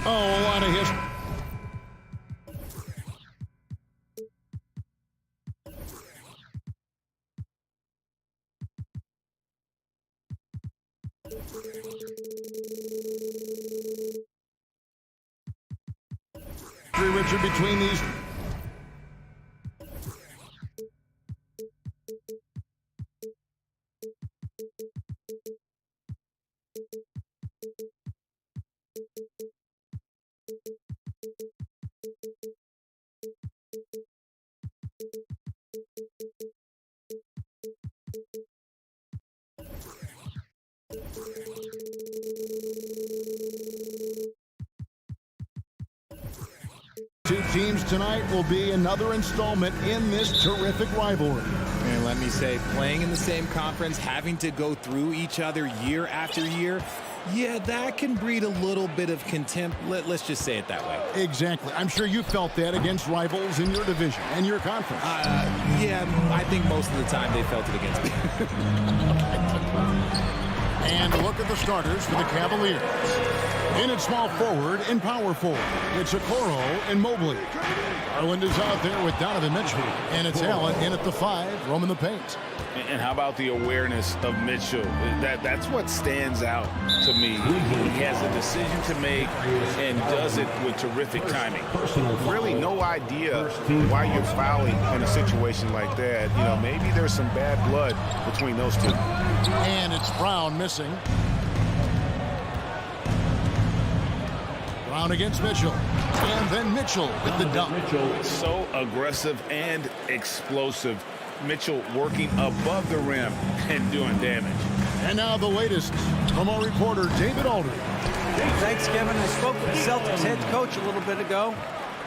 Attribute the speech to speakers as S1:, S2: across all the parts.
S1: Oh, a lot of history. Richard, between these. Two teams tonight will be another installment in this terrific rivalry.
S2: And let me say, playing in the same conference, having to go through each other year after year, yeah, that can breed a little bit of contempt. Let's just say it that way.
S1: Exactly. I'm sure you felt that against rivals in your division and your conference.
S2: Yeah, I think most of the time they felt it against me.
S1: And look at the starters for the Cavaliers. In at small forward and power forward, it's Okoro and Mobley. Garland is out there with Donovan Mitchell. And it's Allen in at the 5, roaming the paint.
S3: And how about the awareness of Mitchell? That's what stands out to me. He has a decision to make and does it with terrific timing. Really no idea why you're fouling in a situation like that. You know, maybe there's some bad blood between those two.
S1: And it's Brown missing. Brown against Mitchell. And then Mitchell with the dunk.
S3: So aggressive and explosive. Mitchell working above the rim and doing damage.
S1: And now the latest from our reporter, David Aldridge.
S4: Thanks, Kevin. I spoke with the Celtics head coach a little bit ago.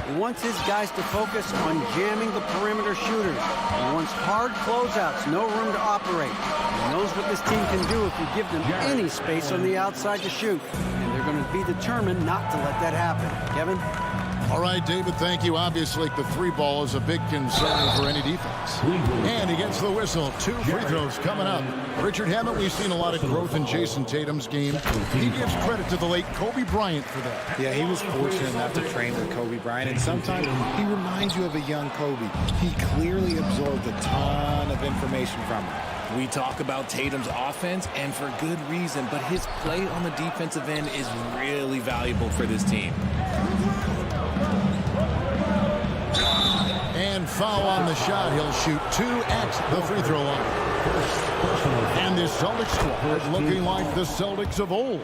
S4: He wants his guys to focus on jamming the perimeter shooters. He wants hard closeouts, no room to operate. He knows what this team can do if you give them any space on the outside to shoot. And they're going to be determined not to let that happen. Kevin?
S1: All right, David, thank you. Obviously, the 3-ball is a big concern for any defense. And he gets the whistle. 2 free throws coming up. Richard, haven't we seen a lot of growth in Jason Tatum's game? He gives credit to the late Kobe Bryant for that.
S2: Yeah, he was fortunate enough to train with Kobe Bryant, and sometimes he reminds you of a young Kobe. He clearly absorbed a ton of information from him. We talk about Tatum's offense, and for good reason, but his play on the defensive end is really valuable for this team.
S1: And foul on the shot. He'll shoot 2 at the free throw line. And this Celtics squad looking like the Celtics of old.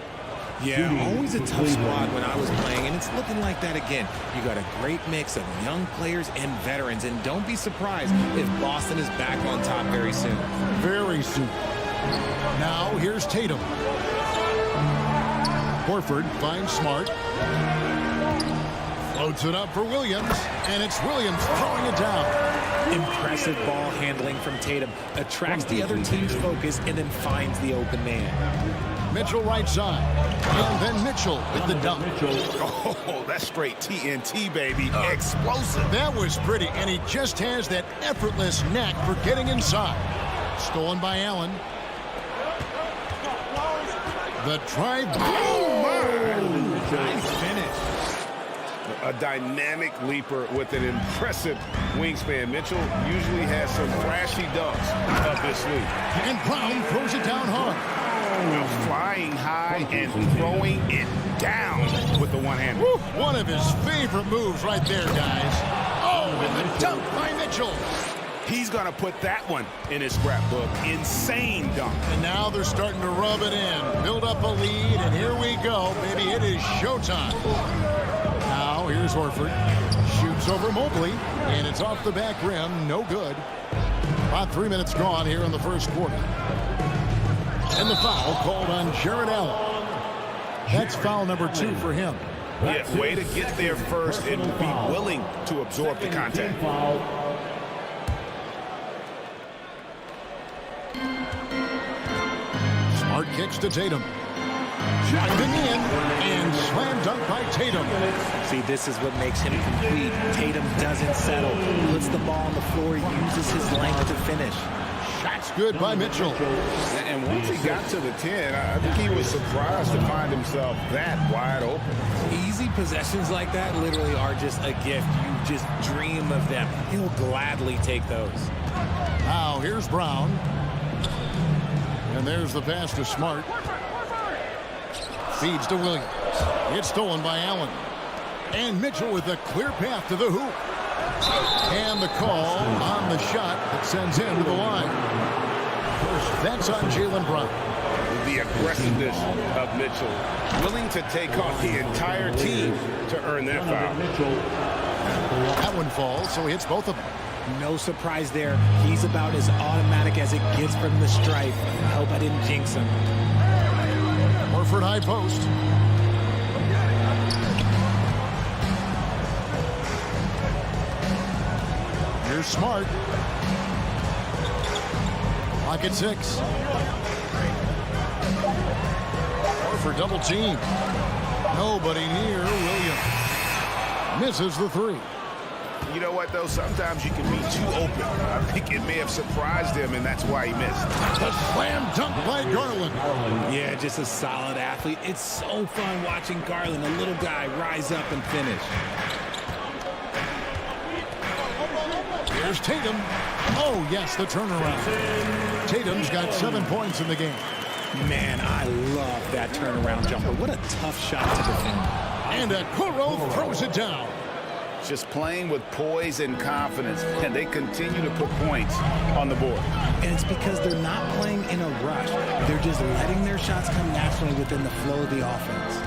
S2: Yeah, always a tough squad when I was playing, and it's looking like that again. You got a great mix of young players and veterans, and don't be surprised if Boston is back on top very soon.
S1: Very soon. Now here's Tatum. Horford finds Smart. Floats it up for Williams, and it's Williams throwing it down.
S2: Impressive ball handling from Tatum. Attracts the other team's focus and then finds the open man.
S1: Mitchell right side, and then Mitchell with the dunk.
S3: Oh, that's straight TNT, baby. Explosive.
S1: That was pretty, and he just has that effortless knack for getting inside. Stolen by Allen. The drive.
S3: Nice finish. A dynamic leaper with an impressive wingspan. Mitchell usually has some flashy dunks up his sleeve.
S1: And Brown throws it down hard.
S3: Flying high and throwing it down with the one-hand.
S1: One of his favorite moves right there, guys. Oh, and the dunk by Mitchell.
S3: He's going to put that one in his scrapbook. Insane dunk.
S1: And now they're starting to rub it in. Build up a lead, and here we go, baby. It is showtime. Now, here's Horford. Shoots over Mobley, and it's off the back rim. No good. About 3 minutes gone here in the first quarter. And the foul called on Jared Allen. That's foul number 2 for him.
S3: Yeah, way to get there first and be willing to absorb the contact.
S1: Smart kicks to Tatum. Driving in, and slam dunk by Tatum.
S2: See, this is what makes him complete. Tatum doesn't settle. Puts the ball on the floor, uses his length to finish.
S1: Shot's good by Mitchell.
S3: And once he got to the 10, I think he was surprised to find himself that wide open.
S2: Easy possessions like that literally are just a gift. You just dream of them. He'll gladly take those.
S1: Now here's Brown. And there's the pass to Smart. Feeds to Williams. It's stolen by Allen. And Mitchell with a clear path to the hoop. And the call on the shot that sends him to the line. That's on Jaylen Brown.
S3: The aggressiveness of Mitchell, willing to take on the entire team to earn that foul.
S1: That one falls, so he hits both of them.
S2: No surprise there. He's about as automatic as it gets from the stripe. I hope I didn't jinx him.
S1: Horford high post. Here's Smart. Lock at 6. Horford double team. Nobody near Williams. Misses the 3.
S3: You know what, though? Sometimes you can be too open. I think it may have surprised him, and that's why he missed.
S1: The slam dunk by Garland.
S2: Yeah, just a solid athlete. It's so fun watching Garland, a little guy, rise up and finish.
S1: Here's Tatum. Oh, yes, the turnaround. Tatum's got 7 points in the game.
S2: Man, I love that turnaround jumper. What a tough shot to defend.
S1: And Okoro throws it down.
S3: Just playing with poise and confidence, and they continue to put points on the board.
S2: And it's because they're not playing in a rush. They're just letting their shots come naturally within the flow of the offense.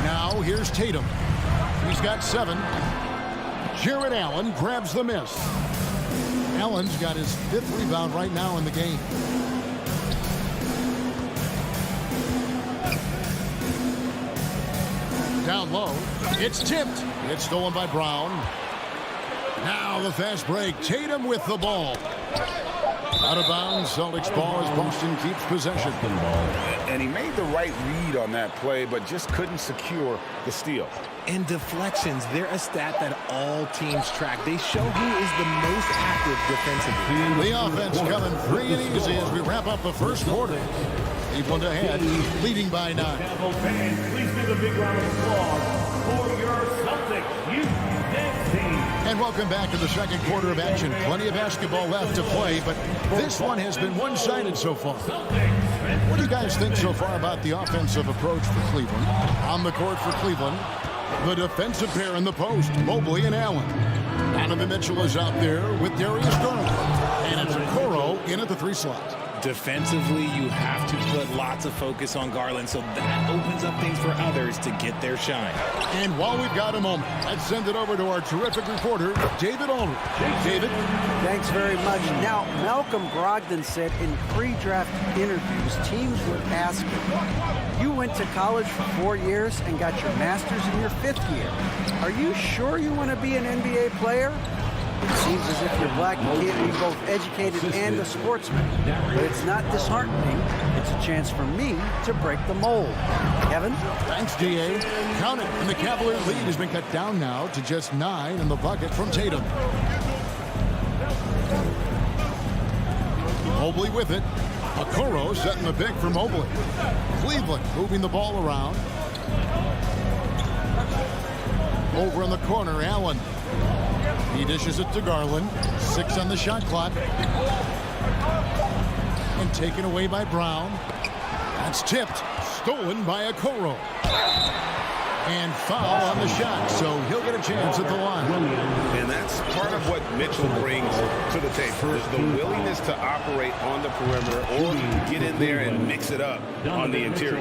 S1: Now here's Tatum. He's got 7. Jared Allen grabs the miss. Allen's got his 5th rebound right now in the game. Down low. It's tipped. It's stolen by Brown. Now the fast break. Tatum with the ball. Out of bounds. Celtics ball as Boston keeps possession.
S3: And he made the right read on that play, but just couldn't secure the steal.
S2: And deflections, they're a stat that all teams track. They show who is the most active defensively.
S1: The offense coming free and easy as we wrap up the first quarter. Cleveland ahead, leading by 9.
S5: Please give a big round of applause for your Celtics youth team.
S1: And welcome back to the second quarter of action. Plenty of basketball left to play, but this one has been one-sided so far. What do you guys think so far about the offensive approach for Cleveland? On the court for Cleveland, the defensive pair in the post, Mobley and Allen. Donovan Mitchell is out there with Darius Garland. And it's Okoro in at the 3 slot.
S2: Defensively, you have to put lots of focus on Garland, so that opens up things for others to get their shine.
S1: And while we've got a moment, let's send it over to our terrific reporter, David Aldridge. David?
S4: Thanks very much. Now, Malcolm Brogdon said in pre-draft interviews, teams would ask him, you went to college for 4 years and got your master's in your 5th year. Are you sure you want to be an NBA player? It seems as if you're black, you can't be both educated and a sportsman. But it's not disheartening. It's a chance for me to break the mold. Kevin?
S1: Thanks, D.A. Count it. And the Cavalier lead has been cut down now to just 9 in the bucket from Tatum. Mobley with it. Okoro setting the pick for Mobley. Cleveland moving the ball around. Over in the corner, Allen. He dishes it to Garland. 6 on the shot clock. And taken away by Brown. That's tipped. Stolen by Okoro. And foul on the shot, so he'll get a chance at the line.
S3: And that's part of what Mitchell brings to the table, is the willingness to operate on the perimeter or get in there and mix it up on the interior.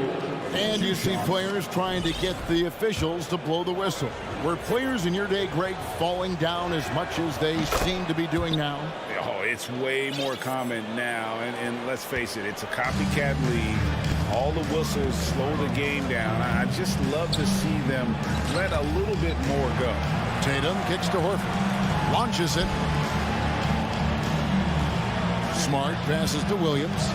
S1: And you see players trying to get the officials to blow the whistle. Were players in your day, Greg, falling down as much as they seem to be doing now?
S3: Oh, it's way more common now, and let's face it, it's a copycat league. All the whistles slow the game down. I just love to see them let a little bit more go.
S1: Tatum kicks to Horford. Launches it. Smart passes to Williams.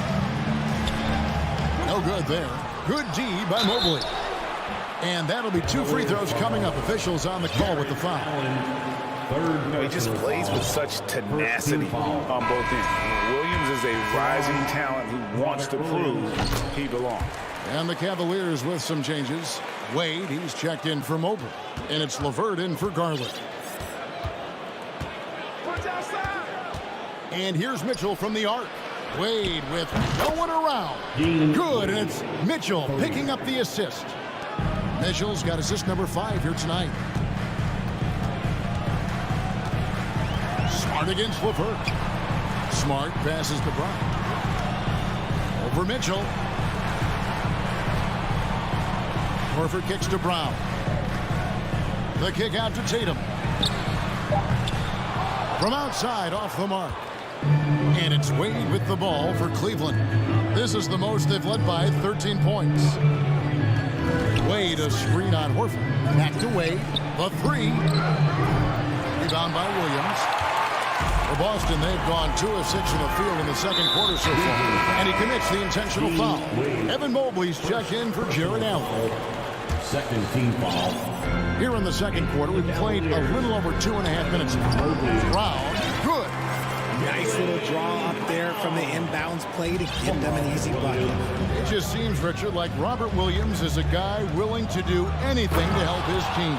S1: No good there. Good D by Mobley. And that'll be 2 free throws coming up. Officials on the call with the foul.
S3: You know, he just plays with such tenacity on both ends. Williams is a rising talent who wants to prove he belongs.
S1: And the Cavaliers with some changes. Wade, he's checked in for Mobley. And it's LeVert in for Garland. And here's Mitchell from the arc. Wade with no one around. Good, and it's Mitchell picking up the assist. Mitchell's got assist number 5 here tonight. Smart against LeVert. Smart passes to Brown. Over Mitchell. Horford kicks to Brown. The kick out to Tatum. From outside, off the mark. And it's Wade with the ball for Cleveland. This is the most they've led by 13 points. Wade, a screen on Horford. Back to Wade. The 3. Rebound by Williams. For Boston, they've gone 2 of 6 in the field in the second quarter so far. And he commits the intentional foul. Evan Mobley's checked in for Jared Allen.
S5: Second team foul.
S1: Here in the second quarter, we've played a little over 2.5 minutes. Brown, good.
S2: Nice little draw up there from the inbounds play to give them an easy bucket.
S1: It just seems, Richard, like Robert Williams is a guy willing to do anything to help his team.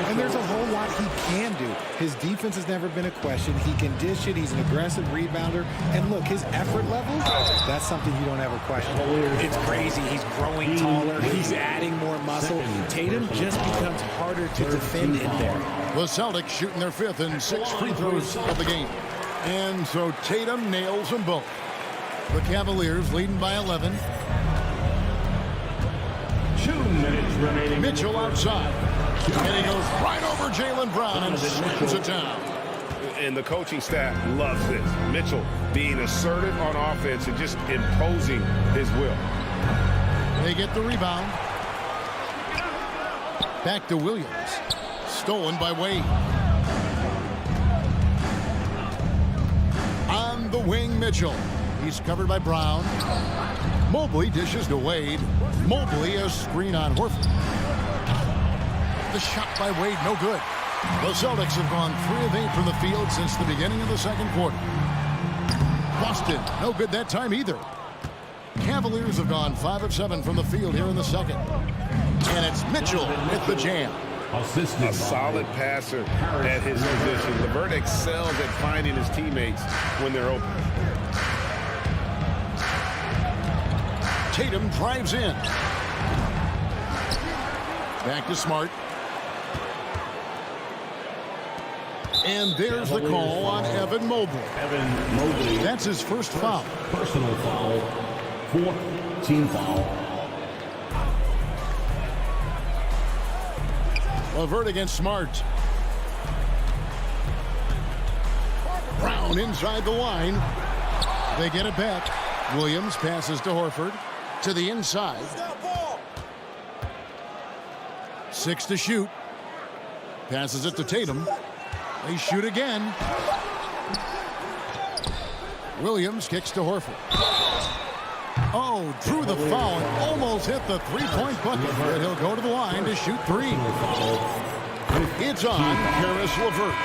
S2: And there's a whole lot he can do. His defense has never been a question. He can dish it. He's an aggressive rebounder. And look, his effort level, that's something you don't ever question. It's crazy. He's growing taller. He's adding more muscle. Tatum just becomes harder to defend in there.
S1: The Celtics shooting their 5th and 6th free throws of the game. And so Tatum nails them both. The Cavaliers leading by 11.
S5: 2 minutes remaining.
S1: Mitchell outside. And he goes right over Jaylen Brown and slams it down.
S3: And the coaching staff loves this. Mitchell being assertive on offense and just imposing his will.
S1: They get the rebound. Back to Williams. Stolen by Wade. On the wing, Mitchell. He's covered by Brown. Mobley dishes to Wade. Mobley, a screen on Horford. The shot by Wade, no good. The Celtics have gone 3 of 8 from the field since the beginning of the second quarter. Boston, no good that time either. Cavaliers have gone 5 of 7 from the field here in the second. And it's Mitchell with the jam.
S3: A solid passer at his position. LeVert excels at finding his teammates when they're open.
S1: Tatum drives in. Back to Smart. And there's the call on Evan Mobley.
S5: Evan Mobley.
S1: That's his first foul.
S5: Personal foul. 4th team foul.
S1: LeVert against Smart. Brown inside the line. They get it back. Williams passes to Horford. To the inside. 6 to shoot. Passes it to Tatum. They shoot again. Williams kicks to Horford. Oh, drew the foul and almost hit the 3-point bucket. But he'll go to the line to shoot 3. It's on Caris LeVert.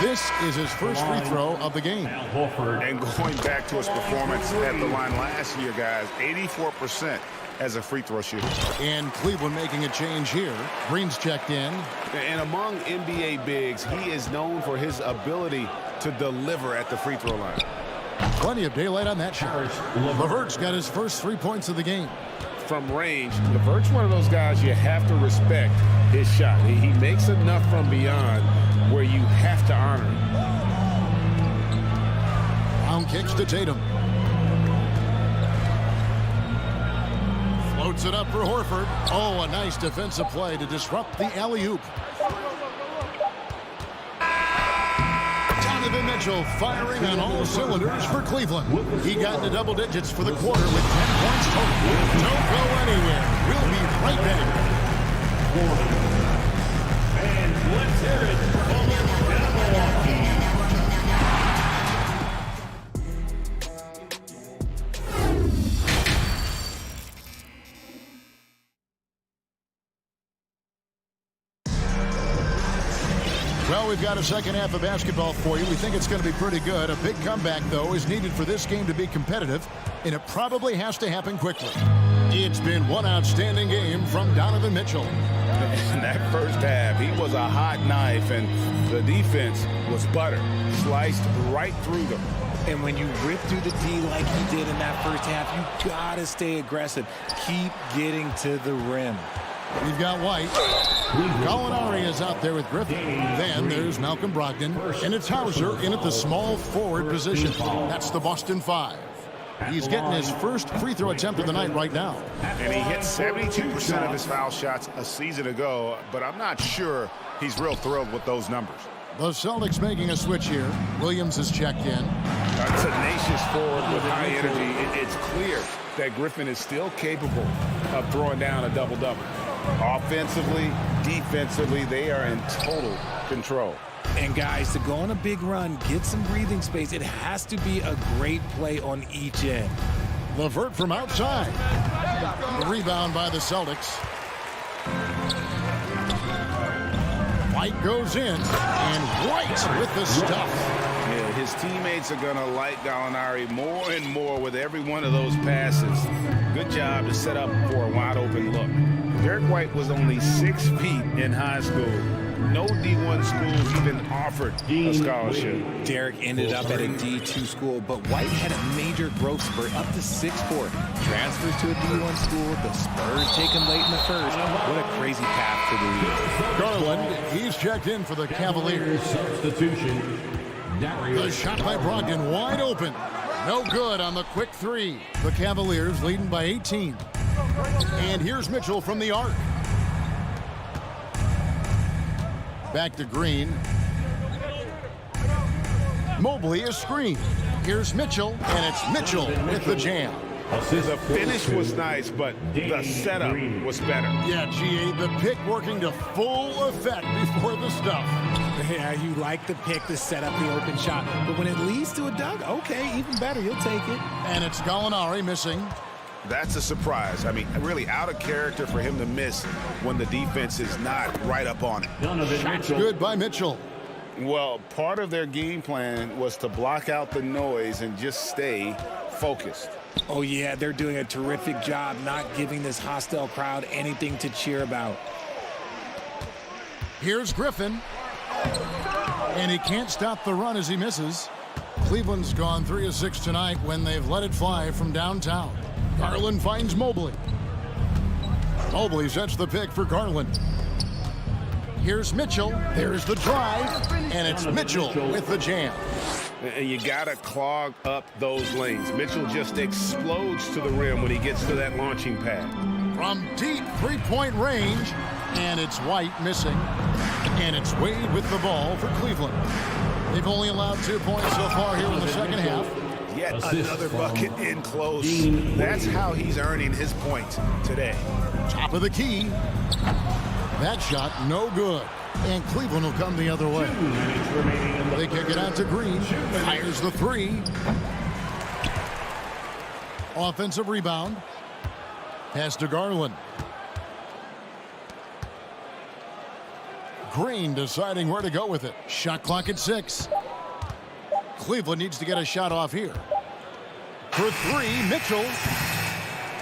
S1: This is his first free throw of the game.
S3: And going back to his performance at the line last year, guys, 84% as a free throw shooter.
S1: And Cleveland making a change here. Green's checked in.
S3: And among NBA bigs, he is known for his ability to deliver at the free throw line.
S1: Plenty of daylight on that shot. LeVert's got his first 3 points of the game.
S3: From range, LeVert's one of those guys you have to respect his shot. He makes enough from beyond where you have to honor him.
S1: Brown kicks to Tatum. Floats it up for Horford. Oh, a nice defensive play to disrupt the alley-oop. Donovan Mitchell firing on all cylinders for Cleveland. He got into double digits for the quarter with 10 points total. Don't go anywhere. We'll be right back.
S5: And let's hear it from Milwaukee.
S1: Well, we've got a second half of basketball for you. We think it's going to be pretty good. A big comeback, though, is needed for this game to be competitive, and it probably has to happen quickly. It's been one outstanding game from Donovan Mitchell.
S3: In that first half, he was a hot knife, and the defense was butter, sliced right through them.
S2: And when you rip through the D like he did in that first half, you got to stay aggressive. Keep getting to the rim.
S1: We've got White. Gallinari is out there with Griffin. Then there's Malcolm Brogdon. And it's Hauser in at the small forward position. That's the Boston 5. He's getting his first free throw attempt of the night right now.
S3: And he hit 72% of his foul shots a season ago, but I'm not sure he's real thrilled with those numbers.
S1: The Celtics making a switch here. Williams has checked in.
S3: A tenacious forward with high energy. It's clear that Griffin is still capable of throwing down a double-double. Offensively, defensively, they are in total control.
S2: And guys, to go on a big run, get some breathing space, it has to be a great play on each end.
S1: LeVert from outside. The rebound by the Celtics. White goes in, and White with the stuff.
S3: Yeah, his teammates are going to like Gallinari more and more with every one of those passes. Good job to set up for a wide-open look. Derek White was only 6 feet in high school. No D1 schools even offered a scholarship.
S2: Derek ended up at a D2 school, but White had a major growth spurt up to 6'4". Transfers to a D1 school. The Spurs take him late in the first. What a crazy path to the league.
S1: Garland, he's checked in for the Cavaliers.
S5: Substitution.
S1: The shot by Brogdon wide open. No good on the quick three. The Cavaliers leading by 18. And here's Mitchell from the arc. Back to Green. Mobley is screened. Here's Mitchell, and it's Mitchell with the jam.
S3: The finish was nice, but the setup was better.
S1: Yeah, GA, the pick working to full effect before the stuff.
S2: Yeah, you like the pick to set up the open shot, but when it leads to a dunk, okay, even better, you'll take it.
S1: And it's Gallinari missing.
S3: That's a surprise. I mean, really out of character for him to miss when the defense is not right up on it.
S1: Shots good by Mitchell.
S3: Well, part of their game plan was to block out the noise and just stay focused.
S2: Oh, yeah, they're doing a terrific job not giving this hostile crowd anything to cheer about.
S1: Here's Griffin. And he can't stop the run as he misses. Cleveland's gone 3 of 6 tonight when they've let it fly from downtown. Garland finds Mobley. Mobley sets the pick for Garland. Here's Mitchell. There's the drive. And it's Mitchell with the jam.
S3: And you got to clog up those lanes. Mitchell just explodes to the rim when he gets to that launching pad.
S1: From deep three-point range. And it's White missing. And it's Wade with the ball for Cleveland. They've only allowed 2 points so far here in the second half.
S3: Yet another bucket in close. That's how he's earning his points today.
S1: Top of the key. That shot no good. And Cleveland will come the other way. They kick it out to Green. Fires the three. Offensive rebound. Pass to Garland. Green deciding where to go with it. Shot clock at 6. Cleveland needs to get a shot off here. For 3, Mitchell.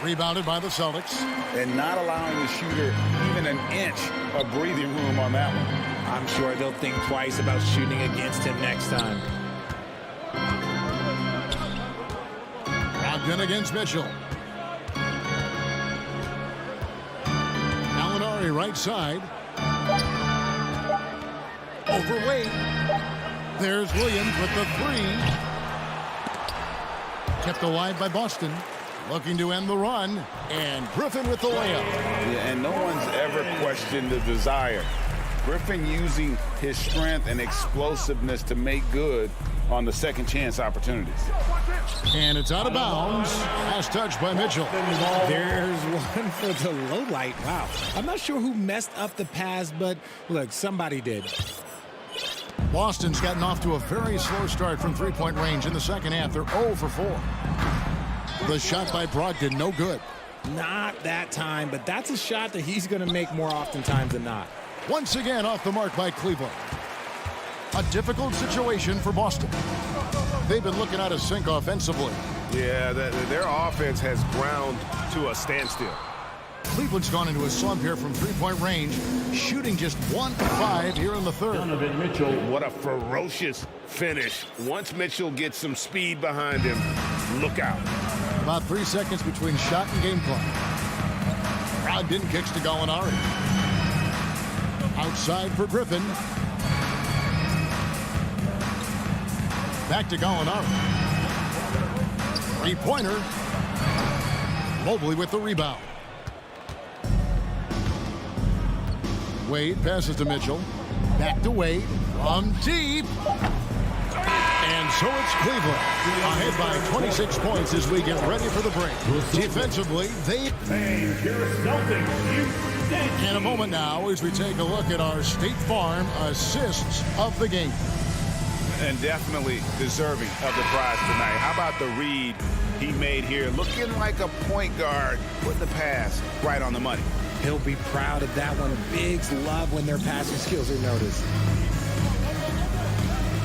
S1: Rebounded by the Celtics.
S3: And not allowing the shooter even an inch of breathing room on that one.
S2: I'm sure they'll think twice about shooting against him next time.
S1: Brogdon against Mitchell. Gallinari right side. Overweight. There's Williams with the 3. Kept alive by Boston. Looking to end the run. And Griffin with the layup.
S3: Yeah, and no one's ever questioned the desire. Griffin using his strength and explosiveness to make good on the second chance opportunities.
S1: And it's out of bounds. Last touch by Mitchell.
S2: There's one for the low light. Wow. I'm not sure who messed up the pass, but look, somebody did.
S1: Boston's gotten off to a very slow start from three-point range in the second half. They're 0 for 4. The shot by Brogdon, no good.
S2: Not that time, but that's a shot that he's going to make more oftentimes than not.
S1: Once again off the mark by Cleveland. A difficult situation for Boston. They've been looking out of sync offensively.
S3: Yeah, their offense has ground to a standstill.
S1: Cleveland's gone into a slump here from three-point range, shooting just 1 of 5 here in the third.
S5: Donovan Mitchell.
S3: What a ferocious finish. Once Mitchell gets some speed behind him, look out.
S1: About 3 seconds between shot and game clock. Brogdon kicks to Gallinari. Outside for Griffin. Back to Gallinari. Three-pointer. Mobley with the rebound. Wade passes to Mitchell. Back to Wade. From deep. And so it's Cleveland. Ahead by 26 points as we get ready for the break. Defensively, they...
S5: And your Celtics.
S1: In a moment now as we take a look at our State Farm assists of the game.
S3: And definitely deserving of the prize tonight. How about the read he made here? Looking like a point guard. Put the pass right on the money.
S2: He'll be proud of that one. Bigs love when their passing skills are noticed.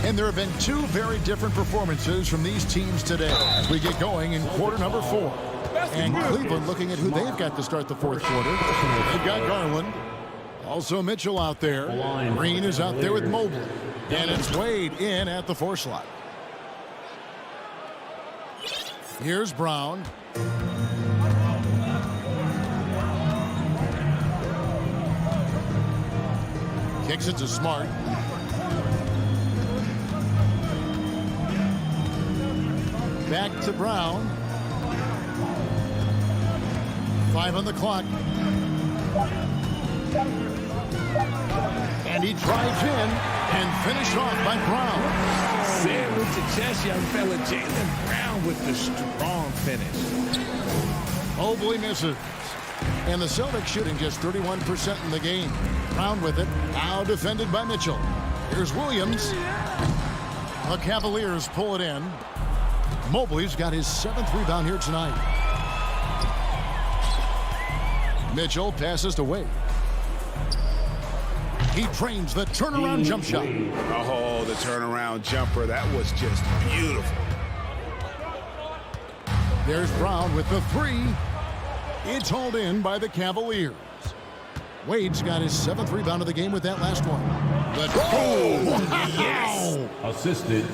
S1: And there have been two very different performances from these teams today as we get going in quarter number 4. And Cleveland looking at who they've got to start the fourth quarter. They've got Garland. Also Mitchell out there. Green is out there with Mobley. And it's Wade in at the 4 slot. Here's Brown. Kicks it to Smart. Back to Brown. 5 on the clock. And he drives in and finished off by Brown.
S2: Sandwich to chest, young fella. Jaylen Brown with the strong finish.
S1: Mobley misses. And the Celtics shooting just 31% in the game. Brown with it. Now defended by Mitchell. Here's Williams. The Cavaliers pull it in. Mobley's got his 7th rebound here tonight. Mitchell passes to Wade. He trains the turnaround jump shot.
S3: Oh, the turnaround jumper. That was just beautiful.
S1: There's Brown with the 3. It's hauled in by the Cavaliers. Wade's got his 7th rebound of the game with that last one.
S3: Yes!
S5: Assisted.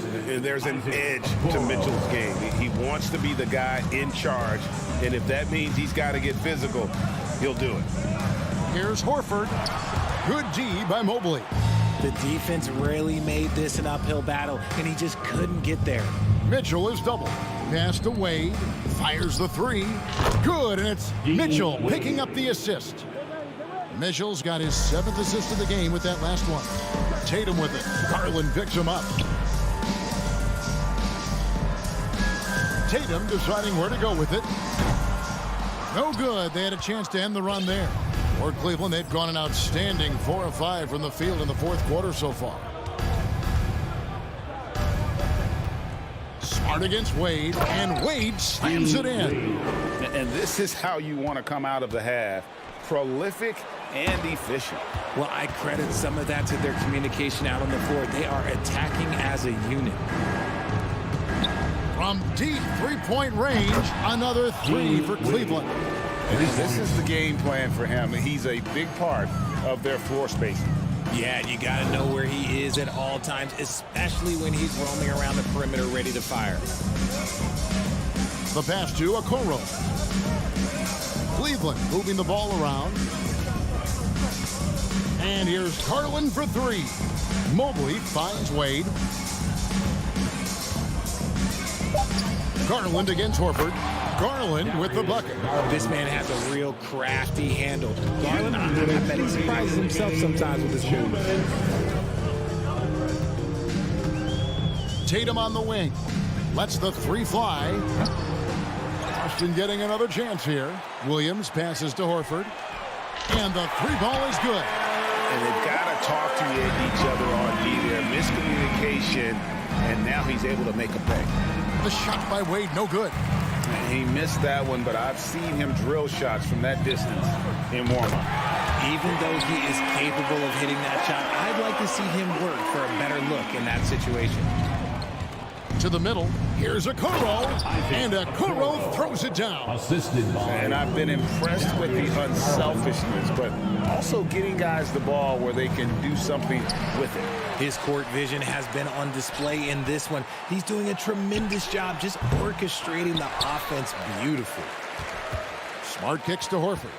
S3: There's an edge to Mitchell's game. He wants to be the guy in charge, and if that means he's got to get physical, he'll do it.
S1: Here's Horford. Good D by Mobley.
S2: The defense really made this an uphill battle, and he just couldn't get there.
S1: Mitchell is doubled. Pass to Wade. Fires the 3. Good, and it's Mitchell picking up the assist. Mitchell's got his 7th assist of the game with that last one. Tatum with it. Garland picks him up. Tatum deciding where to go with it. No good. They had a chance to end the run there. For Cleveland, they've gone an outstanding 4 of 5 from the field in the fourth quarter so far. Smart against Wade, and Wade slams it in.
S3: And this is how you want to come out of the half. Prolific and efficient.
S2: Well, I credit some of that to their communication out on the floor. They are attacking as a unit.
S1: From deep three-point range, another 3 for Cleveland.
S3: This is the game plan for him. He's a big part of their floor spacing.
S2: Yeah, you got to know where he is at all times, especially when he's roaming around the perimeter ready to fire.
S1: The pass to Okoro. Cleveland moving the ball around. And here's Garland for 3. Mobley finds Wade. Garland against Horford. Garland with the bucket.
S2: This man has a real crafty handle. Garland, I bet he surprises himself sometimes with his shoes.
S1: Tatum on the wing. Lets the 3 fly. Boston getting another chance here. Williams passes to Horford. And the 3 ball is good.
S3: And they've got to talk to each other on D there. Miscommunication, and now he's able to make a pay.
S1: The shot by Wade, no good.
S3: He missed that one, but I've seen him drill shots from that distance in warm-up.
S2: Even though he is capable of hitting that shot, I'd like to see him work for a better look in that situation.
S1: To the middle, here's Okoro, and Okoro throws it down.
S5: Assisted by.
S3: And I've been impressed with the unselfishness, but also getting guys the ball where they can do something with it.
S2: His court vision has been on display in this one. He's doing a tremendous job just orchestrating the offense beautifully.
S1: Smart kicks to Horford.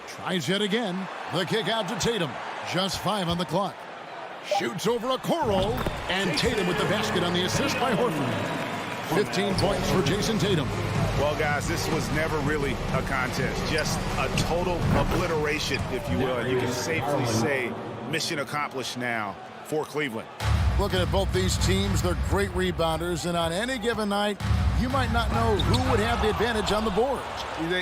S1: Tries yet again. The kick out to Tatum. Just 5 on the clock. Shoots over Okoro, and Tatum with the basket on the assist by Horford. 15 points for Jason Tatum.
S3: Well, guys, this was never really a contest. Just a total obliteration, if you will. And you can safely say mission accomplished now for Cleveland.
S1: Looking at both these teams, they're great rebounders, and on any given night, you might not know who would have the advantage on the boards.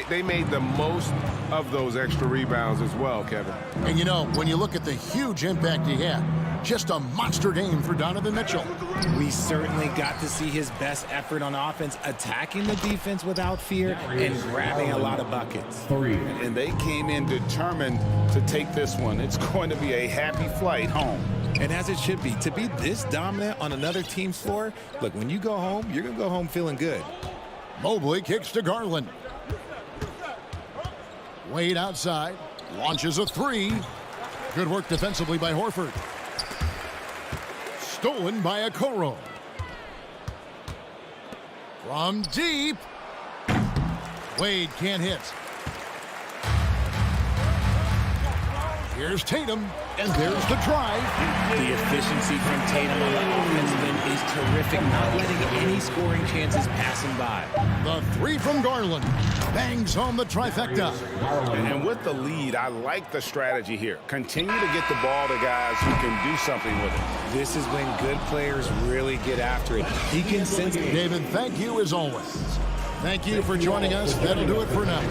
S6: They made the most of those extra rebounds as well, Kevin.
S1: And you know, when you look at the huge impact he had, just a monster game for Donovan Mitchell.
S2: We certainly got to see his best effort on offense, attacking the defense without fear and grabbing a lot of buckets.
S5: 3.
S3: And they came in determined to take this one. It's going to be a happy flight home.
S2: And as it should be, to be this dominant on another team's floor, look, when you go home, you're going to go home feeling good.
S1: Mobley kicks to Garland. Wade outside, launches a 3. Good work defensively by Horford. Stolen by Okoro. From deep. Wade can't hit. Here's Tatum, and there's the drive.
S2: The efficiency from Tatum on the offensive end is terrific, not letting any scoring chances pass him by.
S1: The 3 from Garland bangs home the trifecta.
S3: And with the lead, I like the strategy here. Continue to get the ball to guys who can do something with it.
S2: This is when good players really get after it. He can sense it.
S1: David, thank you as always. Thank you for joining us. That'll do it for now.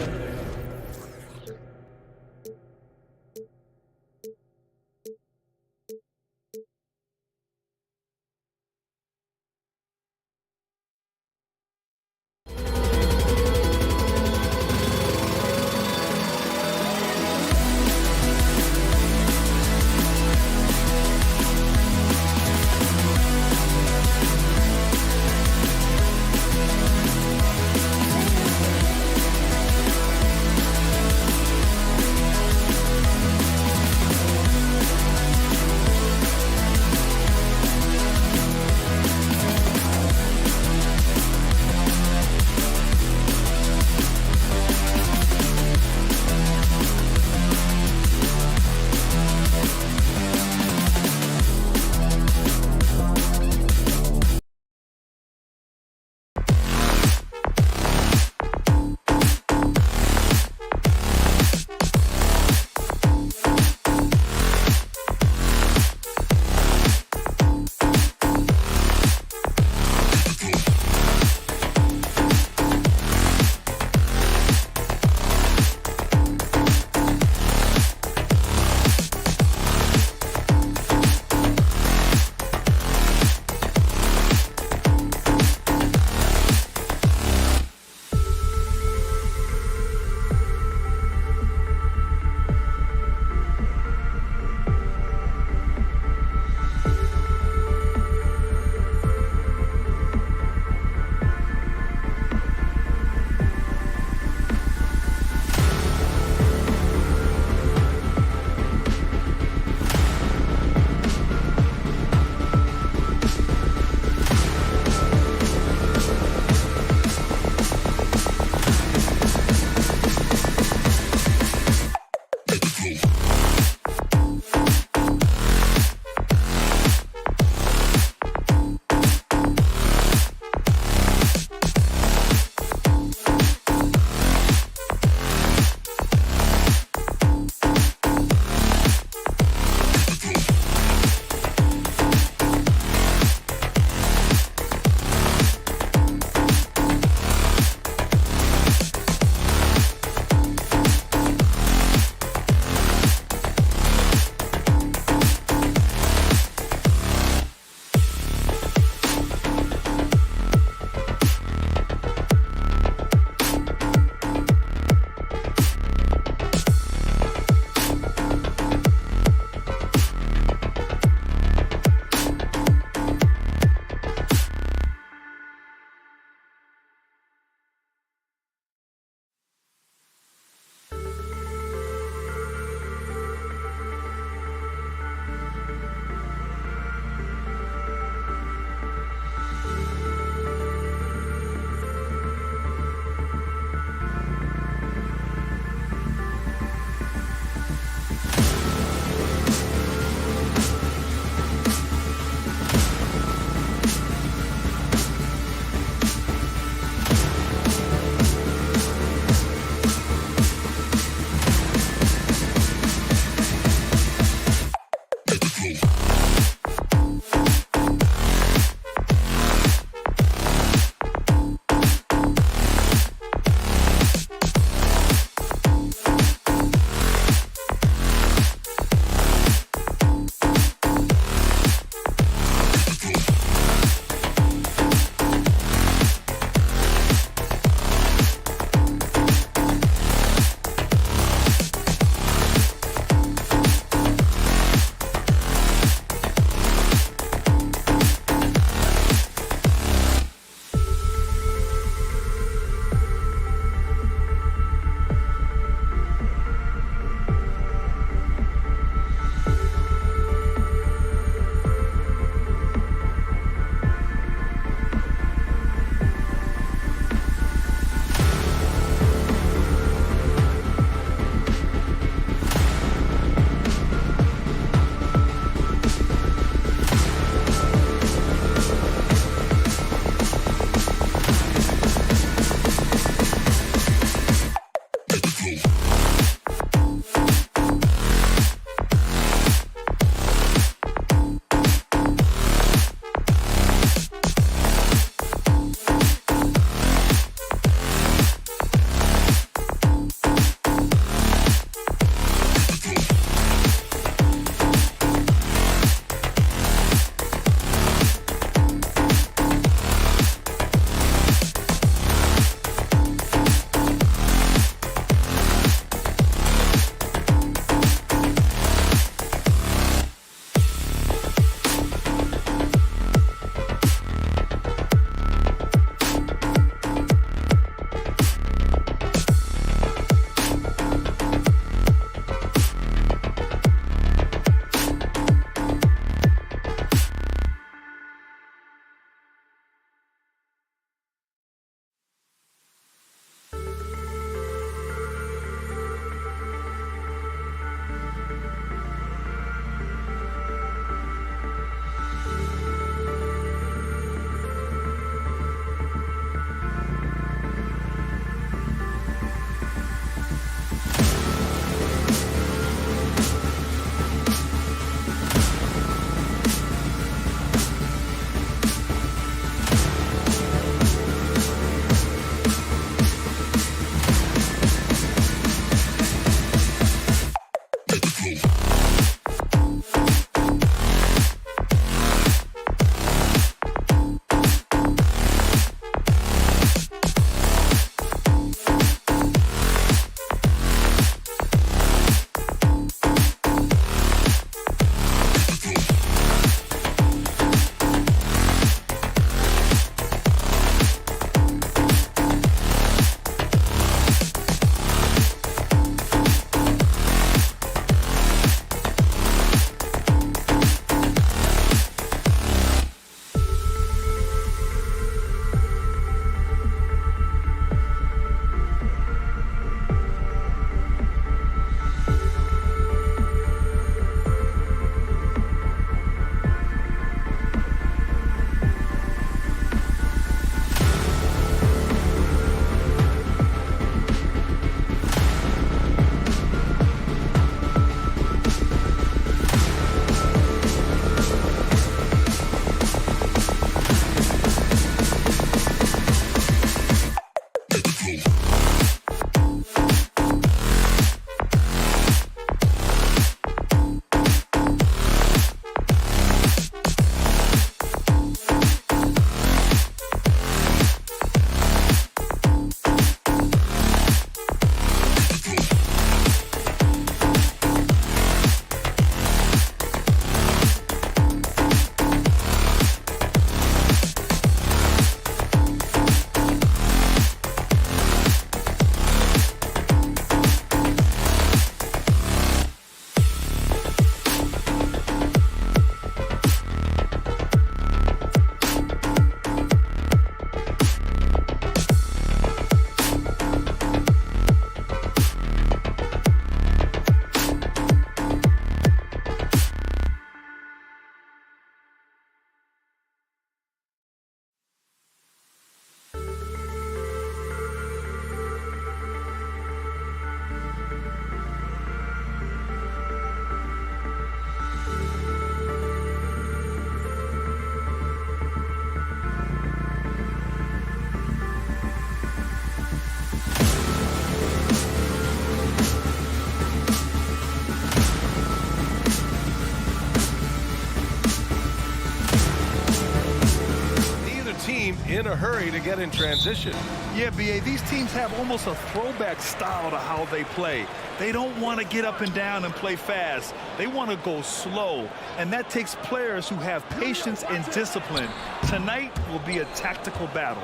S6: a hurry to get in transition.
S7: Yeah, B.A., these teams have almost a throwback style to how they play. They don't want to get up and down and play fast. They want to go slow, and that takes players who have patience and discipline. Tonight will be a tactical battle.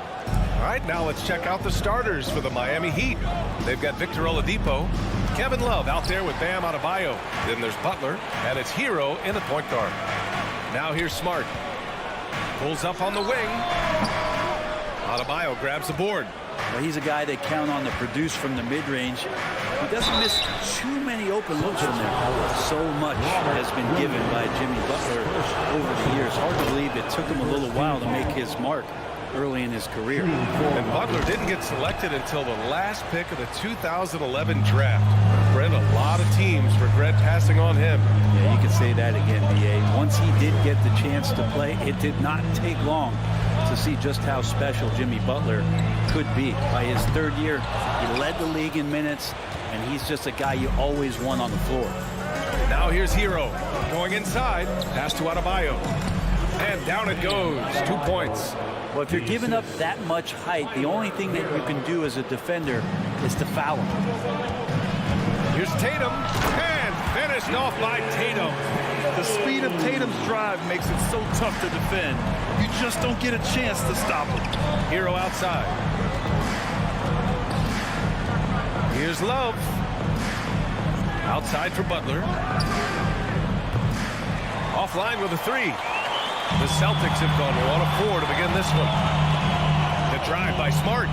S6: All right, now let's check out the starters for the Miami Heat. They've got Victor Oladipo, Kevin Love out there with Bam Adebayo. Then there's Butler, and it's Hero in the point guard. Now here's Smart. Pulls up on the wing. Adebayo grabs the board.
S8: Well, he's a guy they count on to produce from the mid-range. He doesn't miss too many open looks from there. So much has been given by Jimmy Butler over the years. Hard to believe it took him a little while to make his mark early in his career.
S6: And Butler didn't get selected until the last pick of the 2011 draft. Brent, a lot of teams regret passing on him.
S8: Yeah, you could say that again, B.A. Once he did get the chance to play, it did not take long to see just how special Jimmy Butler could be. By his third year, he led the league in minutes, and he's just a guy you always want on the floor.
S6: Now here's Hero going inside. Pass to Adebayo. And down it goes. 2 points.
S8: Well, if you're giving up that much height, the only thing that you can do as a defender is to foul him.
S6: Here's Tatum. And finished off by Tatum.
S7: The speed of Tatum's drive makes it so tough to defend. You just don't get a chance to stop him.
S6: Hero outside. Here's Love. Outside for Butler. Offline with a three. The Celtics have gone 1 of 4 to begin this one. The drive by Smart.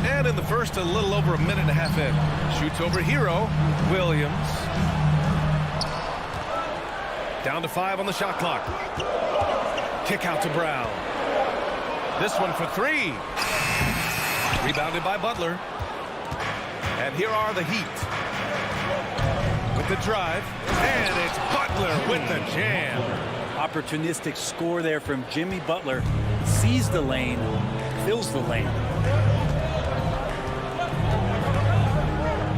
S6: And in the first, a little over a minute and a half in. Shoots over Hero. Williams. Down to 5 on the shot clock. Kick out to Brown. This one for 3. Rebounded by Butler. And here are the Heat. With the drive. And it's Butler with the jam.
S8: Opportunistic score there from Jimmy Butler. Sees the lane, fills the lane.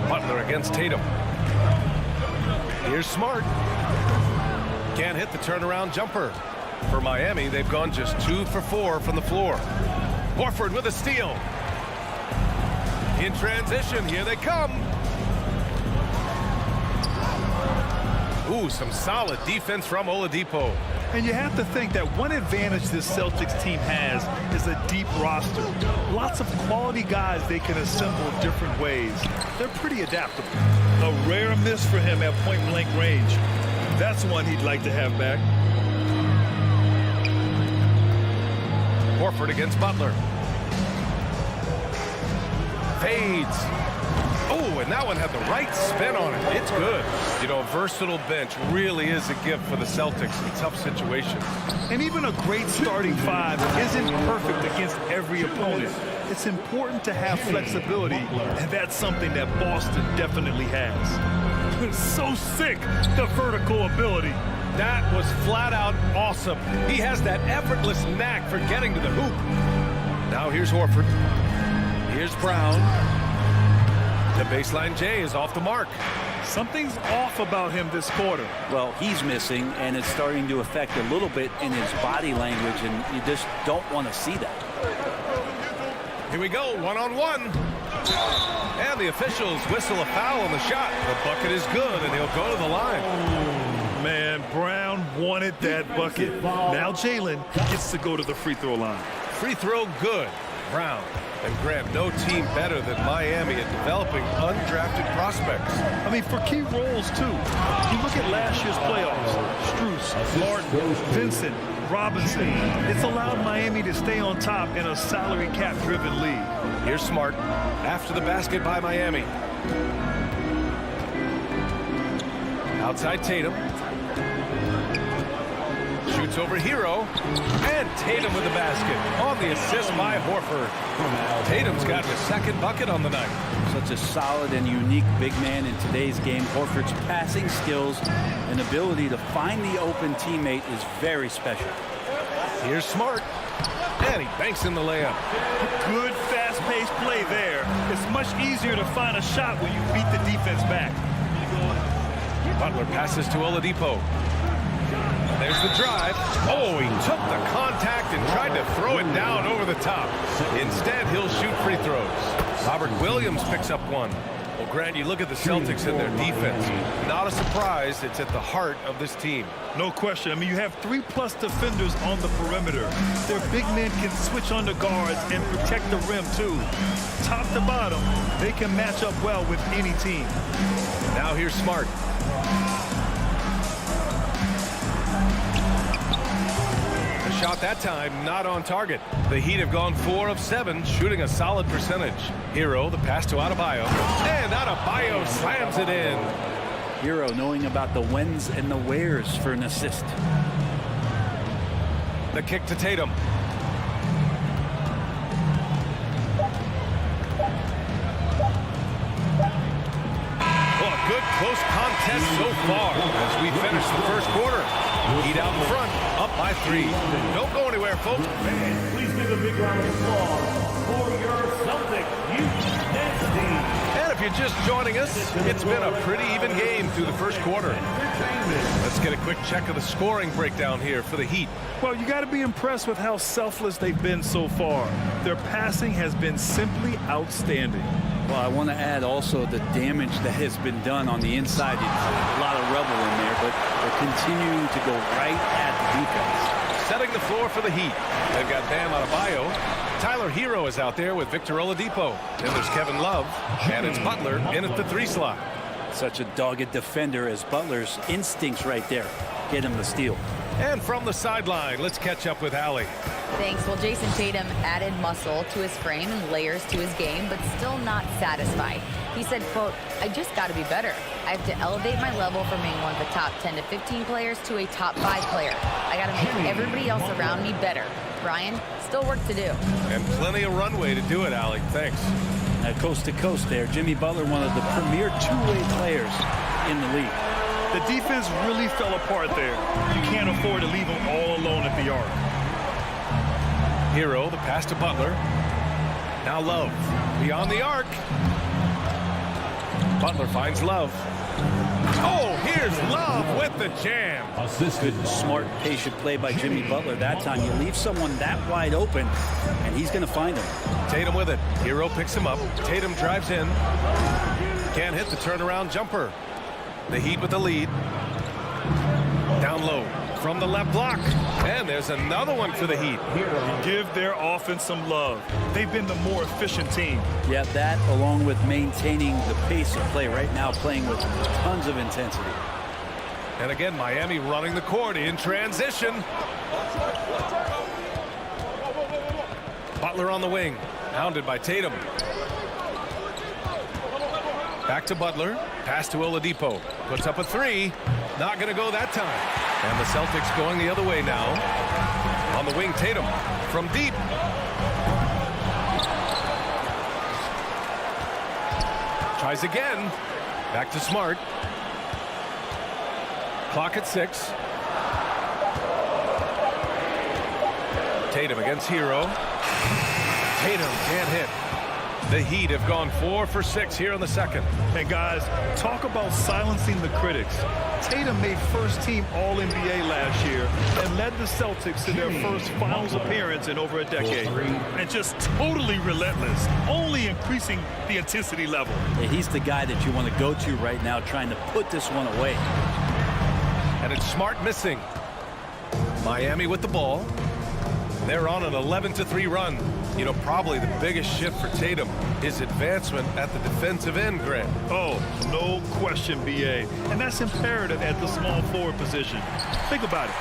S6: Butler against Tatum. Here's Smart. Can't hit the turnaround jumper. For Miami, they've gone just 2 for 4 from the floor. Horford with a steal. In transition, here they come. Ooh, some solid defense from Oladipo.
S7: And you have to think that one advantage this Celtics team has is a deep roster. Lots of quality guys they can assemble different ways. They're pretty adaptable. A rare miss for him at point-blank range. That's one he'd like to have back.
S6: Horford against Butler. Fades. Oh, and that one had the right spin on it. It's good. You know, a versatile bench really is a gift for the Celtics in tough situations.
S7: And even a great starting 5 isn't perfect against every opponent. It's important to have flexibility, and that's something that Boston definitely has. So sick, the vertical ability.
S6: That was flat out awesome. He has that effortless knack for getting to the hoop. Now here's Horford. Here's Brown. The baseline J is off the mark.
S7: Something's off about him this quarter.
S8: Well, he's missing, and it's starting to affect a little bit in his body language, and you just don't want to see that.
S6: Here we go, 1-on-1. And the officials whistle a foul on the shot. The bucket is good, and he'll go to the line.
S7: Man, Brown wanted that bucket. Now Jalen gets to go to the free throw line.
S6: Free throw good. Brown. And Grant, no team better than Miami at developing undrafted prospects.
S7: I mean, for key roles, too. You look at last year's playoffs. Strus, Martin, Vincent, Robinson. It's allowed Miami to stay on top in a salary cap-driven league.
S6: Here's Smart. After the basket by Miami. Outside Tatum. Shoots over Hero. And Tatum with the basket. On the assist by Horford. Tatum's got his second bucket on the night.
S8: Such a solid and unique big man in today's game. Horford's passing skills and ability to find the open teammate is very special.
S6: Here's Smart. And he banks in the layup.
S7: Good fast-paced play there. It's much easier to find a shot when you beat the defense back.
S6: Butler passes to Oladipo. there's the drive. Oh, he took the contact and tried to throw it down over the top. Instead, he'll shoot free throws. Robert Williams picks up one. Well, Grant, you look at the Celtics and their defense. Not a surprise. It's at the heart of this team.
S7: No question. I mean, you have 3+ defenders on the perimeter. Their big men can switch on the guards and protect the rim, too. Top to bottom, they can match up well with any team.
S6: Now here's Smart. The shot that time not on target. The Heat have gone 4 of 7, shooting a solid percentage. Hero, the pass to Adebayo. And Adebayo slams it in.
S8: Hero knowing about the whens and the wheres for an assist.
S6: The kick to Tatum. Good close contest so far as we finish the first quarter. Heat out in front, up by 3. Don't go anywhere, folks.
S5: Fans, please give a big round of applause for your Celtics Youth team.
S6: And if you're just joining us, it's been a pretty even game through the first quarter. Let's get a quick check of the scoring breakdown here for the Heat.
S7: Well, you got to be impressed with how selfless they've been so far. Their passing has been simply outstanding.
S8: Well, I want to add also the damage that has been done on the inside. A lot of rubble in there, but they're continuing to go right at the defense.
S6: Setting the floor for the Heat. They've got Bam Adebayo. Tyler Hero is out there with Victor Oladipo. Then there's Kevin Love. And it's Butler in at the 3 slot.
S8: Such a dogged defender as Butler's instincts right there get him the steal.
S6: And from the sideline, let's catch up with Allie.
S9: Thanks. Well, Jason Tatum added muscle to his frame and layers to his game, but still not satisfied. He said, quote, "I just got to be better. I have to elevate my level from being one of the top 10 to 15 players to a top 5 player. I got to make everybody else around me better." Ryan, still work to do.
S6: And plenty of runway to do it, Allie. Thanks.
S8: Coast to coast there. Jimmy Butler, one of the premier two-way players in the league.
S7: The defense really fell apart there. You can't afford to leave them all alone at the arc.
S6: Hero, the pass to Butler. Now Love, beyond the arc. Butler finds Love. Oh, here's Love with the jam.
S8: Good, smart, patient play by Jimmy Butler that time. You leave someone that wide open, and he's going to find him.
S6: Tatum with it. Hero picks him up. Tatum drives in. Can't hit the turnaround jumper. The Heat with the lead. Down low from the left block. And there's another one for the Heat.
S7: Give their offense some love. They've been the more efficient team.
S8: Yeah, that along with maintaining the pace of play right now, playing with tons of intensity.
S6: And again, Miami running the court in transition. Butler on the wing, hounded by Tatum. Back to Butler. Pass to Oladipo. Puts up a 3. Not going to go that time. And the Celtics going the other way now. On the wing, Tatum from deep. Tries again. Back to Smart. Clock at 6. Tatum against Hero. Tatum can't hit. The Heat have gone 4 for 6 here in the second.
S7: And guys, talk about silencing the critics. Tatum made first-team All-NBA last year and led the Celtics to their first finals appearance in over a decade. And just totally relentless, only increasing the intensity level.
S8: Yeah, he's the guy that you want to go to right now, trying to put this one away.
S6: And it's Smart missing. Miami with the ball. They're on an 11-3 run. You know, probably the biggest shift for Tatum is advancement at the defensive end, Grant.
S7: Oh, no question, B.A. And that's imperative at the small forward position. Think about it.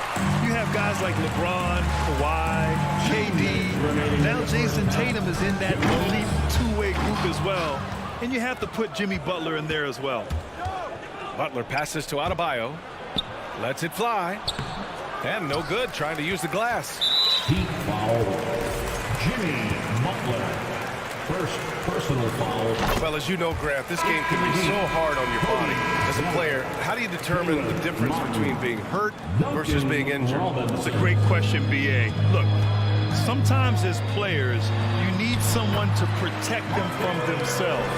S7: You have guys like LeBron, Kawhi, KD. Now Jason Tatum is in that elite two-way group as well. And you have to put Jimmy Butler in there as well.
S6: Butler passes to Adebayo. Lets it fly. And no good, trying to use the glass.
S10: Heat foul. Jimmy Butler. First personal foul.
S6: Well, as you know, Grant, this game can be so hard on your body. As a player, how do you determine the difference between being hurt versus being injured?
S7: It's a great question, B.A. Look, Sometimes as players, you need someone to protect them from themselves.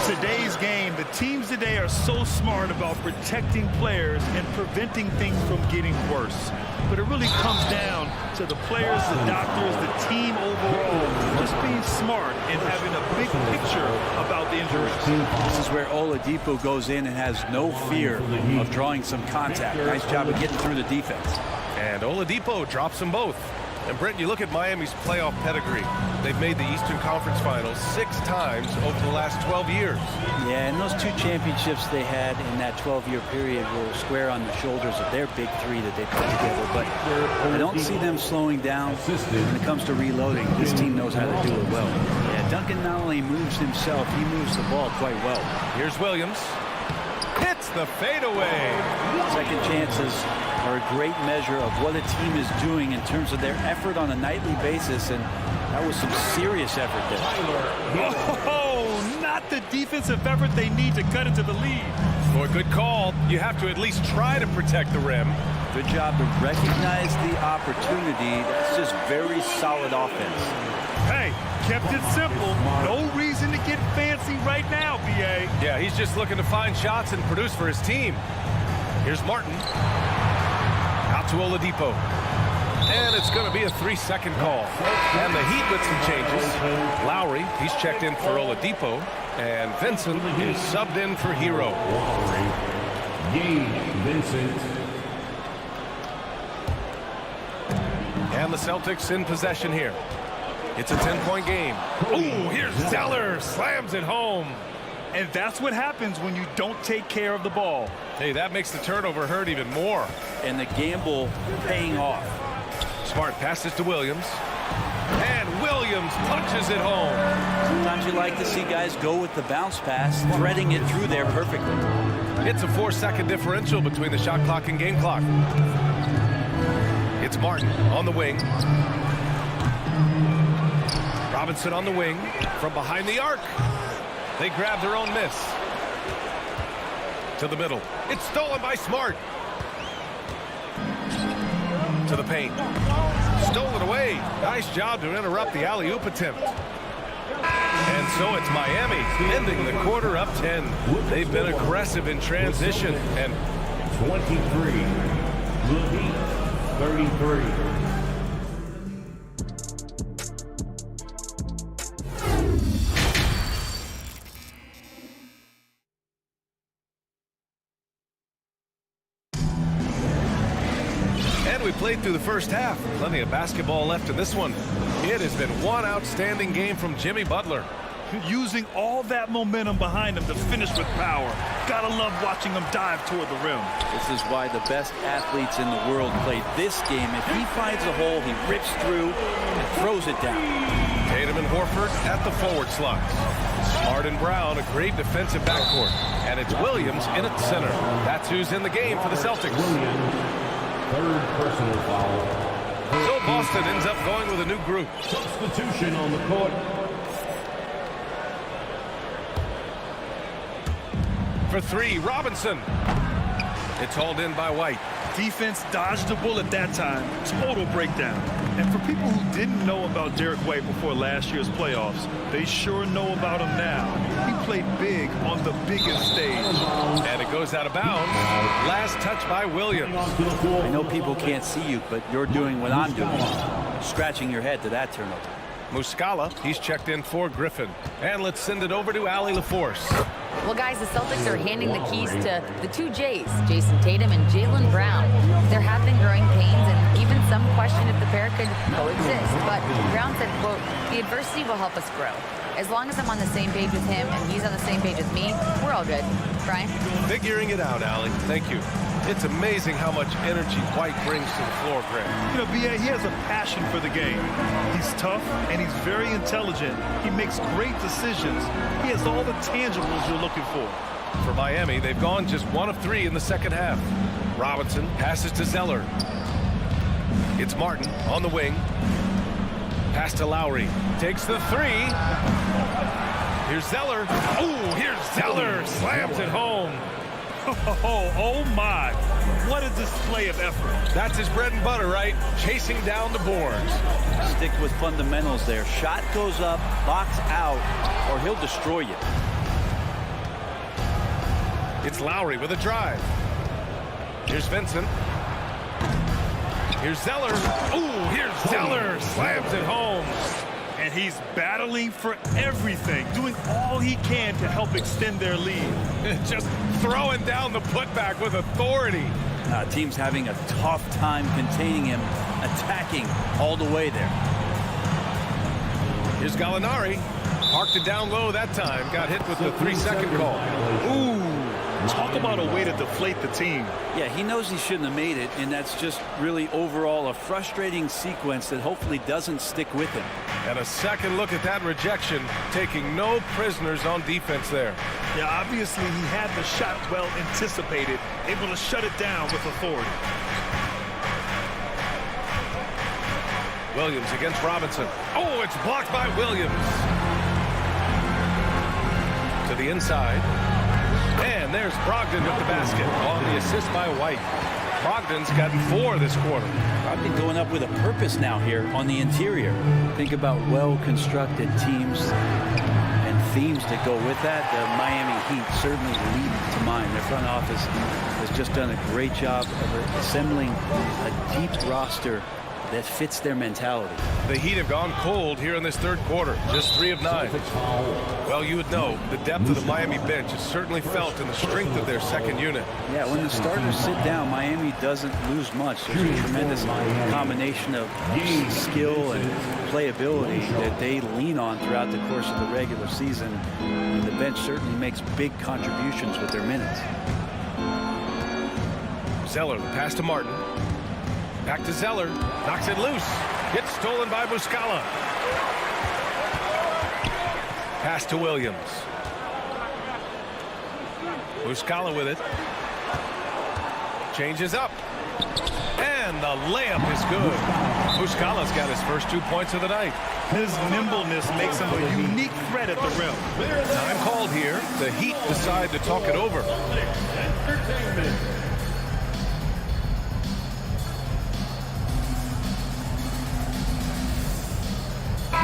S7: Today's game, the teams today are so smart about protecting players and preventing things from getting worse. But it really comes down to the players, the doctors, the team overall, just being smart and having a big picture about the injuries.
S8: This is where Oladipo goes in and has no fear of drawing some contact. Nice job of getting through the defense.
S6: And Oladipo drops them both. And Brent, you look at Miami's playoff pedigree. They've made the Eastern Conference Finals 6 times over the last 12 years.
S8: Yeah, and those 2 championships they had in that 12-year period were square on the shoulders of their big 3 that they put together. But I don't see them slowing down when it comes to reloading. This team knows how to do it well. Yeah, Duncan not only moves himself, he moves the ball quite well.
S6: Here's Williams. Hits the fadeaway.
S8: Second chances are a great measure of what a team is doing in terms of their effort on a nightly basis, and that was some serious effort there.
S7: Oh, not the defensive effort they need to cut into the lead.
S6: For a good call, you have to at least try to protect the rim.
S8: Good job to recognize the opportunity. That's just very solid offense.
S7: Hey, kept it simple. No reason to get fancy right now, B.A.
S6: Yeah, he's just looking to find shots and produce for his team. Here's Martin. Out to Oladipo. And it's going to be a 3-second call. And the Heat with some changes. Lowry, he's checked in for Oladipo. And Vincent is subbed in for Hero.
S10: Vincent.
S6: And the Celtics in possession here. It's a 10-point game. Oh, here's Zeller. Slams it home.
S7: And that's what happens when you don't take care of the ball.
S6: Hey, that makes the turnover hurt even more.
S8: And the gamble paying off.
S6: Smart passes to Williams. And Williams punches it home.
S8: Sometimes you like to see guys go with the bounce pass, threading it through there perfectly.
S6: It's a 4-second differential between the shot clock and game clock. It's Martin on the wing. Robinson on the wing from behind the arc. They grab their own miss. To the middle. It's stolen by Smart. To the paint. Stolen away. Nice job to interrupt the alley-oop attempt. And so it's Miami ending the quarter up 10. They've been aggressive in transition. And
S10: 23. The Heat, 33.
S6: we played through the first half. Plenty of basketball left in this one. It has been one outstanding game from Jimmy Butler.
S7: Using all that momentum behind him to finish with power. Gotta love watching him dive toward the rim.
S8: This is why the best athletes in the world play this game. If he finds a hole, he rips through and throws it down.
S6: Tatum and Horford at the forward slots. Smart and Brown, a great defensive backcourt. And it's Williams in at center. That's who's in the game for the Celtics.
S10: Third personal foul.
S6: So Boston ends up going with a new group.
S10: Substitution on the court.
S6: For three, Robinson. It's hauled in by White.
S7: Defense dodged the bullet that time. Total breakdown. And for people who didn't know about Derek White before last year's playoffs, they sure know about him now. He played big on the biggest stage.
S6: And it goes out of bounds. Last touch by Williams.
S8: I know people can't see you, but you're doing what I'm doing. Scratching your head to that turnover.
S6: Muscala, he's checked in for Griffin. And let's send it over to Allie LaForce.
S9: Well, guys, the Celtics are handing the keys to the two J's, Jason Tatum and Jaylen Brown. There have been growing pains and even some question if the pair could coexist. But Brown said, quote, "The adversity will help us grow. As long as I'm on the same page with him and he's on the same page with me, we're all good." Brian?
S6: Figuring it out, Allie. Thank you. It's amazing how much energy White brings to the floor, Greg.
S7: You know, B.A., he has a passion for the game. He's tough, and he's very intelligent. He makes great decisions. He has all the tangibles you're looking for.
S6: For Miami, they've gone just 1 of 3 in the second half. Robinson passes to Zeller. It's Martin on the wing. Pass to Lowry. Takes the 3. Here's Zeller. Oh, here's Zeller. Slams it home.
S7: Oh my. What a display of effort.
S6: That's his bread and butter, right? Chasing down the boards.
S8: Stick with fundamentals there. Shot goes up, box out, or he'll destroy you.
S6: It's Lowry with a drive. Here's Vincent. Here's Zeller. Ooh, here's Zeller. Slams it home.
S7: And he's battling for everything, doing all he can to help extend their lead.
S6: Just throwing down the putback with authority.
S8: Team's having a tough time containing him, attacking all the way there.
S6: Here's Gallinari. Parked it down low that time. Got hit with the 3-second call.
S7: Ooh, talk about a way to deflate the team.
S8: Yeah, he knows he shouldn't have made it, and that's just really overall a frustrating sequence that hopefully doesn't stick with him.
S6: And a second look at that rejection, taking no prisoners on defense there.
S7: Yeah, obviously he had the shot well anticipated, able to shut it down with authority.
S6: Williams against Robinson. Oh, it's blocked by Williams. To the inside. And there's Brogdon with the basket on the assist by White. Brogdon's gotten 4 this quarter.
S8: Brogdon going up with a purpose now here on the interior. Think about well-constructed teams and themes that go with that. The Miami Heat certainly lead to mind. Their front office has just done a great job of assembling a deep roster that fits their mentality.
S6: The Heat have gone cold here in this third quarter. Just 3 of 9. Well, you would know the depth of the Miami bench is certainly felt in the strength of their second unit.
S8: Yeah, when the starters sit down, Miami doesn't lose much. There's a tremendous combination of skill and playability that they lean on throughout the course of the regular season. And the bench certainly makes big contributions with their minutes.
S6: Zeller, the pass to Martin. Back to Zeller. Knocks it loose. Gets stolen by Muscala. Pass to Williams. Muscala with it. Changes up. And the layup is good. Muscala's got his first 2 points of the night.
S7: His nimbleness makes him a unique threat at the rim.
S6: Time called here. The Heat decide to talk it over.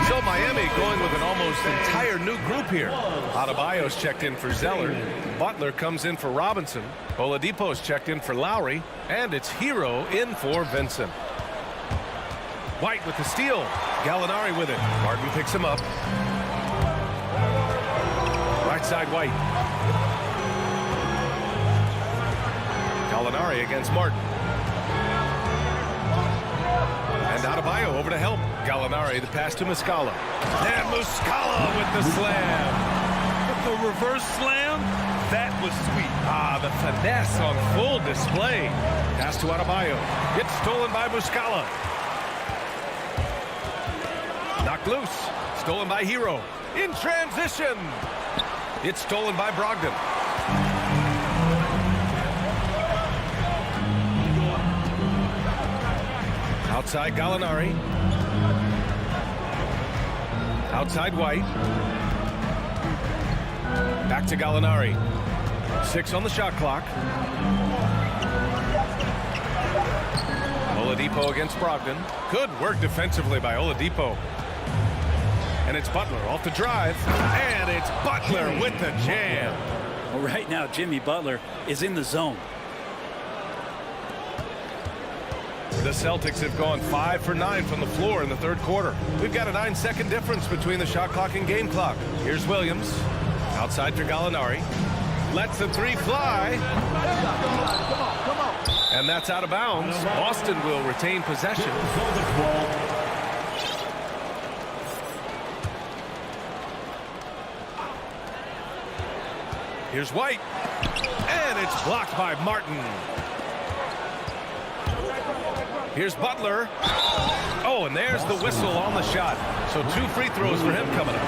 S6: So Miami going with an almost entire new group here. Adebayo's checked in for Zeller. Butler comes in for Robinson. Oladipo's checked in for Lowry. And it's Hero in for Vincent. White with the steal. Gallinari with it. Martin picks him up. Right side White. Gallinari against Martin. And Adebayo over to help. Gallinari, the pass to Muscala. And Muscala with the slam.
S7: The reverse slam, that was sweet.
S6: The finesse on full display. Pass to Adebayo. Gets stolen by Muscala. Knocked loose. Stolen by Hero. In transition. It's stolen by Brogdon. Outside Gallinari. Outside White. Back to Gallinari. 6 on the shot clock. Oladipo against Brogdon. Good work defensively by Oladipo. And it's Butler off the drive. And it's Butler with the jam.
S8: Well, right now, Jimmy Butler is in the zone.
S6: The Celtics have gone 5 for 9 from the floor in the third quarter. We've got a 9-second difference between the shot clock and game clock. Here's Williams. Outside for Gallinari. Lets the 3 fly. And that's out of bounds. Boston will retain possession. Here's White. And it's blocked by Martin. Here's Butler. Oh, and there's the whistle on the shot. So 2 free throws for him coming up.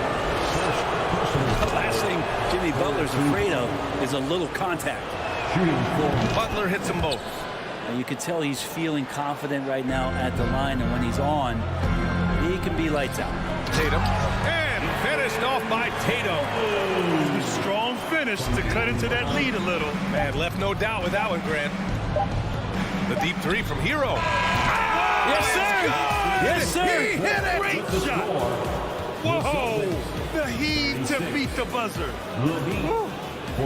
S8: The last thing Jimmy Butler's afraid of is a little contact.
S6: Butler hits them both.
S8: And you can tell he's feeling confident right now at the line, and when he's on, he can be lights out.
S6: Tatum. And finished off by Tatum.
S7: Strong finish. finish to cut into that lead a little.
S6: Man, left no doubt with that one, Grant. The deep three from Hero.
S4: Yes, sir. Yes, sir.
S7: He hit it. Great shot. Whoa. The heave to beat the buzzer.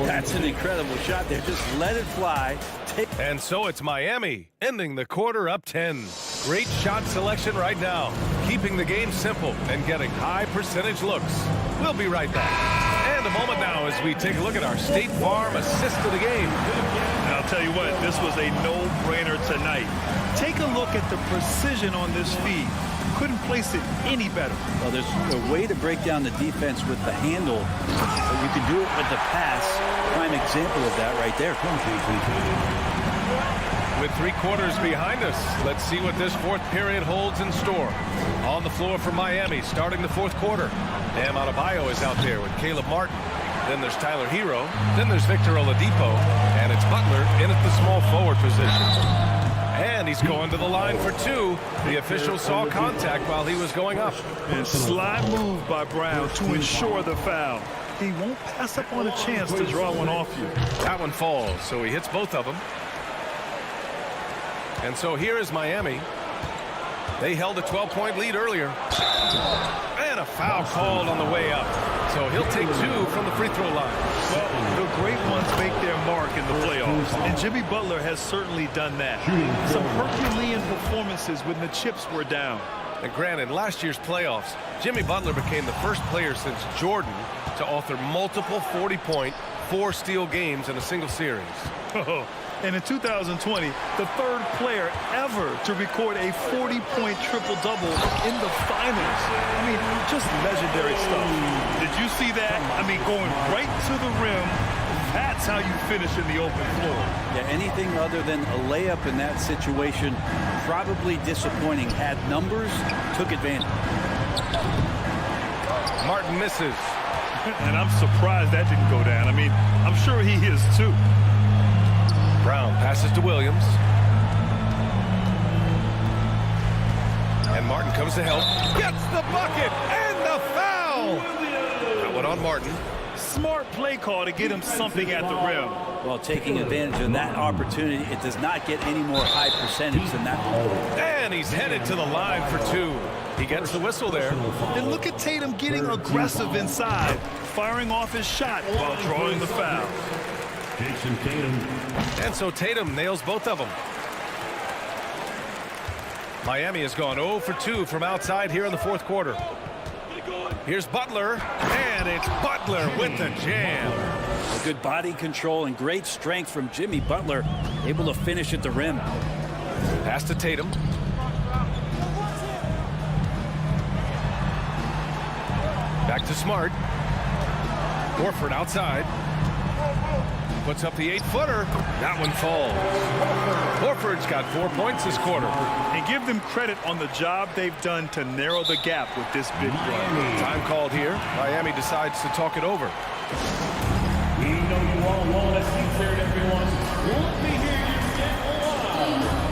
S8: That's an incredible shot there. Just let it fly.
S6: And so it's Miami, ending the quarter up 10. Great shot selection right now, keeping the game simple and getting high percentage looks. We'll be right back. And a moment now as we take a look at our State Farm assist of the game.
S7: And I'll tell you what, this was a no-brainer tonight. Take a look at the precision on this feed. Couldn't place it any better.
S8: Well, there's a way to break down the defense with the handle, but you can do it with the pass. Prime example of that right there.
S6: With 3 quarters behind us, let's see what this fourth period holds in store. On the floor for Miami, starting the fourth quarter. Bam Adebayo is out there with Caleb Martin. Then there's Tyler Hero. Then there's Victor Oladipo. And it's Butler in at the small forward position. And he's going to the line for 2. The official saw contact while he was going up.
S7: And sly move by Brown to ensure the foul. He won't pass up on a chance to draw one off you.
S6: That one falls, so he hits both of them. And so here is Miami. They held a 12-point lead earlier. And a foul called on the way up. So he'll take 2 from the free throw line.
S7: Well, the great ones make their mark in the playoffs, and Jimmy Butler has certainly done that. Some Herculean performances when the chips were down.
S6: And granted, last year's playoffs, Jimmy Butler became the first player since Jordan to author multiple 40-point, 4-steal games in a single series.
S7: And in 2020, the third player ever to record a 40-point triple-double in the finals. I mean, just legendary stuff. Did you see that? I mean, going right to the rim. That's how you finish in the open floor.
S8: Yeah, anything other than a layup in that situation, probably disappointing. Had numbers, took advantage.
S6: Martin misses.
S7: And I'm surprised that didn't go down. I mean, I'm sure he is too.
S6: Brown passes to Williams. And Martin comes to help. Gets the bucket and the foul. That one on Martin.
S7: Smart play call to get him something at the rim.
S8: Well, taking advantage of that opportunity, it does not get any more high percentage than that.
S6: And he's headed to the line for 2. He gets the whistle there.
S7: And look at Tatum getting aggressive inside, firing off his shot while drawing the foul.
S10: Jason Tatum.
S6: And so Tatum nails both of them. Miami has gone 0 for 2 from outside here in the fourth quarter. Here's Butler, and it's Butler with the jam.
S8: A good body control and great strength from Jimmy Butler, able to finish at the rim.
S6: Pass to Tatum. Back to Smart. Horford outside. Puts up the 8-footer. That one falls. Horford's got 4 points this quarter.
S7: And give them credit on the job they've done to narrow the gap with this big run.
S6: Time called here. Miami decides to talk it over.
S10: We know you all want us here, everyone. Won't be here yet alive.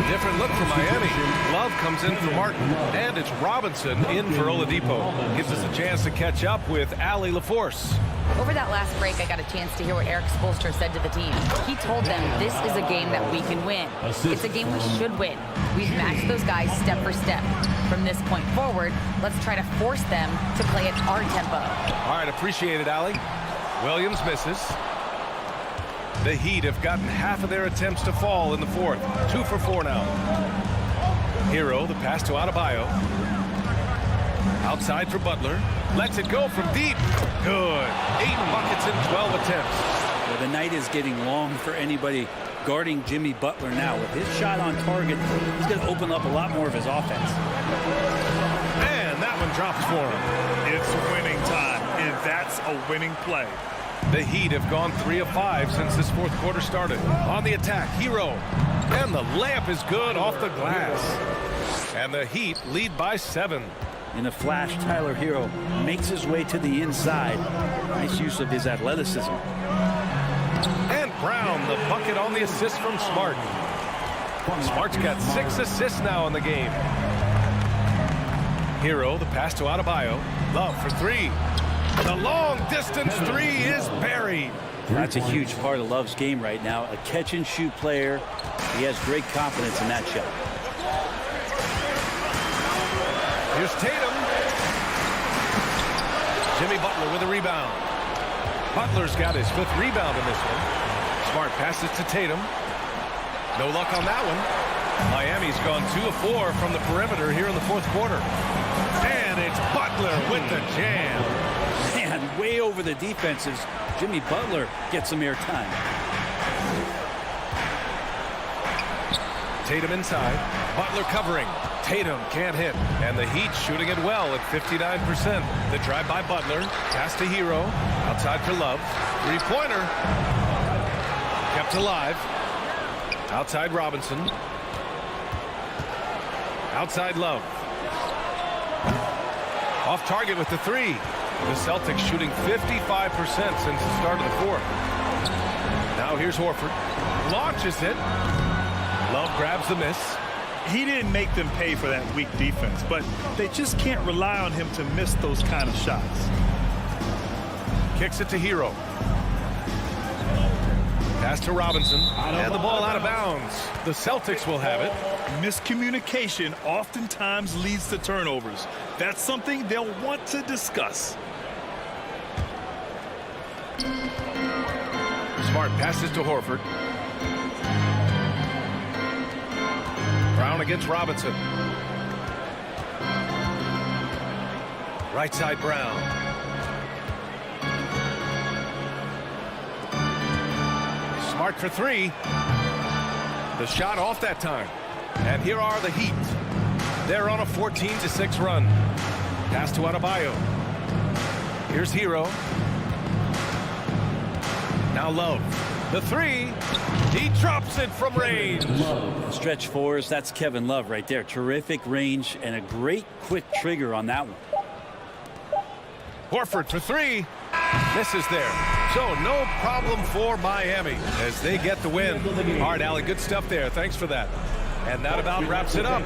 S6: Different look for Miami. Love comes in for Martin, and it's Robinson in for Oladipo. Gives us a chance to catch up with Allie LaForce.
S9: Over that last break, I got a chance to hear what Eric Spoelstra said to the team. He told them this is a game that we can win. It's a game we should win. We've matched those guys step for step. From this point forward, let's try to force them to play at our tempo.
S6: All right, appreciate it, Allie. Williams misses. The Heat have gotten half of their attempts to fall in the fourth. 2 for 4 now. Hero, the pass to Adebayo. Outside for Butler. Lets it go from deep. Good. 8 buckets in 12 attempts.
S8: Well, the night is getting long for anybody guarding Jimmy Butler now. With his shot on target, he's going to open up a lot more of his offense.
S6: And that one drops for him.
S7: It's winning time, and that's a winning play.
S6: The Heat have gone 3 of 5 since this fourth quarter started. On the attack, Hero. And the layup is good off the glass. And the Heat lead by 7.
S8: In a flash, Tyler Hero makes his way to the inside. Nice use of his athleticism.
S6: And Brown, the bucket on the assist from Smart. Smart's got 6 assists now in the game. Hero, the pass to Adebayo. Love for three. The long distance three is buried.
S8: That's a huge part of Love's game right now. A catch-and-shoot player. He has great confidence in that shot.
S6: Here's Tatum. Jimmy Butler with a rebound. Butler's got his 5th rebound in this one. Smart passes to Tatum. No luck on that one. Miami's gone 2 of 4 from the perimeter here in the 4th quarter. And it's Butler with the jam.
S8: Man, way over the defenses. Jimmy Butler gets some airtime.
S6: Tatum inside. Butler covering. Tatum can't hit. And the Heat shooting it well at 59%. The drive by Butler. Pass to Hero. Outside for Love. Three-pointer. Kept alive. Outside Robinson. Outside Love. Off target with the three. The Celtics shooting 55% since the start of the 4th. Now here's Horford. Launches it. Love grabs the miss.
S7: He didn't make them pay for that weak defense, but they just can't rely on him to miss those kind of shots.
S6: Kicks it to Hero. Pass to Robinson. And the ball out of bounds. The Celtics will have it.
S7: Miscommunication oftentimes leads to turnovers. That's something they'll want to discuss.
S6: Smart passes to Horford. Brown against Robinson. Right side Brown. Smart for three. The shot off that time. And here are the Heat. They're on a 14-6 run. Pass to Adebayo. Here's Hero. Now Love. The three. He drops it from range.
S8: Stretch fours, that's Kevin Love right there. Terrific range and a great quick trigger on that one.
S6: Horford for three. Misses there. So no problem for Miami as they get the win. All right, Allie, good stuff there. Thanks for that. And that about wraps it up.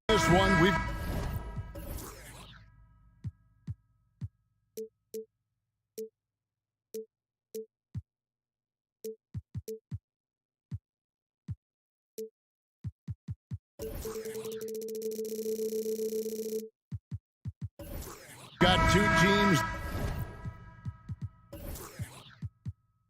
S1: This one we've got two teams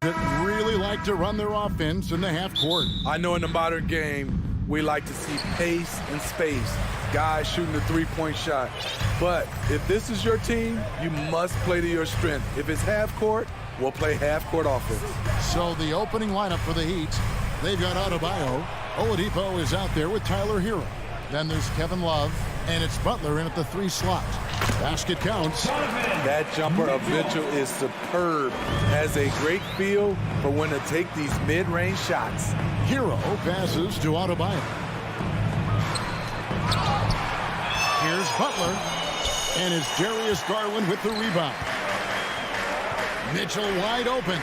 S1: that really like to run their offense in the half court.
S11: I know in the modern game, we like to see pace and space, guys shooting the three-point shot. But if this is your team, you must play to your strength. If it's half court, we'll play half court offense.
S1: So the opening lineup for the Heat, they've got Adebayo. Oladipo is out there with Tyler Hero. Then there's Kevin Love, and it's Butler in at the 3 slot. Basket counts.
S11: That jumper of Mitchell is superb. Has a great feel for when to take these mid-range shots.
S1: Hero passes to Adebayo. Here's Butler, and it's Darius Garland with the rebound. Mitchell wide open.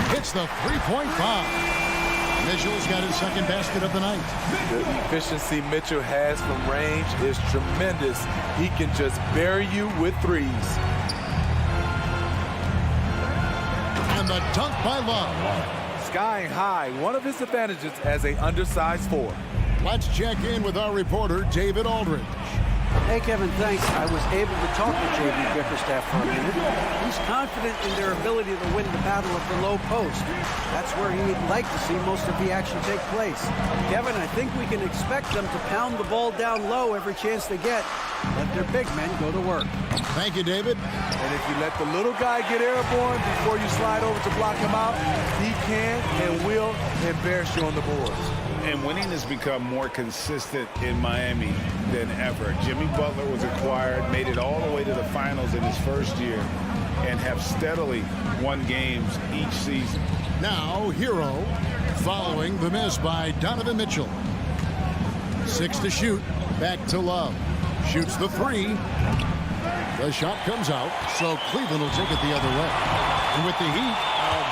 S1: Hits the three-point foul. Mitchell's got his second basket of the night.
S11: The efficiency Mitchell has from range is tremendous. He can just bury you with threes.
S1: And the dunk by Love.
S11: Skying high, one of his advantages as an undersized 4.
S1: Let's check in with our reporter, David Aldridge.
S4: Hey, Kevin, thanks. I was able to talk to J.B. Bickerstaff for a minute. He's confident in their ability to win the battle of the low post. That's where he'd like to see most of the action take place. Kevin, I think we can expect them to pound the ball down low every chance they get. Let their big men go to work.
S1: Thank you, David.
S11: And if you let the little guy get airborne before you slide over to block him out, he can and will embarrass you on the boards.
S3: And winning has become more consistent in Miami than ever. Jimmy Butler was acquired, made it all the way to the finals in his first year, and have steadily won games each season.
S1: Now, Hero, following the miss by Donovan Mitchell. 6 to shoot, back to Love. Shoots the 3. The shot comes out, so Cleveland will take it the other way. And with the Heat,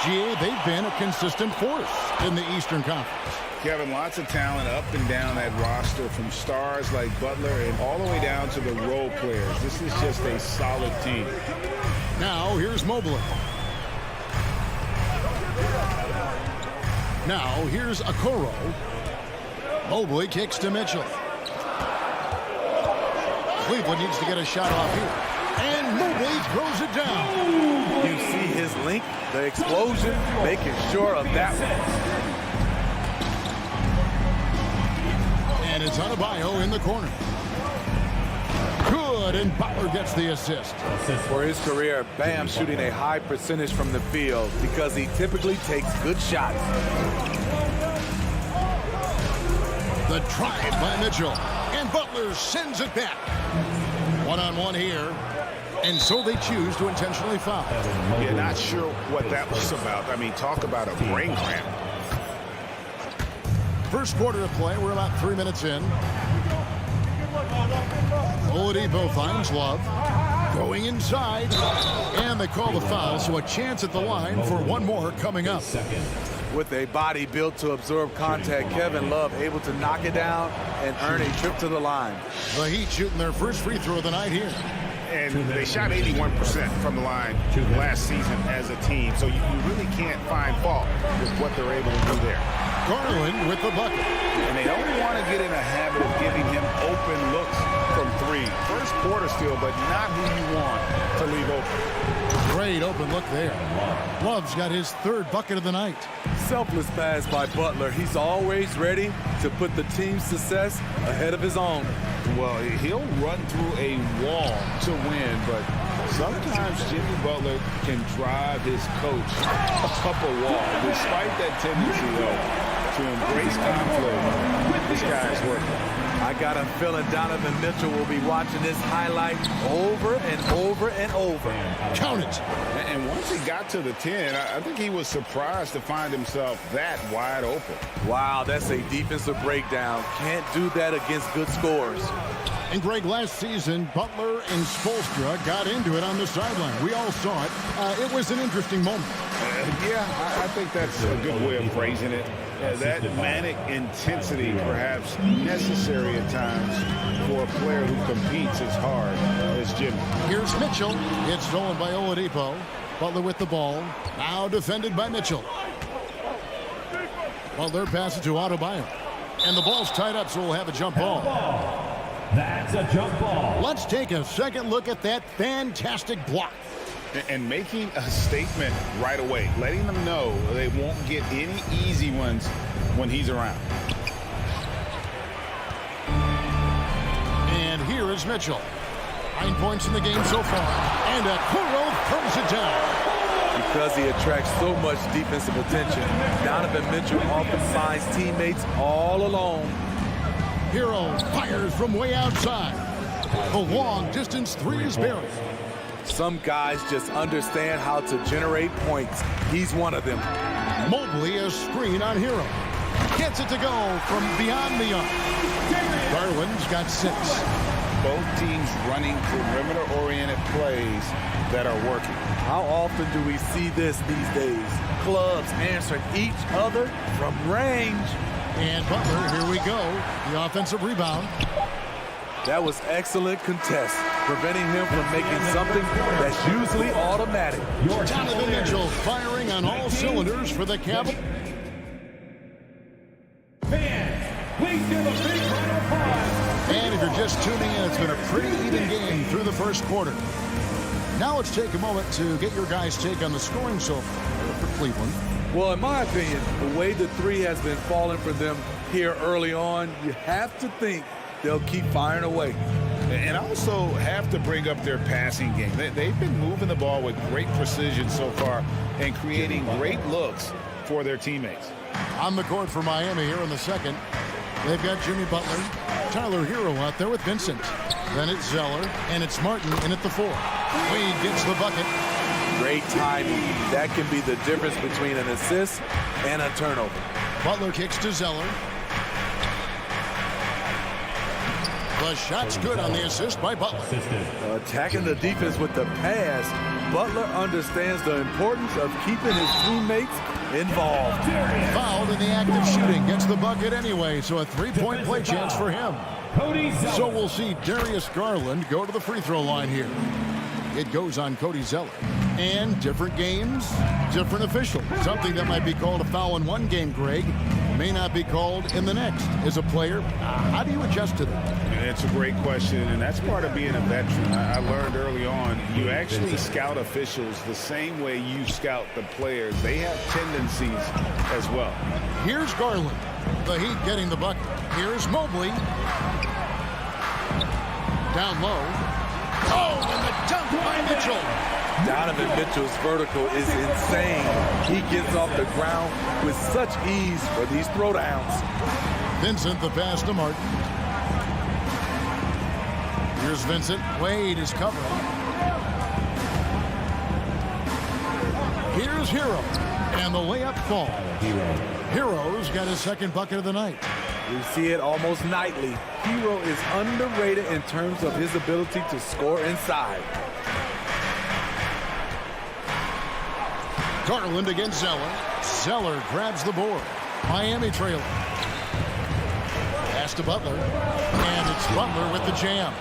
S1: GA, they've been a consistent force in the Eastern Conference.
S3: Kevin, lots of talent up and down that roster, from stars like Butler and all the way down to the role players. This is just a solid team.
S1: Now, here's Mobley. Now, here's Okoro. Mobley kicks to Mitchell. Cleveland needs to get a shot off here. And Mobley throws it down.
S11: You see his link, the explosion, making sure of that one.
S1: And it's Adebayo in the corner. Good, and Butler gets the assist.
S11: For his career, Bam shooting a high percentage from the field because he typically takes good shots.
S1: The drive by Mitchell, and Butler sends it back. One-on-one here. And so they choose to intentionally foul.
S3: Yeah, not sure what that was about. I mean, talk about a brain cramp.
S1: First quarter of play. We're about 3 minutes in. Oladipo finds Love. Going inside. And they call the foul, so a chance at the line for one more coming up.
S11: With a body built to absorb contact, Kevin Love able to knock it down and earn a trip to the line.
S1: The Heat shooting their first free throw of the night here.
S3: And they shot 81% from the line last season as a team, so you really can't find fault with what they're able to do there.
S1: Garland with the bucket.
S3: And they don't want to get in a habit of giving him open looks from three. First quarter still, but not who you want to leave open.
S1: Great open look there. Love's got his third bucket of the night.
S11: Selfless pass by Butler. He's always ready to put the team's success ahead of his own.
S3: Well, he'll run through a wall to win, but sometimes Jimmy Butler can drive his coach up a wall. Despite that tendency, though, to embrace conflict, this guy's working.
S11: I got a feeling Donovan Mitchell will be watching this highlight over and over and over.
S1: Count it.
S3: And once he got to the 10, I think he was surprised to find himself that wide open.
S11: Wow, that's a defensive breakdown. Can't do that against good scores.
S1: And Greg, last season, Butler and Spoelstra got into it on the sideline. We all saw it. It was an interesting moment.
S3: Yeah, I think that's a good way of phrasing it. That manic intensity perhaps necessary at times for a player who competes as hard as Jimmy.
S1: Here's Mitchell. It's stolen by Oladipo. Butler with the ball. Now defended by Mitchell. Butler passes to Adebayo. And the ball's tied up, so we'll have a jump ball.
S10: That's a jump ball.
S1: Let's take a second look at that fantastic block.
S3: And making a statement right away, letting them know they won't get any easy ones when he's around.
S1: And here is Mitchell. 9 points in the game so far. And Okoro throws it down.
S11: Because he attracts so much defensive attention, Donovan Mitchell often finds teammates all alone.
S1: Hero fires from way outside. The long distance three is buried.
S11: Some guys just understand how to generate points. He's one of them.
S1: Mobley a screen on Hero. Gets it to go from beyond the arc. Garland's got 6.
S3: Both teams running perimeter-oriented plays that are working.
S11: How often do we see this these days? Clubs answering each other from range.
S1: And Butler, here we go. The offensive rebound.
S11: That was excellent contest, preventing him from making something that's usually automatic.
S1: Donovan Mitchell firing on all cylinders for the Cavaliers.
S10: Fans, please give a big round of applause.
S1: And if you're just tuning in, it's been a pretty even game through the first quarter. Now let's take a moment to get your guys' take on the scoring so far for Cleveland.
S11: Well, in my opinion, the way the three has been falling for them here early on, you have to think they'll keep firing away.
S3: And also have to bring up their passing game. They've been moving the ball with great precision so far and creating great looks for their teammates.
S1: On the court for Miami here in the second, they've got Jimmy Butler, Tyler Hero out there with Vincent. Then it's Zeller, and it's Martin in at the 4. Wade gets the bucket.
S11: Great timing. That can be the difference between an assist and a turnover.
S1: Butler kicks to Zeller. The shot's good on the assist by Butler.
S11: Attacking the defense with the pass, Butler understands the importance of keeping his teammates involved.
S1: Fouled in the act of shooting, gets the bucket anyway, so a 3-point play chance for him. So we'll see Darius Garland go to the free throw line here. It goes on Cody Zeller. And different games, different official. Something that might be called a foul in one game, Greg, may not be called in the next. As a player, how do you adjust to that?
S3: It's a great question, and that's part of being a veteran. I learned early on, you actually scout officials the same way you scout the players. They have tendencies as well.
S1: Here's Garland. The Heat getting the bucket. Here's Mobley. Down low. Oh, and the dunk by Mitchell.
S11: Donovan Mitchell's vertical is insane. He gets off the ground with such ease for these throwdowns.
S1: Vincent the pass to Martin. Here's Vincent. Wade is covering. Here's Hero. And the layup call. Hero's got his second bucket of the night.
S11: We see it almost nightly. Hero is underrated in terms of his ability to score inside.
S1: Garland against Zeller. Zeller grabs the board. Miami trailer. Pass to Butler. And it's Butler with the jam.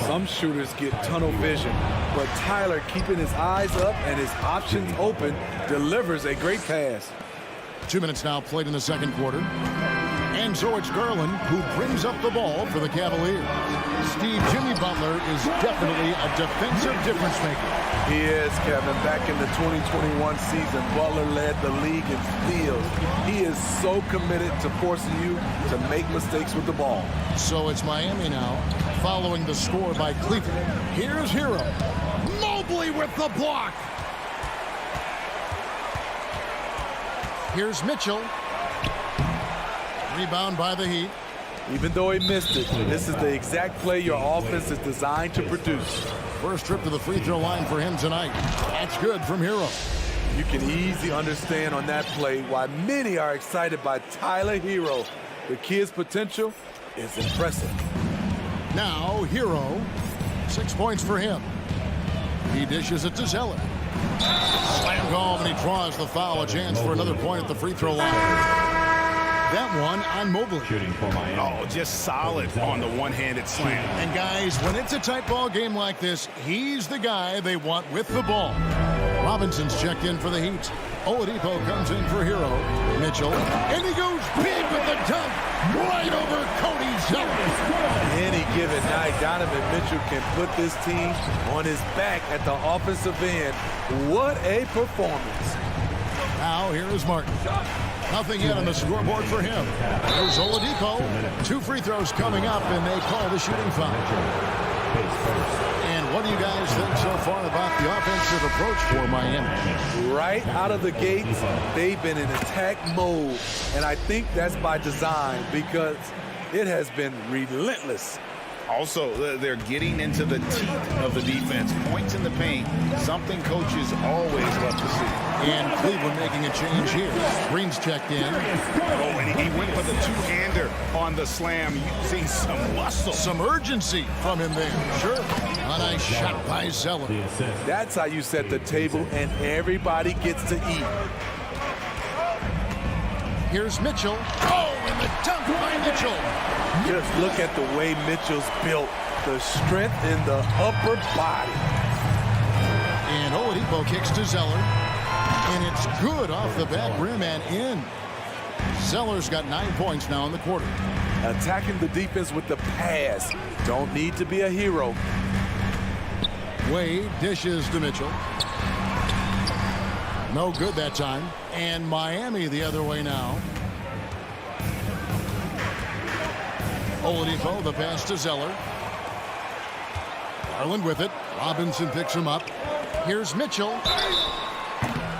S11: Some shooters get tunnel vision, but Tyler, keeping his eyes up and his options open, delivers a great pass.
S1: 2 minutes now played in the second quarter. And so it's Garland who brings up the ball for the Cavaliers. Jimmy Butler is definitely a defensive difference maker.
S11: He is, Kevin. Back in the 2021 season, Butler led the league in steals. He is so committed to forcing you to make mistakes with the ball.
S1: So it's Miami now, following the score by Cleveland. Here's Hero. Mobley with the block. Here's Mitchell. Rebound by the Heat.
S11: Even though he missed it, this is the exact play your offense is designed to produce.
S1: First trip to the free throw line for him tonight. That's good from Hero.
S11: You can easily understand on that play why many are excited by Tyler Hero. The kid's potential is impressive.
S1: Now Hero, 6 points for him. He dishes it to Zeller. Slammed home, and he draws the foul. A chance for another point at the free throw line. That one on Mobley.
S3: Shooting for Miami. Oh, just solid on the one-handed slam.
S1: And guys, when it's a tight ball game like this, he's the guy they want with the ball. Robinson's checked in for the Heat. Oladipo comes in for Hero. Mitchell. And he goes big with the dunk. Right over Cody Zeller.
S11: Any given night, Donovan Mitchell can put this team on his back at the offensive end. What a performance.
S1: Now here is Martin. Nothing yet on the scoreboard for him. There's Oladipo. 2 free throws coming up, and they call the shooting foul. And what do you guys think so far about the offensive approach for Miami?
S11: Right out of the gates, they've been in attack mode. And I think that's by design because it has been relentless.
S3: Also, they're getting into the teeth of the defense. Points in the paint, something coaches always love to see.
S1: And Cleveland making a change here. Green's checked in.
S3: Oh, and he went for the two-hander on the slam, using some muscle.
S1: Some urgency from him there. Sure. A nice shot by Zeller.
S11: That's how you set the table, and everybody gets to eat.
S1: Here's Mitchell. Oh, and the dunk by Mitchell.
S11: Just look at the way Mitchell's built. The strength in the upper body.
S1: And Oladipo kicks to Zeller. And it's good off the back rim and in. Zeller's got 9 points now in the quarter.
S11: Attacking the defense with the pass. Don't need to be a hero.
S1: Wade dishes to Mitchell. No good that time. And Miami the other way now. Oladipo, the pass to Zeller. Garland with it. Robinson picks him up. Here's Mitchell.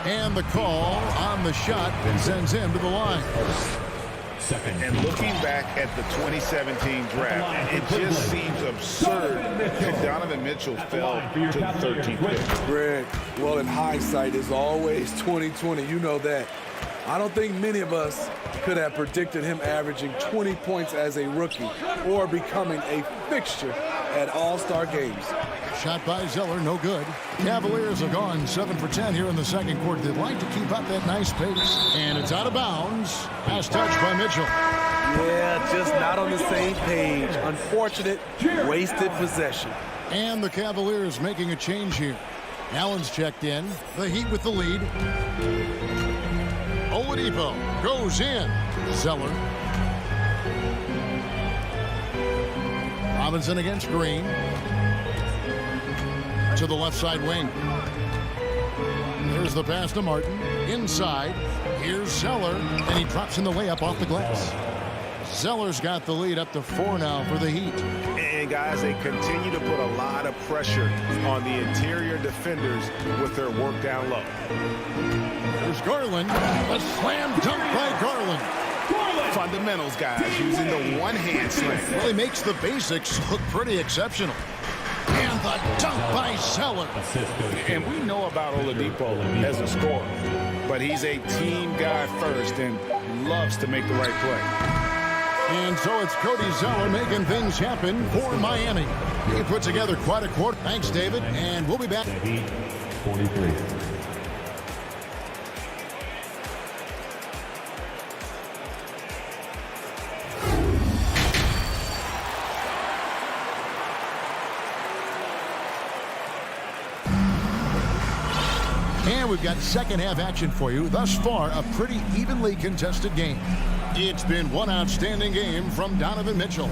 S1: And the call on the shot sends him to the line.
S3: And looking back at the 2017 draft, it just seems absurd that Donovan Mitchell fell to the 13th pick.
S11: Greg, well, in hindsight, is always 2020. You know that. I don't think many of us could have predicted him averaging 20 points as a rookie or becoming a fixture at All-Star games.
S1: Shot by Zeller, no good. Cavaliers have gone 7 for 10 here in the second quarter. They'd like to keep up that nice pace. And it's out of bounds. Last touch by Mitchell.
S11: Yeah, just not on the same page. Unfortunate, wasted possession.
S1: And the Cavaliers making a change here. Allen's checked in. The Heat with the lead. Oladipo goes in. Zeller. Robinson against Green. To the left side wing. There's the pass to Martin. Inside. Here's Zeller. And he drops in the layup off the glass. Zeller's got the lead up to 4 now for the Heat.
S3: And guys, they continue to put a lot of pressure on the interior defenders with their work down low.
S1: There's Garland. A slam dunk by Garland.
S3: Fundamentals, guys, using the one-hand slam.
S1: Really makes the basics look pretty exceptional. And the dunk by Zeller.
S3: And we know about Oladipo as a scorer, but he's a team guy first and loves to make the right play.
S1: And so it's Cody Zeller making things happen for Miami. He put together quite a quarter. Thanks, David, and we'll be back.
S10: 43.
S1: And we've got second half action for you. Thus far, a pretty evenly contested game. It's been one outstanding game from Donovan Mitchell.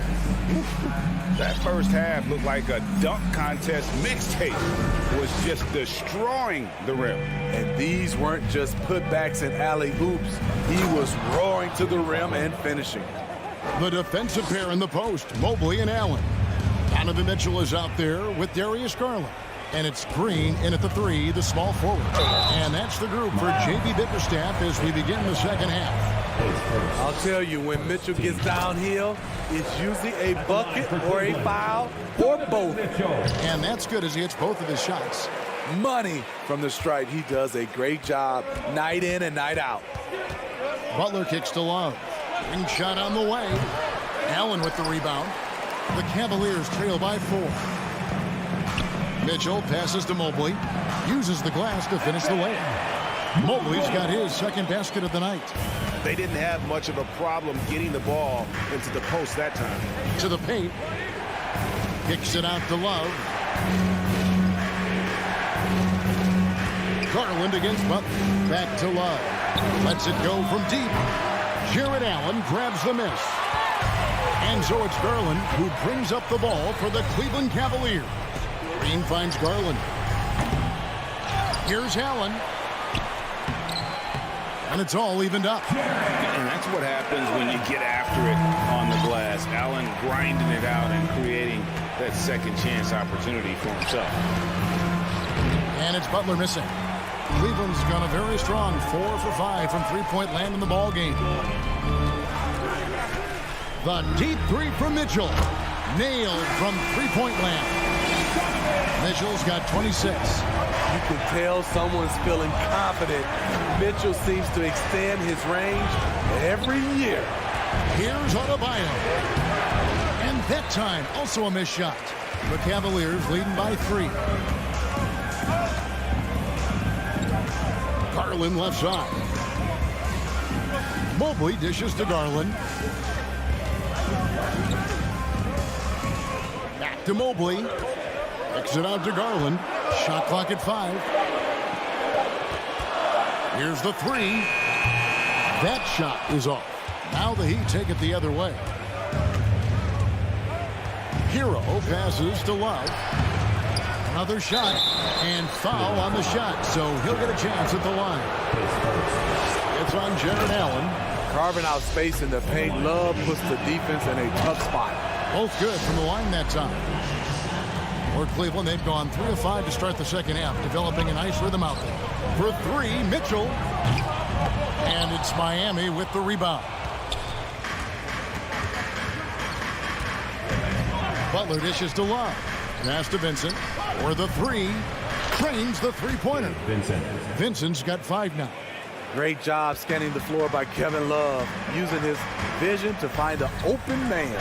S3: That first half looked like a dunk contest mixtape. Was just destroying the rim.
S11: And these weren't just putbacks and alley-oops. He was roaring to the rim and finishing.
S1: The defensive pair in the post, Mobley and Allen. Donovan Mitchell is out there with Darius Garland. And it's Green in at the three, the small forward. And that's the group for J.B. Bickerstaff as we begin the second half.
S11: I'll tell you, when Mitchell gets downhill, it's usually a bucket or a foul or both.
S1: And that's good as he hits both of his shots.
S11: Money from the stripe. He does a great job night in and night out.
S1: Butler kicks to Love. Ring shot on the way. Allen with the rebound. The Cavaliers trail by 4. Mitchell passes to Mobley. Uses the glass to finish the layup. Mobley's got his second basket of the night.
S3: They didn't have much of a problem getting the ball into the post that time.
S1: To the paint. Kicks it out to Love. Garland against Butler. Back to Love. Lets it go from deep. Jared Allen grabs the miss. And so it's Garland who brings up the ball for the Cleveland Cavaliers. Green finds Garland. Here's Allen. And it's all evened up.
S3: And that's what happens when you get after it on the glass. Allen grinding it out and creating that second chance opportunity for himself.
S1: And it's Butler missing. Cleveland's gone a very strong 4 for 5 from three-point land in the ball game. The deep three from Mitchell. Nailed from three-point land. Mitchell's got 26.
S11: You can tell someone's feeling confident. Mitchell seems to extend his range every year.
S1: Here's Adebayo. And that time, also a missed shot. The Cavaliers leading by 3. Garland left side. Mobley dishes to Garland. Back to Mobley. Kicks it out to Garland. Shot clock at 5. Here's the 3. That shot is off. Now the Heat take it the other way. Hero passes to Love. Another shot. And foul on the shot. So he'll get a chance at the line. It's on Jared Allen.
S11: Carving out space in the paint. Love puts the defense in a tough spot.
S1: Both good from the line that time. For Cleveland, they've gone 3 of 5 to start the second half, developing a nice rhythm out there. For 3, Mitchell. And it's Miami with the rebound. Butler dishes to Love. Pass to Vincent. For the 3, trains the three-pointer. Vincent's got 5 now.
S11: Great job scanning the floor by Kevin Love, using his vision to find an open man.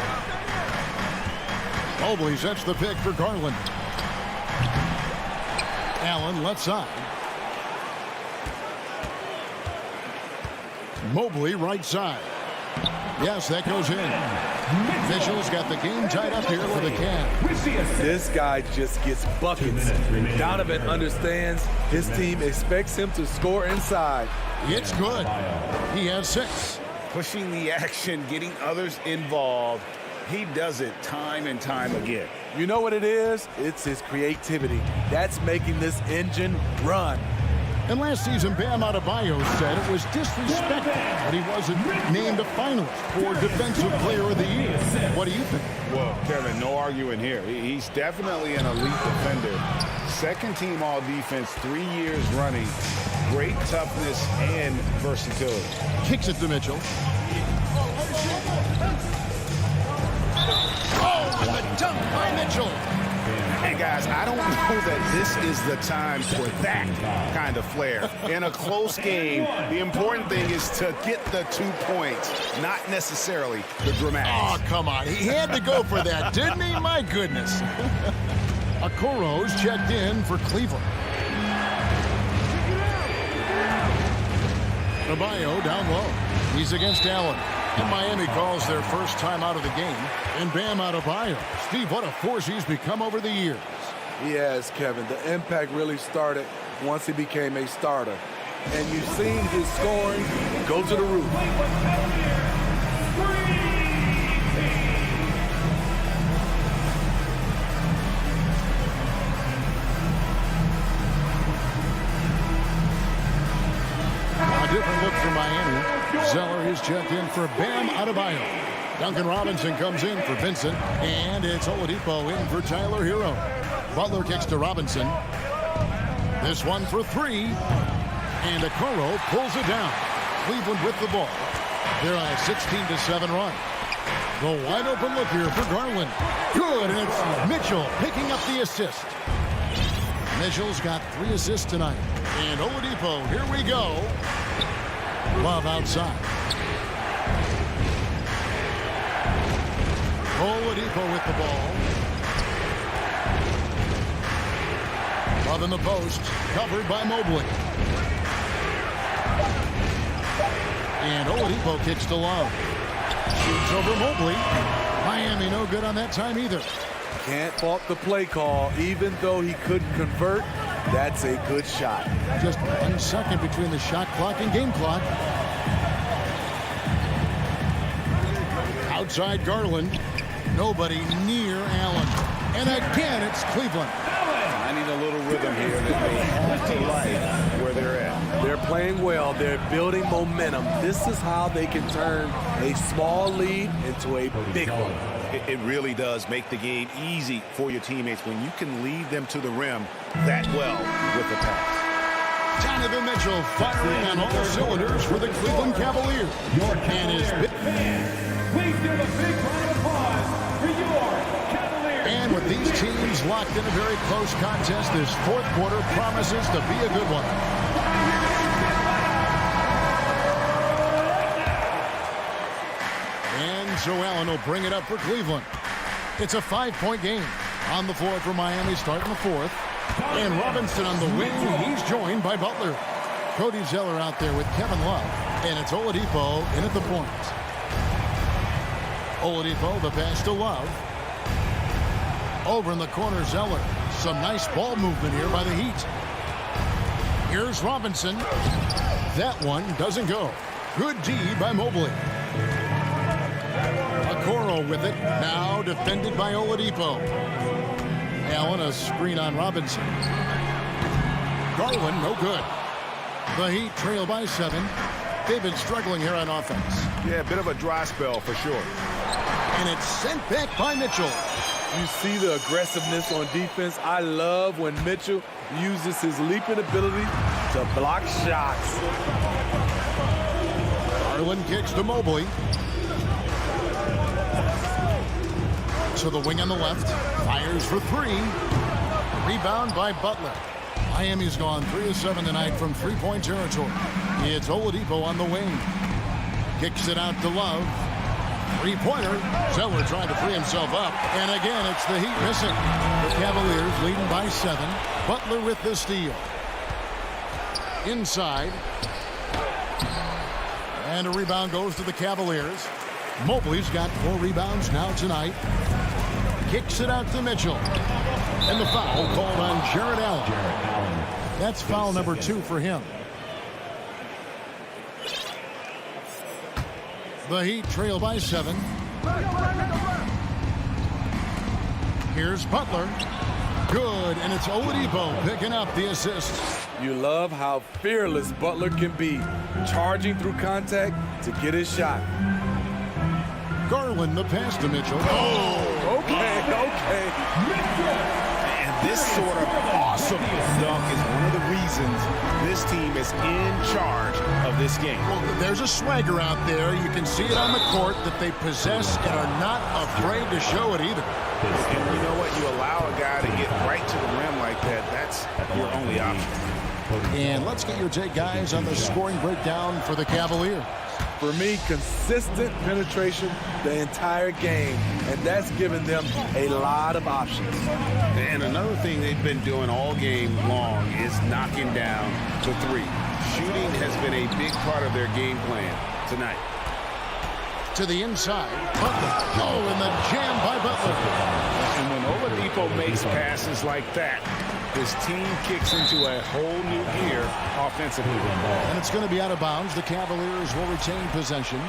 S1: Mobley sets the pick for Garland. Allen left side. Mobley right side. Yes, that goes in. Mitchell's got the game tied up here for the Cavs.
S11: This guy just gets buckets. Donovan understands his team expects him to score inside.
S1: It's good. He has 6.
S3: Pushing the action, getting others involved. He does it time and time again.
S11: You know what it is? It's his creativity. That's making this engine run.
S1: And last season, Bam Adebayo said it was disrespectful that he wasn't named a finalist for Defensive Player of the Year. What do you think?
S3: Well, Kevin, no arguing here. He's definitely an elite defender. Second team all defense, 3 years running. Great toughness and versatility.
S1: Kicks it to Mitchell. Oh, and the dunk by Mitchell.
S3: And guys, I don't know that this is the time for that kind of flair. In a close game, the important thing is to get the 2 points, not necessarily the dramatics.
S1: Oh, come on. He had to go for that, didn't he? My goodness. Okoro's checked in for Cleveland. Adebayo down low. He's against Allen. And Miami calls their first time out of the game. And Bam Adebayo. Steve, what a force he's become over the years.
S11: He has, Kevin. The impact really started once he became a starter. And you've seen his scoring go to the roof.
S1: A different look for Miami. Zeller is checked in for Bam Adebayo. Duncan Robinson comes in for Vincent. And it's Oladipo in for Tyler Hero. Butler kicks to Robinson. This one for three. And Okoro pulls it down. Cleveland with the ball. They're on a 16-7 run. The wide open look here for Garland. Good, and it's Mitchell picking up the assist. Mitchell's got 3 assists tonight. And Oladipo, here we go. Love outside. Oladipo with the ball. Love in the post, covered by Mobley. And Oladipo kicks to Love. Shoots over Mobley. Miami no good on that time either.
S11: Can't fault the play call. Even though he couldn't convert, that's a good shot.
S1: Just 1 second between the shot clock and game clock. Outside Garland. Nobody near Allen. And again, it's Cleveland.
S3: I need a little rhythm here that they have to like where they're at.
S11: They're playing well. They're building momentum. This is how they can turn a small lead into a big one.
S3: It really does make the game easy for your teammates when you can lead them to the rim that well with the pass.
S1: Donovan Mitchell firing on all cylinders for the Cleveland Cavaliers. And his
S10: Please give a big round of applause for your Cavaliers.
S1: And with these teams locked in a very close contest, this fourth quarter promises to be a good one. And so Allen will bring it up for Cleveland. It's a 5-point game. On the floor for Miami starting the fourth. And Robinson on the wing. He's joined by Butler. Cody Zeller out there with Kevin Love. And it's Oladipo in at the point. Oladipo, the pass to Love. Over in the corner, Zeller. Some nice ball movement here by the Heat. Here's Robinson. That one doesn't go. Good D by Mobley. Okoro with it. Now defended by Oladipo. Allen, a screen on Robinson. Garland, no good. The Heat trail by 7. They've been struggling here on offense.
S3: Yeah, a bit of a dry spell for sure.
S1: And it's sent back by Mitchell.
S11: You see the aggressiveness on defense. I love when Mitchell uses his leaping ability to block shots.
S1: Garland kicks to Mobley. To the wing on the left. Fires for 3. Rebound by Butler. Miami's gone 3 of 7 tonight from 3-point territory. It's Oladipo on the wing. Kicks it out to Love. 3-pointer. Zeller trying to free himself up. And again, it's the Heat missing. The Cavaliers leading by 7. Butler with the steal. Inside. And a rebound goes to the Cavaliers. Mobley's got 4 rebounds now tonight. Kicks it out to Mitchell. And the foul called on Jared Allen. That's foul number 2 for him. The Heat trail by 7. Here's Butler. Good, and it's Oladipo picking up the assist.
S11: You love how fearless Butler can be, charging through contact to get his shot.
S1: Garland, the pass to Mitchell. Oh,
S11: okay.
S3: And this sort of awesome dunk is one of the reasons reasons this team is in charge of this game.
S1: Well, there's a swagger out there. You can see it on the court that they possess and are not afraid to show it either.
S3: And you know what? You allow a guy to get right to the rim like that, that's your only option.
S1: And let's get your take, guys, on the scoring breakdown for the Cavaliers.
S11: For me, consistent penetration the entire game, and that's given them a lot of options.
S3: And another thing they've been doing all game long is knocking down the three. Shooting has been a big part of their game plan tonight.
S1: To the inside, Butler. Oh, and the jam by Butler.
S3: And when Oladipo makes passes like that, this team kicks into a whole new gear offensively.
S1: And it's going to be out of bounds. The Cavaliers will retain possession.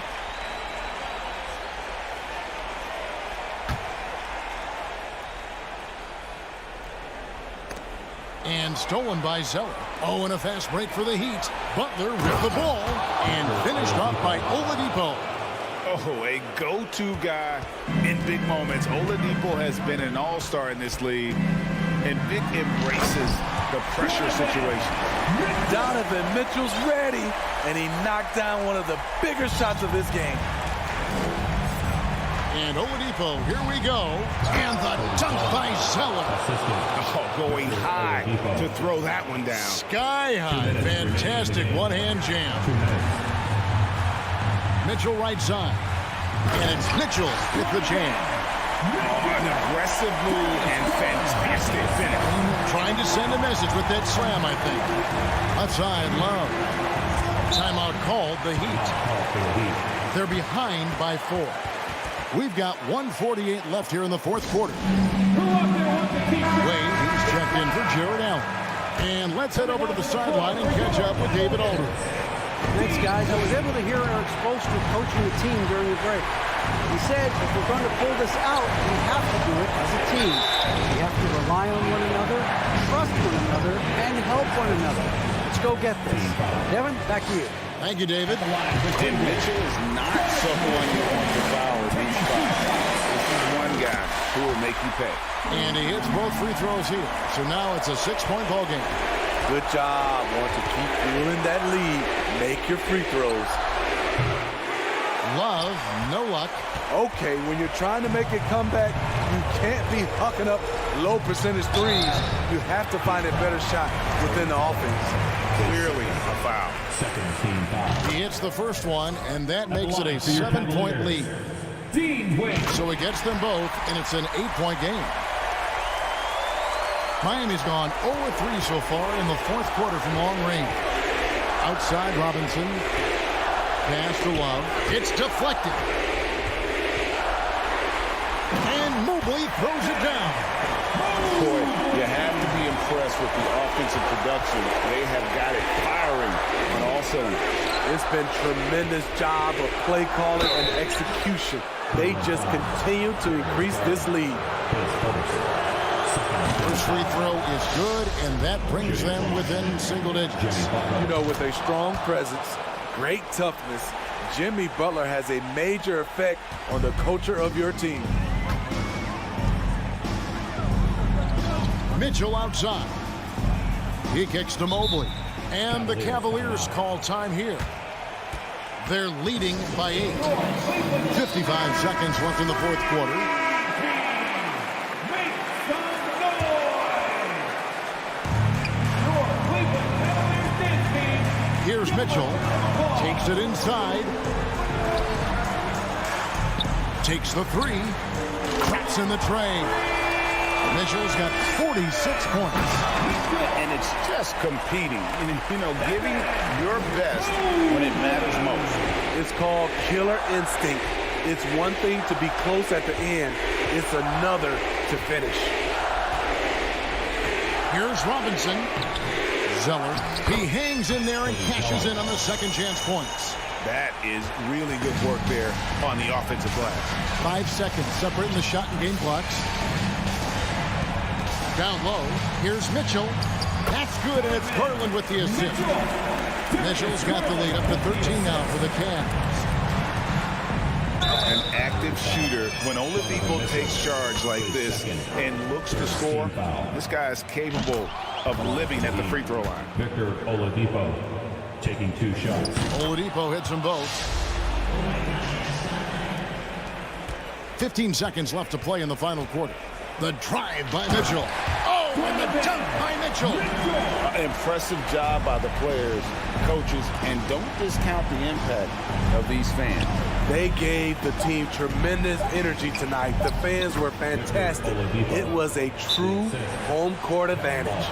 S1: And stolen by Zeller. Oh, and a fast break for the Heat. Butler with the ball and finished off by Oladipo.
S3: Oh, a go-to guy in big moments. Oladipo has been an all-star in this league, and Vic embraces the pressure situation.
S11: Donovan Mitchell's ready, and he knocked down one of the bigger shots of this game.
S1: And Oladipo, here we go. And the dunk by Zeller.
S3: Oh, going high to throw that one down.
S1: Sky high. Fantastic one-hand jam. Mitchell right side. And it's Mitchell with the jam.
S3: Oh, an aggressive move and fantastic finish.
S1: Trying to send a message with that slam, I think. Outside, Love. Timeout called, the Heat. They're behind by 4. We've got 1:48 left here in the fourth quarter. Wade, he's checked in for Jared Allen. And let's head over to the sideline and catch up with David Aldridge.
S4: Thanks, guys. I was able to hear Eric Spoelstra coaching the team during the break. He said if we're going to pull this out, we have to do it as a team. We have to rely on one another, trust one another, and help one another. Let's go get this. Devin, back to you.
S1: Thank you, David.
S3: And Mitchell is not someone you want to foul at these spots. This is one guy who will make you pay.
S1: And he hits both free throws here. So now it's a 6-point ball game.
S11: Good job. Want to keep fueling that lead. Make your free throws.
S1: Love, no luck.
S11: Okay, when you're trying to make a comeback, you can't be hucking up low percentage threes. You have to find a better shot within the offense.
S3: Clearly a foul.
S10: Second team foul.
S1: He hits the first one, and that makes it a 7-point lead. So he gets them both, and it's an 8-point game. Miami's gone 0-3 so far in the fourth quarter from long range. Outside, Robinson. Pass to Love. It's deflected. And Mobley throws it down.
S3: Boy, you have to be impressed with the offensive production. They have got it firing on all cylinders.
S11: It's been tremendous job of play calling and execution. They just continue to increase this lead.
S1: First free throw is good, and that brings them within single digits.
S11: You know, with a strong presence, great toughness, Jimmy Butler has a major effect on the culture of your team.
S1: Mitchell outside. He kicks to Mobley. And the Cavaliers call time here. They're leading by 8. 55 seconds left in the fourth quarter. Here's Mitchell. Takes it inside. Takes the 3. Traps in the tray. Mitchell's got 46 points.
S3: And it's just competing. And, you know, giving your best when it matters most.
S11: It's called killer instinct. It's one thing to be close at the end. It's another to finish.
S1: Here's Robinson. Zeller. He hangs in there and cashes in on the second chance points.
S3: That is really good work there on the offensive glass.
S1: 5 seconds separating the shot and game clocks. Down low. Here's Mitchell. That's good, and it's Garland with the assist. Mitchell's got the lead up to 13 now for the Cavs.
S3: an active shooter. When Oladipo takes charge like this and looks to score, this guy is capable of living at the free throw line.
S10: Victor Oladipo taking 2 shots.
S1: Oladipo hits them both. 15 seconds left to play in the final quarter. The drive by Mitchell. Oh, and the dunk by Mitchell.
S3: Impressive job by the players, coaches, and don't discount the impact of these fans.
S11: They gave the team tremendous energy tonight. The fans were fantastic. It was a true home court advantage.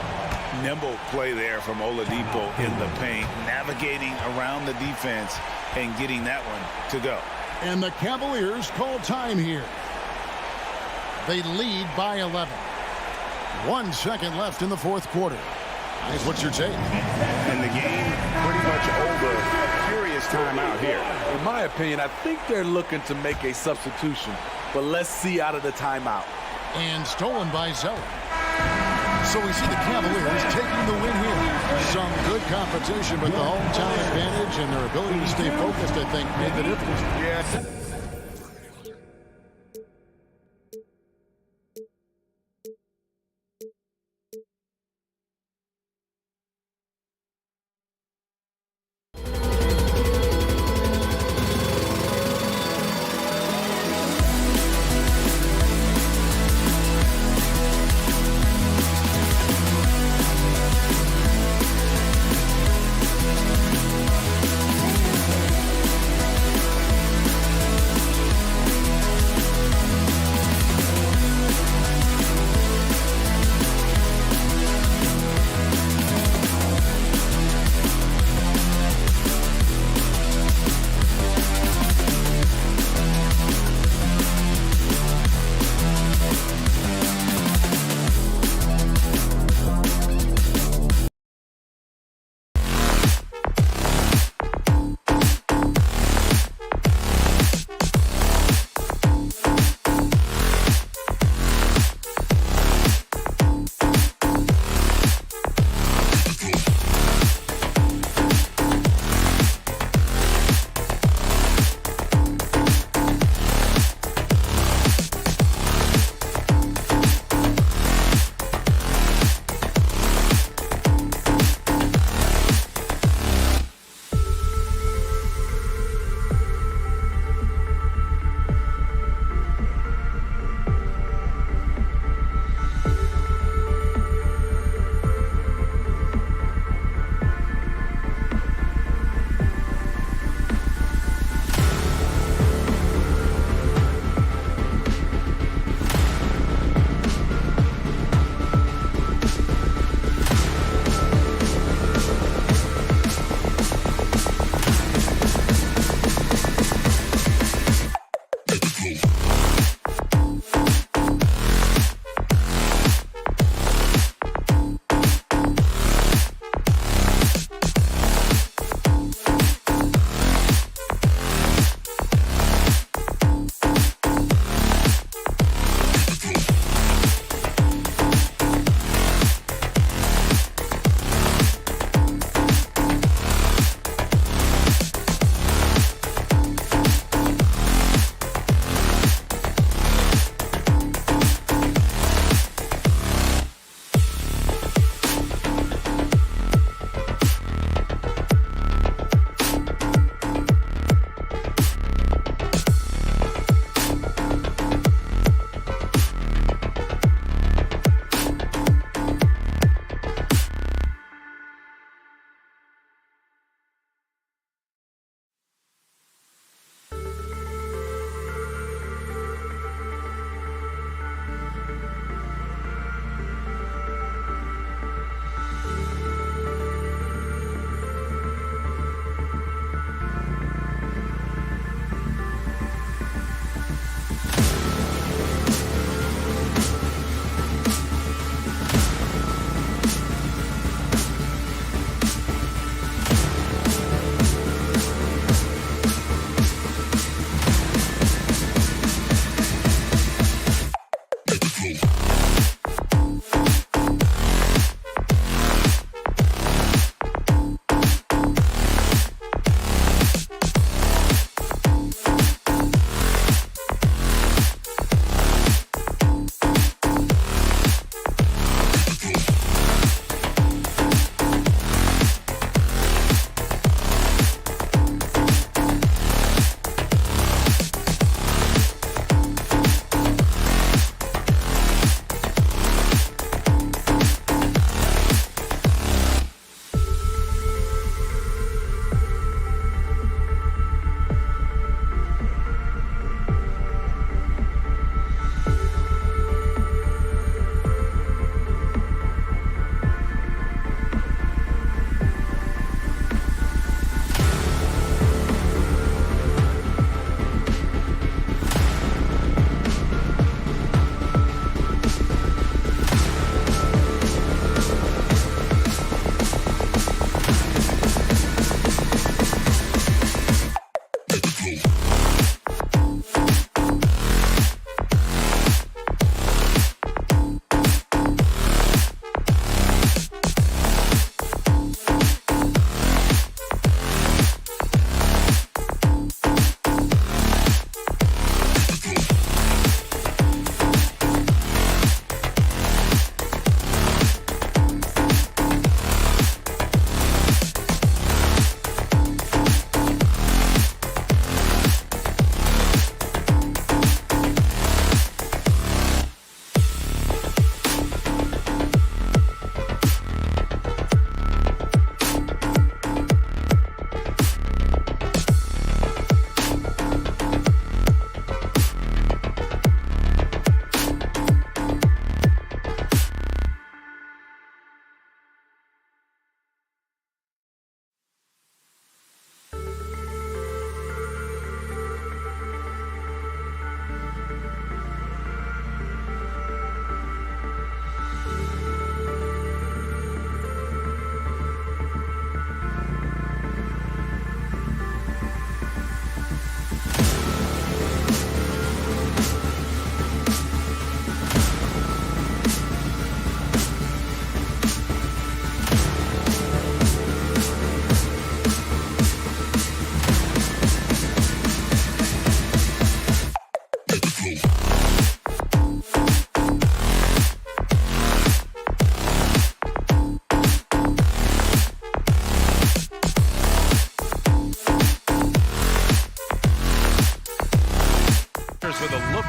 S3: Nimble play there from Oladipo in the paint, navigating around the defense and getting that one to go.
S1: And the Cavaliers call time here. They lead by 11. 1 second left in the fourth quarter. Guys, what's your take?
S3: And the game pretty much over. Furious timeout here.
S11: In my opinion, I think they're looking to make a substitution, but let's see out of the timeout.
S1: And stolen by Zeller. So we see the Cavaliers taking the win here. Some good competition, but the hometown advantage and their ability to stay focused, I think, made the difference.
S3: Yes.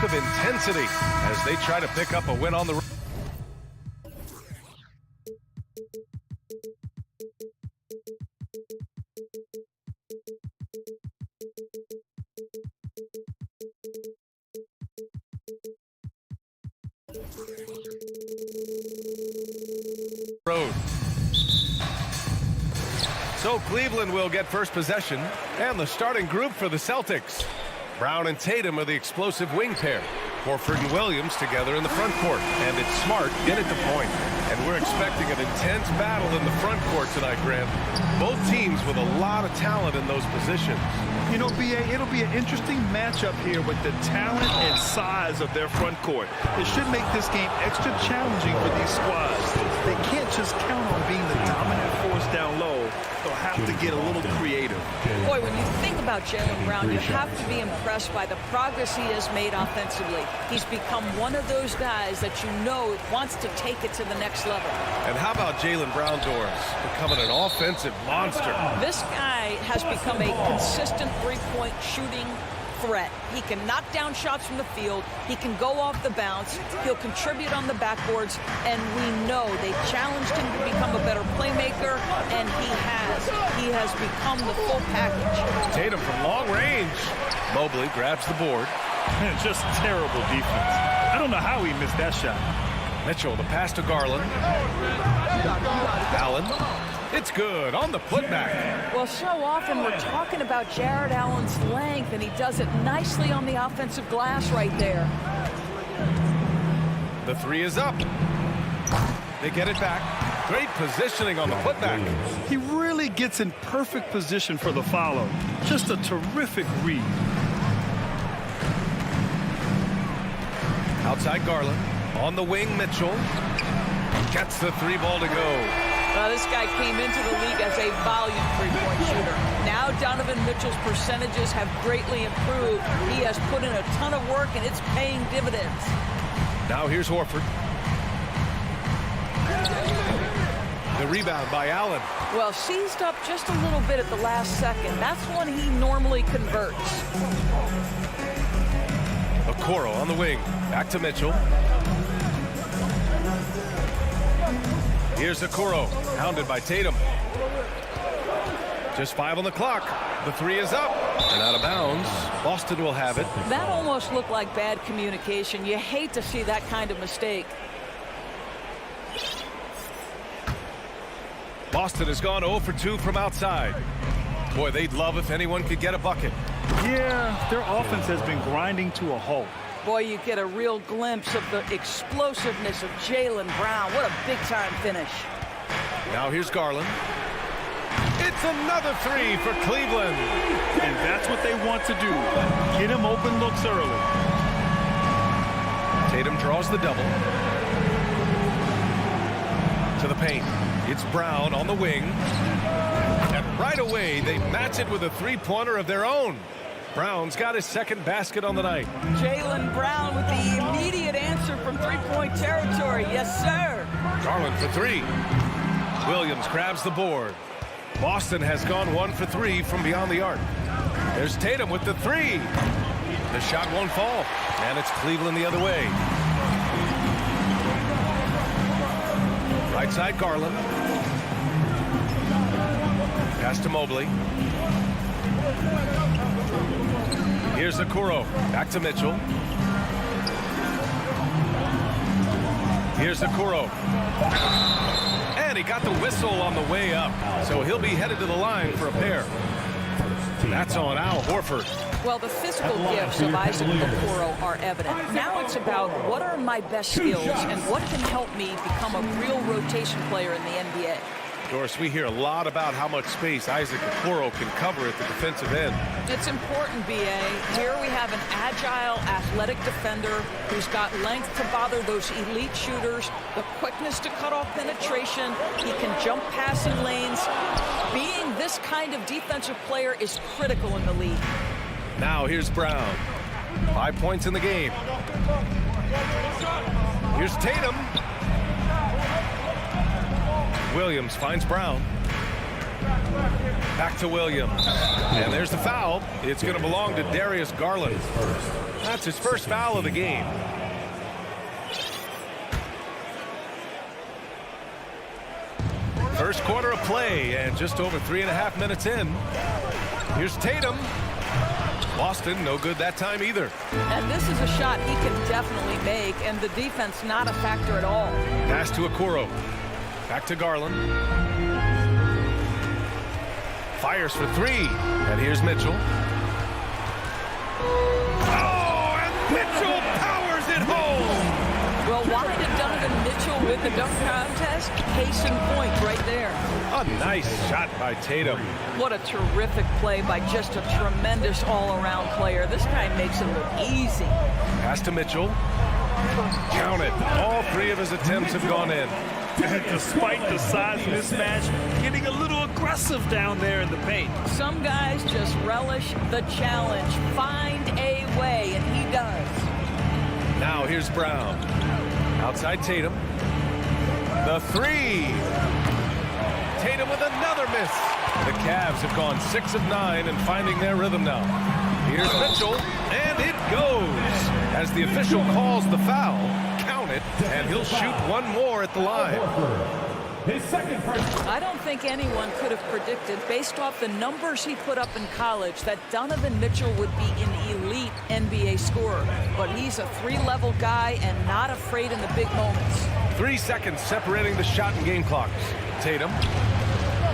S6: look of intensity as they try to pick up a win on the road. So Cleveland will get first possession, and the starting group for the Celtics. Brown and Tatum are the explosive wing pair. Horford and Williams together in the front court. And it's Smart in at the point. And we're expecting an intense battle in the front court tonight, Graham. Both teams with a lot of talent in those positions.
S7: You know, B.A., it'll be an interesting matchup here with the talent and size of their front court. It should make this game extra challenging for these squads. They can't just count on being the dominant force down low. They'll have to get a little creative.
S12: Boy, when you think about Jaylen Brown, you have to be impressed by the progress he has made offensively. He's become one of those guys that you know wants to take it to the next level.
S6: And how about Jaylen Brown, Doris, becoming an offensive monster?
S12: This guy has become a consistent three-point shooting threat. He can knock down shots from the field. He can go off the bounce. He'll contribute on the backboards. And we know they challenged him to become a better playmaker, and he has. He has become the full package.
S6: Tatum from long range. Mobley grabs the board.
S7: Just terrible defense. I don't know how he missed that shot.
S6: Mitchell, the pass to Garland. Allen. It's good on the putback.
S12: Well, so often we're talking about Jared Allen's length, and he does it nicely on the offensive glass right there.
S6: The three is up. They get it back. Great positioning on the putback.
S7: He really gets in perfect position for the follow. Just a terrific read.
S6: Outside Garland. On the wing, Mitchell. Gets the three ball to go.
S12: This guy came into the league as a volume three-point shooter. Now Donovan Mitchell's percentages have greatly improved. He has put in a ton of work, and it's paying dividends.
S6: Now here's Horford. The rebound by Allen.
S12: Well, seized up just a little bit at the last second. That's when he normally converts.
S6: Okoro on the wing. Back to Mitchell. Here's Okoro, hounded by Tatum. Just 5 on the clock. The three is up and out of bounds. Boston will have it.
S12: That almost looked like bad communication. You hate to see that kind of mistake.
S6: Boston has gone 0 for 2 from outside. Boy, they'd love if anyone could get a bucket.
S7: Yeah, their offense has been grinding to a halt.
S12: Boy, you get a real glimpse of the explosiveness of Jaylen Brown. What a big-time finish.
S6: Now here's Garland. It's another three for Cleveland.
S7: And that's what they want to do. Get him open looks early.
S6: Tatum draws the double. To the paint. It's Brown on the wing. And right away, they match it with a three-pointer of their own. Brown's got his second basket on the night.
S12: Jaylen Brown with the immediate answer from three-point territory. Yes, sir.
S6: Garland for three. Williams grabs the board. Boston has gone 1 for 3 from beyond the arc. There's Tatum with the three. The shot won't fall. And it's Cleveland the other way. Right side Garland. Pass to Mobley. Here's Okoro. Back to Mitchell. Here's Okoro. And he got the whistle on the way up. So he'll be headed to the line for a pair. That's on Al Horford.
S12: Well, the physical gifts of Isaac Okoro are evident. Now it's about what are my best skills and what can help me become a real rotation player in the NBA.
S6: Doris, we hear a lot about how much space Isaac Okoro can cover at the defensive end.
S12: It's important, B.A. Here we have an agile, athletic defender who's got length to bother those elite shooters, the quickness to cut off penetration. He can jump passing lanes. Being this kind of defensive player is critical in the league.
S6: Now here's Brown. 5 points in the game. Here's Tatum. Williams finds Brown. Back to Williams. And there's the foul. It's going to belong to Darius Garland. That's his first foul of the game. First quarter of play, and just over 3.5 minutes in. Here's Tatum. Boston, no good that time either.
S12: And this is a shot he can definitely make, and the defense not a factor at all.
S6: Pass to Okoro. Back to Garland. Fires for three. And here's Mitchell. Oh, and Mitchell powers it home.
S12: Well, why did Donovan Mitchell win the dunk contest? Case in point right there.
S6: A nice shot by Tatum.
S12: What a terrific play by just a tremendous all-around player. This guy makes it look easy.
S6: Pass to Mitchell. Count it. All three of his attempts have gone in.
S7: And despite the size mismatch, getting a little aggressive down there in the paint.
S12: Some guys just relish the challenge. Find a way, and he does.
S6: Now here's Brown. Outside Tatum. The three. Tatum with another miss. The Cavs have gone 6 of 9 and finding their rhythm now. Here's Mitchell, and it goes. As the official calls the foul, count it, and he'll shoot one more at the line.
S10: His second person.
S12: I don't think anyone could have predicted, based off the numbers he put up in college, that Donovan Mitchell would be an elite NBA scorer. But he's a three-level guy and not afraid in the big moments.
S6: 3 seconds separating the shot and game clocks. Tatum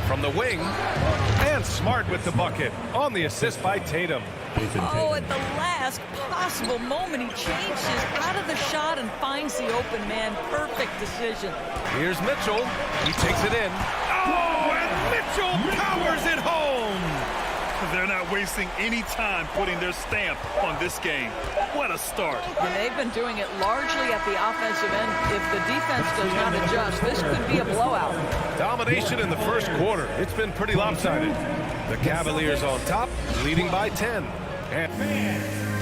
S6: from the wing, and Smart with the bucket on the assist by Tatum.
S12: Oh, at the last possible moment, he changes out of the shot and finds the open man. Perfect decision.
S6: Here's Mitchell. He takes it in. Oh, and Mitchell powers it home.
S7: They're not wasting any time putting their stamp on this game. What a start.
S12: And they've been doing it largely at the offensive end. If the defense does not adjust, this could be a blowout.
S6: Domination in the first quarter. It's been pretty lopsided. The Cavaliers on top, leading by 10. And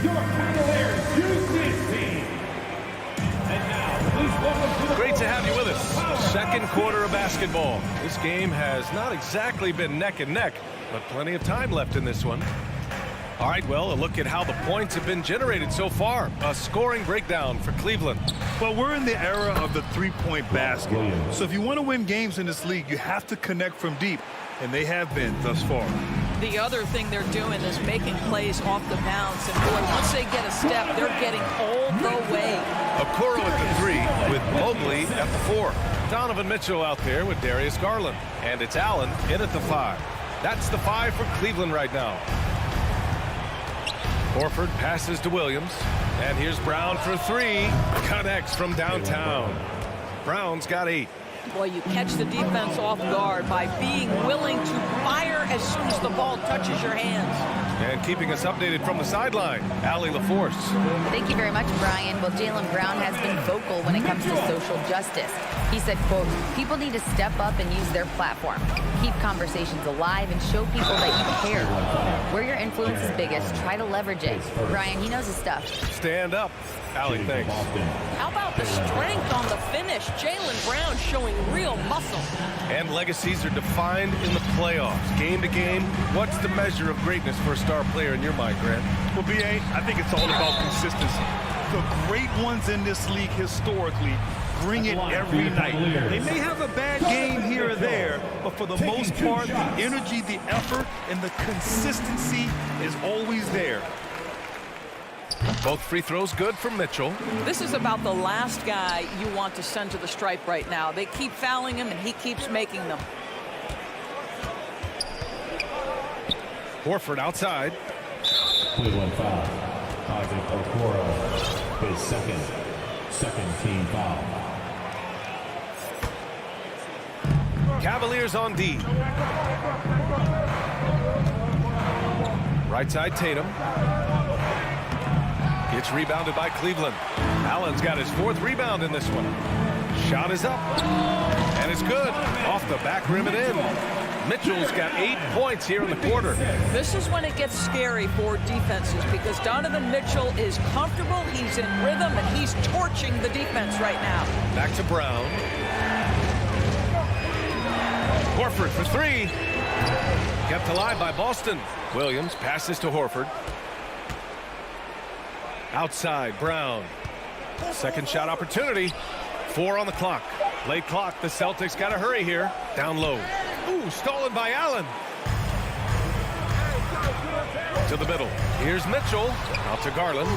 S10: Your Cavaliers use this team. And now, please welcome to the
S6: great to have you with us. Second quarter of basketball. This game has not exactly been neck and neck, but plenty of time left in this one. All right, well, a look at how the points have been generated so far. A scoring breakdown for Cleveland.
S7: Well, we're in the era of the three-point basket. So if you want to win games in this league, you have to connect from deep, and they have been thus far.
S12: The other thing they're doing is making plays off the bounce. And boy, once they get a step, they're getting all the way.
S6: Okoro at the 3 with Mobley at the 4. Donovan Mitchell out there with Darius Garland. And it's Allen in at the 5. That's the 5 for Cleveland right now. Horford passes to Williams. And here's Brown for 3. Connects from downtown. Brown's got 8.
S12: Boy, you catch the defense off guard by being willing to fire as soon as the ball touches your hands.
S6: And keeping us updated from the sideline, Allie LaForce.
S9: Thank you very much, Brian. Well, Jaylen Brown has been vocal when it comes to social justice. He said, quote, people need to step up and use their platform. Keep conversations alive and show people that you care. Where your influence is biggest, try to leverage it. Brian, he knows his stuff.
S6: Stand up. Allie, thanks.
S12: How about the strength on the finish? Jaylen Brown showing real muscle.
S6: And legacies are defined in the playoffs. Game to game, what's the measure of greatness for a star player in your mind, Grant?
S7: Well, B.A., I think it's all about consistency. The great ones in this league historically bring it every night. They may have a bad game here or there, but for the most part, the energy, the effort, and the consistency is always there.
S6: Both free throws good for Mitchell.
S12: This is about the last guy you want to send to the stripe right now. They keep fouling him, and he keeps making them.
S6: Horford outside.
S10: Cleveland foul. Isaac Okoro, his second team foul.
S6: Cavaliers on D. Right side Tatum. It's rebounded by Cleveland. Allen's got his 4th rebound in this one. Shot is up. And it's good. Off the back rim and in. Mitchell's got 8 points here in the quarter.
S12: This is when it gets scary for defenses because Donovan Mitchell is comfortable, he's in rhythm, and he's torching the defense right now.
S6: Back to Brown. Horford for 3. Kept alive by Boston. Williams passes to Horford. Outside, Brown. Second shot opportunity. 4 on the clock. Late clock. The Celtics got to hurry here. Down low. Ooh, stolen by Allen. To the middle. Here's Mitchell. Out to Garland.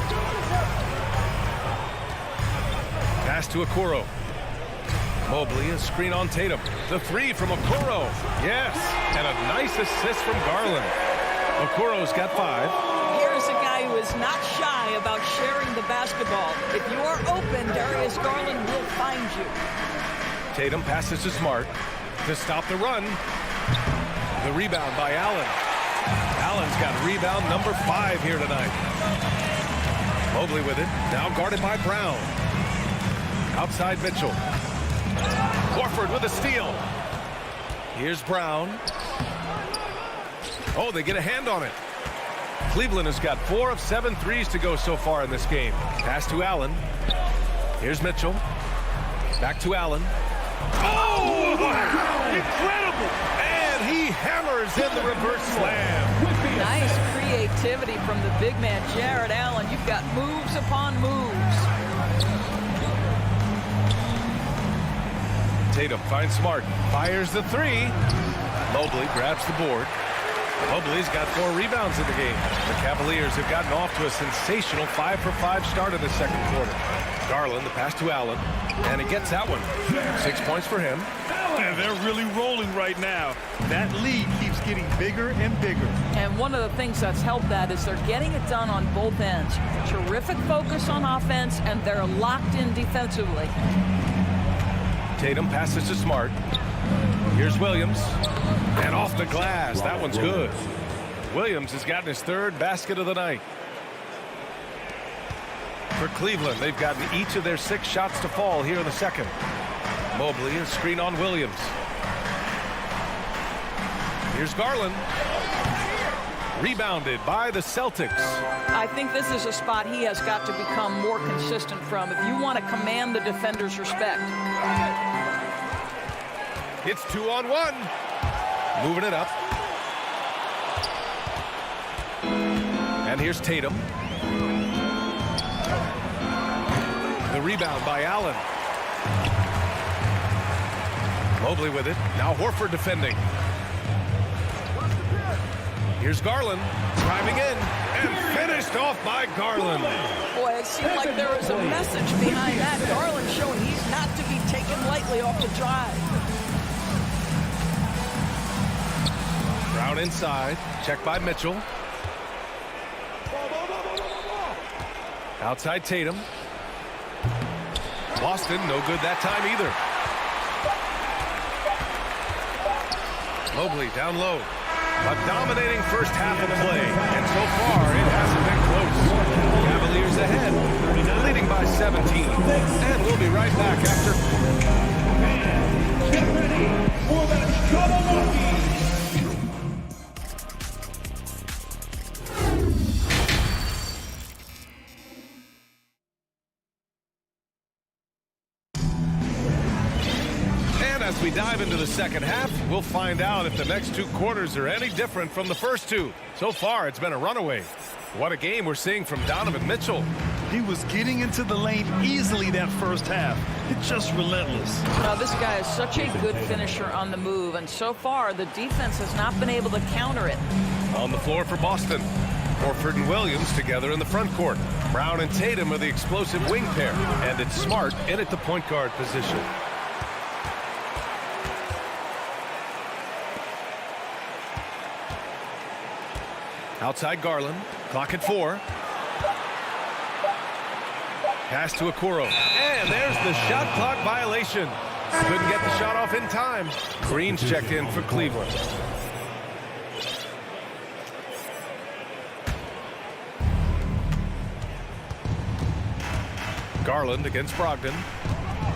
S6: Pass to Okoro. Mobley, a screen on Tatum. The 3 from Okoro. Yes, and a nice assist from Garland. Okoro's got 5.
S12: Here's a guy who is not shy about sharing the basketball. If you are open, Darius Garland will find you.
S6: Tatum passes to Smart to stop the run. The rebound by Allen. Allen's got rebound number 5 here tonight. Mobley with it, now guarded by Brown. Outside Mitchell. Horford with a steal. Here's Brown. Oh, they get a hand on it. Cleveland has got 4 of 7 threes to go so far in this game. Pass to Allen. Here's Mitchell. Back to Allen. Oh, incredible! And he hammers in the reverse slam.
S12: Nice creativity from the big man, Jared Allen. You've got moves upon moves.
S6: Tatum finds Smart. Fires the 3. Mobley grabs the board. Mobley's got 4 rebounds in the game. The Cavaliers have gotten off to a sensational 5-for-5 start in the second quarter. Garland, the pass to Allen, and he gets that one. 6 points for him.
S7: And they're really rolling right now. That lead keeps getting bigger and bigger.
S12: And one of the things that's helped that is they're getting it done on both ends. Terrific focus on offense, and they're locked in defensively.
S6: Tatum passes to Smart. Here's Williams. And off the glass. That one's good. Williams has gotten his 3rd basket of the night. For Cleveland, they've gotten each of their 6 shots to fall here in the second. Mobley, a screen on Williams. Here's Garland. Rebounded by the Celtics.
S12: I think this is a spot he has got to become more consistent from if you want to command the defender's respect.
S6: It's 2-on-1. Moving it up. And here's Tatum. The rebound by Allen. Mobley with it. Now Horford defending. Here's Garland driving in and finished off by Garland.
S12: Boy, it seemed like there was a message behind that. Garland showing he's not to be taken lightly off the drive.
S6: Brown inside. Check by Mitchell. Outside Tatum. Boston, no good that time either. Mobley down low. A dominating first half of play. And so far, it hasn't been close. Cavaliers ahead, leading by 17. And we'll be right back after.
S10: Get ready for the Cavaliers.
S6: As we dive into the second half, we'll find out if the next 2 quarters are any different from the first 2. So far, it's been a runaway. What a game we're seeing from Donovan Mitchell.
S7: He was getting into the lane easily that first half. It's just relentless.
S12: Now, this guy is such a good finisher on the move, and so far, the defense has not been able to counter it.
S6: On the floor for Boston. Horford and Williams together in the front court. Brown and Tatum are the explosive wing pair, and it's Smart in at the point guard position. Outside Garland. Clock at 4. Pass to Okoro. And there's the shot clock violation. Couldn't get the shot off in time. Green's checked in for Cleveland. Garland against Brogdon.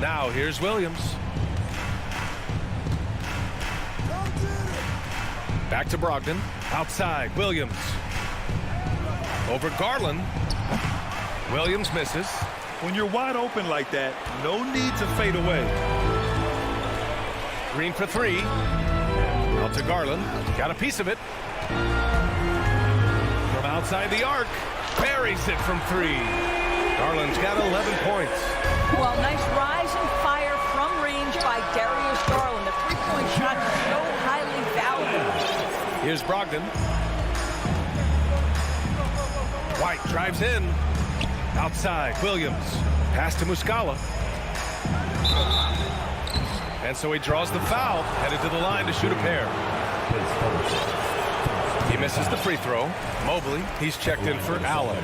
S6: Now here's Williams. Back to Brogdon. Outside, Williams. Over Garland. Williams misses.
S7: When you're wide open like that, no need to fade away.
S6: Green for 3. Out to Garland. Got a piece of it. From outside the arc. Buries it from 3. Garland's got 11 points.
S12: Well, nice rise and fire from range by Darius Garland. The three-point shot is so highly valued.
S6: Here's Brogdon. White drives in. Outside, Williams. Pass to Muscala. And so he draws the foul. Headed to the line to shoot a pair. He misses the free throw. Mobley, he's checked in for Allen.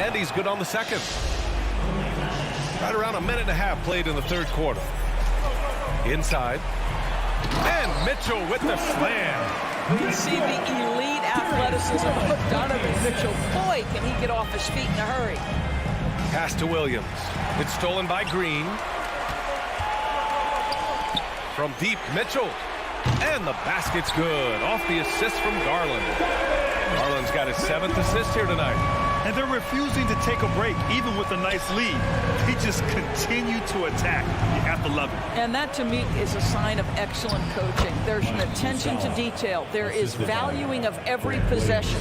S6: And he's good on the second. Right around a minute and a half played in the third quarter. Inside. And Mitchell with the slam.
S12: You see the elite athleticism of Donovan Mitchell. Boy, can he get off his feet in a hurry.
S6: Pass to Williams. It's stolen by Green. From deep, Mitchell. And the basket's good. Off the assist from Garland. Garland's got his 7th assist here tonight.
S7: And they're refusing to take a break, even with a nice lead. They just continue to attack. You have to love it.
S12: And that, to me, is a sign of excellent coaching. There's an attention to detail. There is valuing of every possession.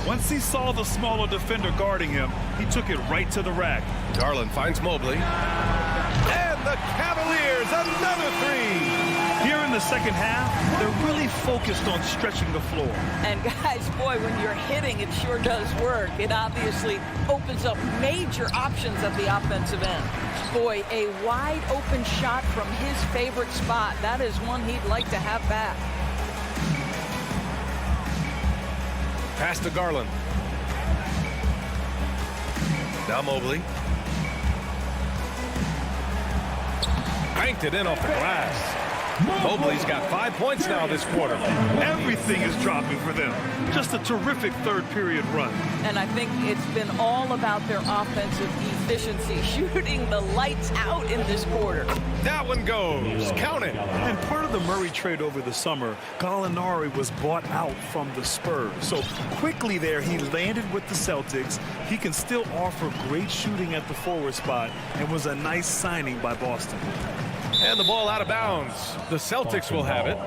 S7: Once he saw the smaller defender guarding him, he took it right to the rack.
S6: Garland finds Mobley. And the Cavaliers, another 3.
S7: Here in the second half, they're really focused on stretching the floor.
S12: And guys, boy, when you're hitting, it sure does work. It obviously opens up major options at the offensive end. Boy, a wide open shot from his favorite spot. That is one he'd like to have back.
S6: Pass to Garland. Now Mobley. Banked it in off the glass. Mobley's got 5 points now this quarter.
S7: Everything is dropping for them. Just a terrific third period run.
S12: And I think it's been all about their offensive efficiency, shooting the lights out in this quarter.
S6: That one goes. Count it.
S7: And part of the Murray trade over the summer, Gallinari was bought out from the Spurs. So quickly there, he landed with the Celtics. He can still offer great shooting at the forward spot and was a nice signing by Boston.
S6: And the ball out of bounds. The Celtics will have it.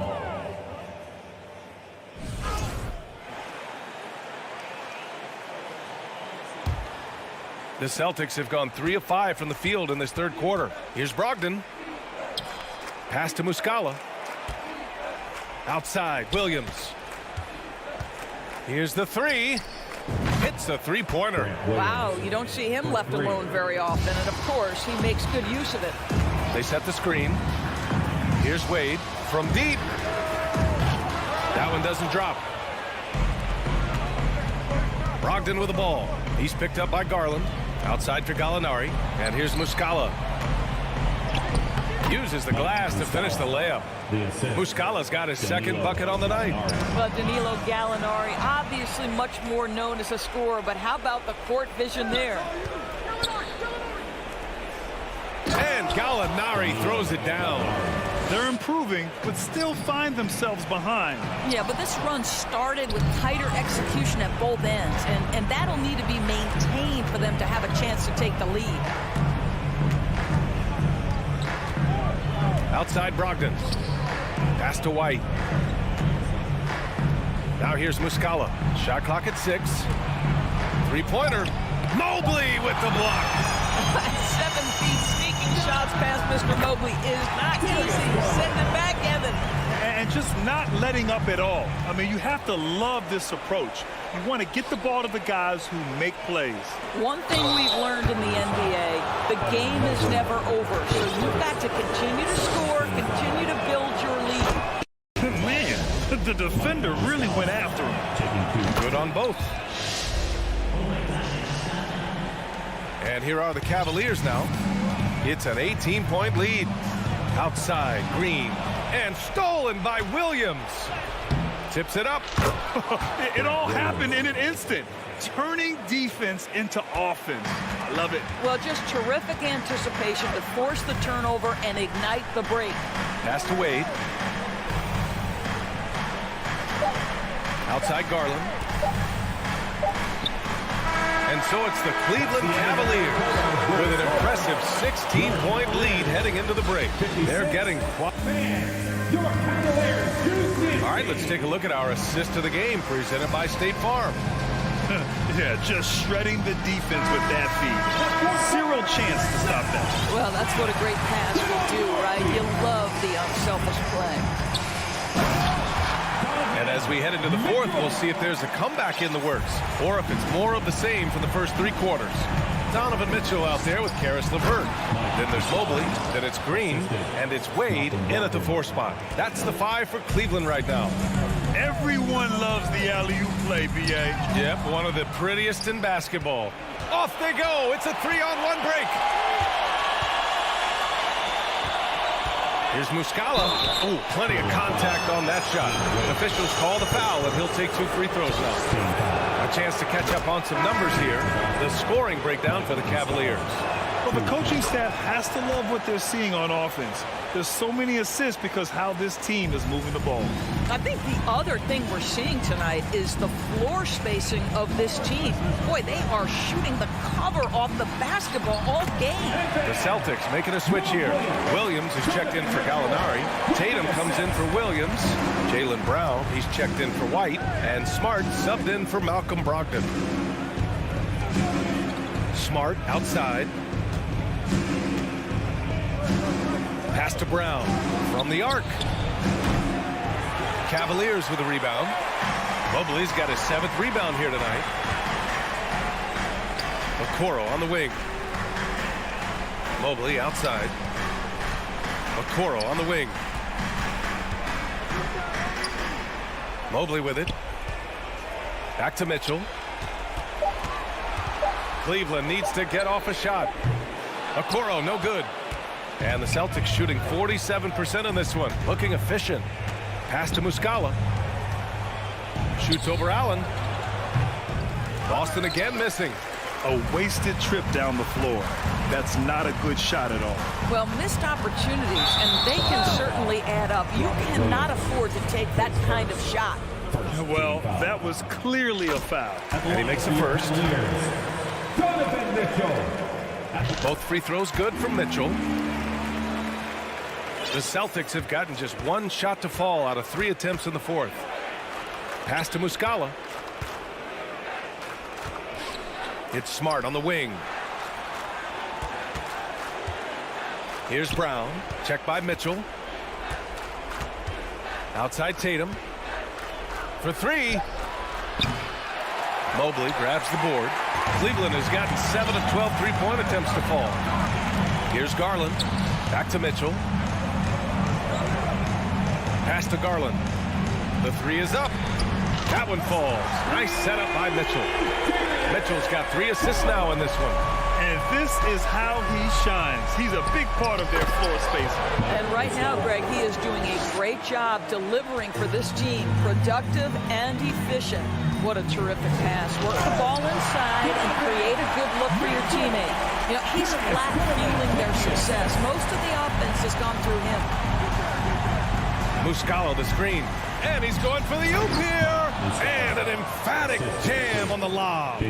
S6: The Celtics have gone 3 of 5 from the field in this third quarter. Here's Brogdon. Pass to Muscala. Outside, Williams. Here's the 3. Hits a three-pointer.
S12: Wow, you don't see him left alone very often. And, of course, he makes good use of it.
S6: They set the screen. Here's Wade from deep. That one doesn't drop. Brogdon with the ball. He's picked up by Garland. Outside for Gallinari. And here's Muscala. Uses the glass to finish the layup. Muscala's got his second bucket on the night.
S12: Well, Danilo Gallinari, obviously much more known as a scorer, but how about the court vision there?
S6: And Gallinari throws it down.
S7: They're improving, but still find themselves behind.
S12: Yeah, but this run started with tighter execution at both ends, and that'll need to be maintained for them to have a chance to take the lead.
S6: Outside Brogdon. Pass to White. Now here's Muscala. Shot clock at 6. Three-pointer. Mobley with the block.
S12: 7 feet sneaking shots past Mr. Mobley is not easy. Send it back, Evan.
S7: And just not letting up at all. I mean, you have to love this approach. You want to get the ball to the guys who make plays.
S12: One thing we've learned in the NBA, the game is never over. So you've got to continue to score, continue to build your lead.
S7: Man, the defender really went after him.
S6: Good on both. And here are the Cavaliers now. It's an 18-point lead. Outside, Green. And stolen by Williams. Tips it up.
S7: It all happened in an instant. Turning defense into offense. I love it.
S12: Well, just terrific anticipation to force the turnover and ignite the break.
S6: Pass to Wade. Outside Garland. And so it's the Cleveland Cavaliers with an impressive 16-point lead heading into the break. They're getting...
S10: Your Cavaliers,
S6: All right, let's take a look at our assist of the game presented by State Farm.
S7: Yeah, just shredding the defense with that feed. Zero chance to stop that.
S12: Well, that's what a great pass will do, right? You love the unselfish play.
S6: And as we head into the fourth, we'll see if there's a comeback in the works or if it's more of the same from the first 3 quarters. Donovan Mitchell out there with Karis LeVert. Then there's Mobley, then it's Green, and it's Wade in at the 4 spot. That's the 5 for Cleveland right now.
S7: Everyone loves the alley-oop play, B.A.
S6: Yep, one of the prettiest in basketball. Off they go. It's a 3-on-1 break. Here's Muscala. Oh, plenty of contact on that shot. Officials call the foul, and he'll take 2 free throws now. A chance to catch up on some numbers here. The scoring breakdown for the Cavaliers.
S7: Well, the coaching staff has to love what they're seeing on offense. There's so many assists because how this team is moving the ball.
S12: I think the other thing we're seeing tonight is the floor spacing of this team. Boy, they are shooting the cover off the basketball all game.
S6: The Celtics making a switch here. Williams is checked in for Gallinari. Tatum comes in for Williams. Jaylen Brown, he's checked in for White. And Smart subbed in for Malcolm Brogdon. Smart outside. Pass to Brown from the arc. Cavaliers with a rebound. Mobley's got his 7th rebound here tonight. Okoro on the wing. Mobley outside. Okoro on the wing. Mobley with it. Back to Mitchell. Cleveland needs to get off a shot. Okoro, no good. And the Celtics shooting 47% on this one. Looking efficient. Pass to Muscala. Shoots over Allen. Boston again missing.
S7: A wasted trip down the floor. That's not a good shot at all.
S12: Well, missed opportunities, and they can certainly add up. You cannot afford to take that kind of shot.
S7: Well, that was clearly a foul.
S6: And he makes the first. Both free throws good from Mitchell. The Celtics have gotten just 1 shot to fall out of 3 attempts in the fourth. Pass to Muscala. It's Smart on the wing. Here's Brown. Checked by Mitchell. Outside Tatum. For 3. Mobley grabs the board. Cleveland has gotten 7 of 12 3-point attempts to fall. Here's Garland. Back to Mitchell. Pass to Garland. The 3 is up. That one falls. Nice setup by Mitchell. Mitchell's got 3 assists now in this one.
S7: And this is how he shines. He's a big part of their floor spacing.
S12: And right now, Greg, he is doing a great job delivering for this team. Productive and efficient. What a terrific pass. Work the ball inside and create a good look for your teammate. You know, he's flat fueling their success. Most of the offense has gone through him.
S6: Muscala the screen. And he's going for the oop here. And an emphatic jam on the lob.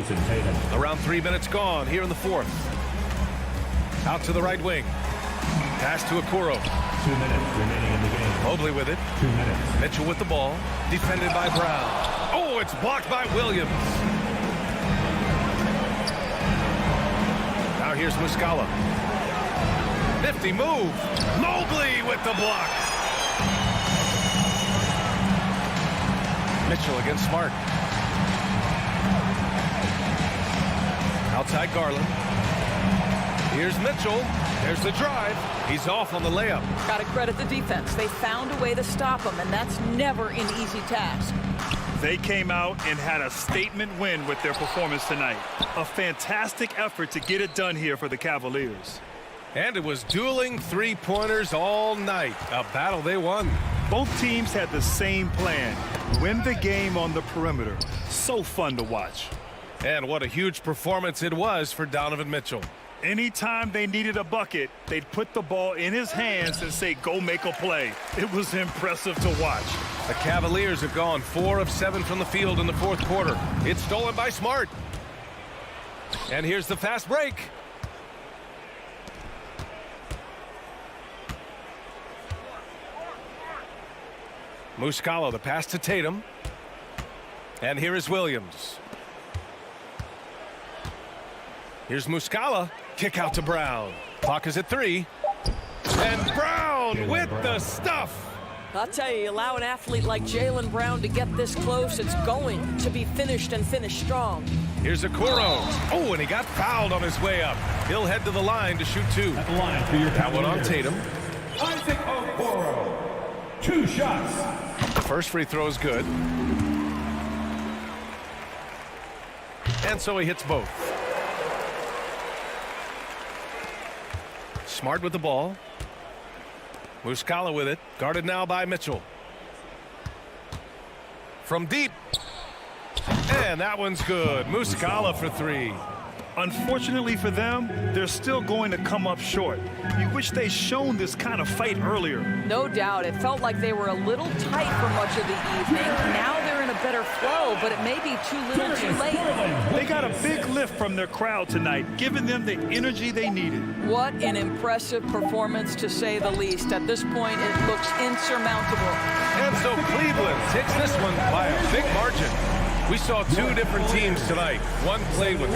S6: Around 3 minutes gone here in the fourth. Out to the right wing. Pass to Okoro.
S10: 2 minutes remaining in the game.
S6: Mobley with it.
S10: 2 minutes.
S6: Mitchell with the ball. Defended by Brown. Oh, it's blocked by Williams. Now here's Muscala. Nifty move. Mobley with the block. Mitchell against Smart. Outside Garland. Here's Mitchell. There's the drive. He's off on the layup.
S12: Got to credit the defense. They found a way to stop him, and that's never an easy task.
S7: They came out and had a statement win with their performance tonight. A fantastic effort to get it done here for the Cavaliers.
S6: And it was dueling 3-pointers all night. A battle they won.
S7: Both teams had the same plan. Win the game on the perimeter. So fun to watch.
S6: And what a huge performance it was for Donovan Mitchell.
S7: Anytime they needed a bucket, they'd put the ball in his hands and say, go make a play. It was impressive to watch.
S6: The Cavaliers have gone 4 of 7 from the field in the fourth quarter. It's stolen by Smart. And here's the fast break. Muscala, the pass to Tatum. And here is Williams. Here's Muscala. Kick out to Brown. Clock is at 3. And Brown with the stuff.
S12: I'll tell you, allow an athlete like Jaylen Brown to get this close, it's going to be finished and finished strong.
S6: Here's Okoro. Oh, and he got fouled on his way up. He'll head to the line to shoot 2.
S10: At the line for your
S6: That one on Tatum.
S10: Isaac Okoro. 2 shots.
S6: The first free throw is good. And so he hits both. Smart with the ball. Muscala with it. Guarded now by Mitchell. From deep. And that one's good. Muscala for 3.
S7: Unfortunately for them, they're still going to come up short. You wish they'd shown this kind of fight earlier.
S12: No doubt. It felt like they were a little tight for much of the evening. Now they're in a better flow, but it may be too little too late.
S7: They got a big lift from their crowd tonight, giving them the energy they needed.
S12: What an impressive performance, to say the least. At this point, it looks insurmountable.
S6: And so Cleveland takes this one by a big margin. We saw 2 different teams tonight. One played with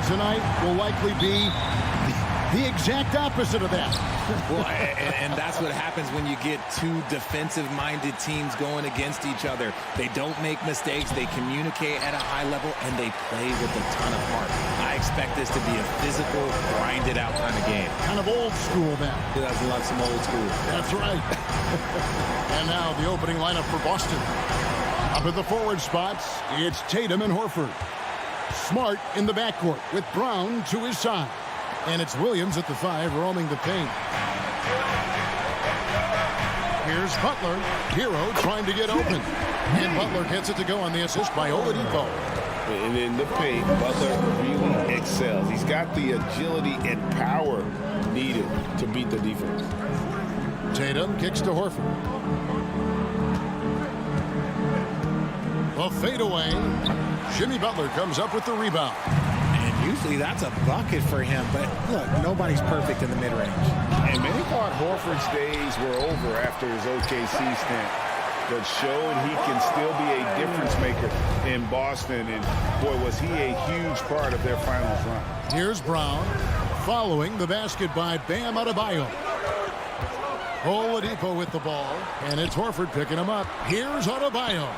S1: tonight will likely be the exact opposite of that.
S2: Well, and that's what happens when you get two defensive-minded teams going against each other. They don't make mistakes, they communicate at a high level, and they play with a ton of heart. I expect this to be a physical, grinded-out kind of game.
S1: Kind of old school then.
S2: He doesn't love some old school.
S1: That's right. And now the opening lineup for Boston. Up at the forward spots, it's Tatum and Horford. Smart in the backcourt with Brown to his side. And it's Williams at the 5 roaming the paint. Here's Butler. Hero trying to get open. And Butler gets it to go on the assist by Oladipo.
S3: And in the paint, Butler really excels. He's got the agility and power needed to beat the defense.
S1: Tatum kicks to Horford. A fadeaway. Jimmy Butler comes up with the rebound.
S2: Usually that's a bucket for him, but look, nobody's perfect in the mid-range.
S3: And many thought Horford's days were over after his OKC stint, but showed he can still be a difference maker in Boston, and boy, was he a huge part of their finals run.
S1: Here's Brown, following the basket by Bam Adebayo. Oladipo with the ball, and it's Horford picking him up. Here's Adebayo.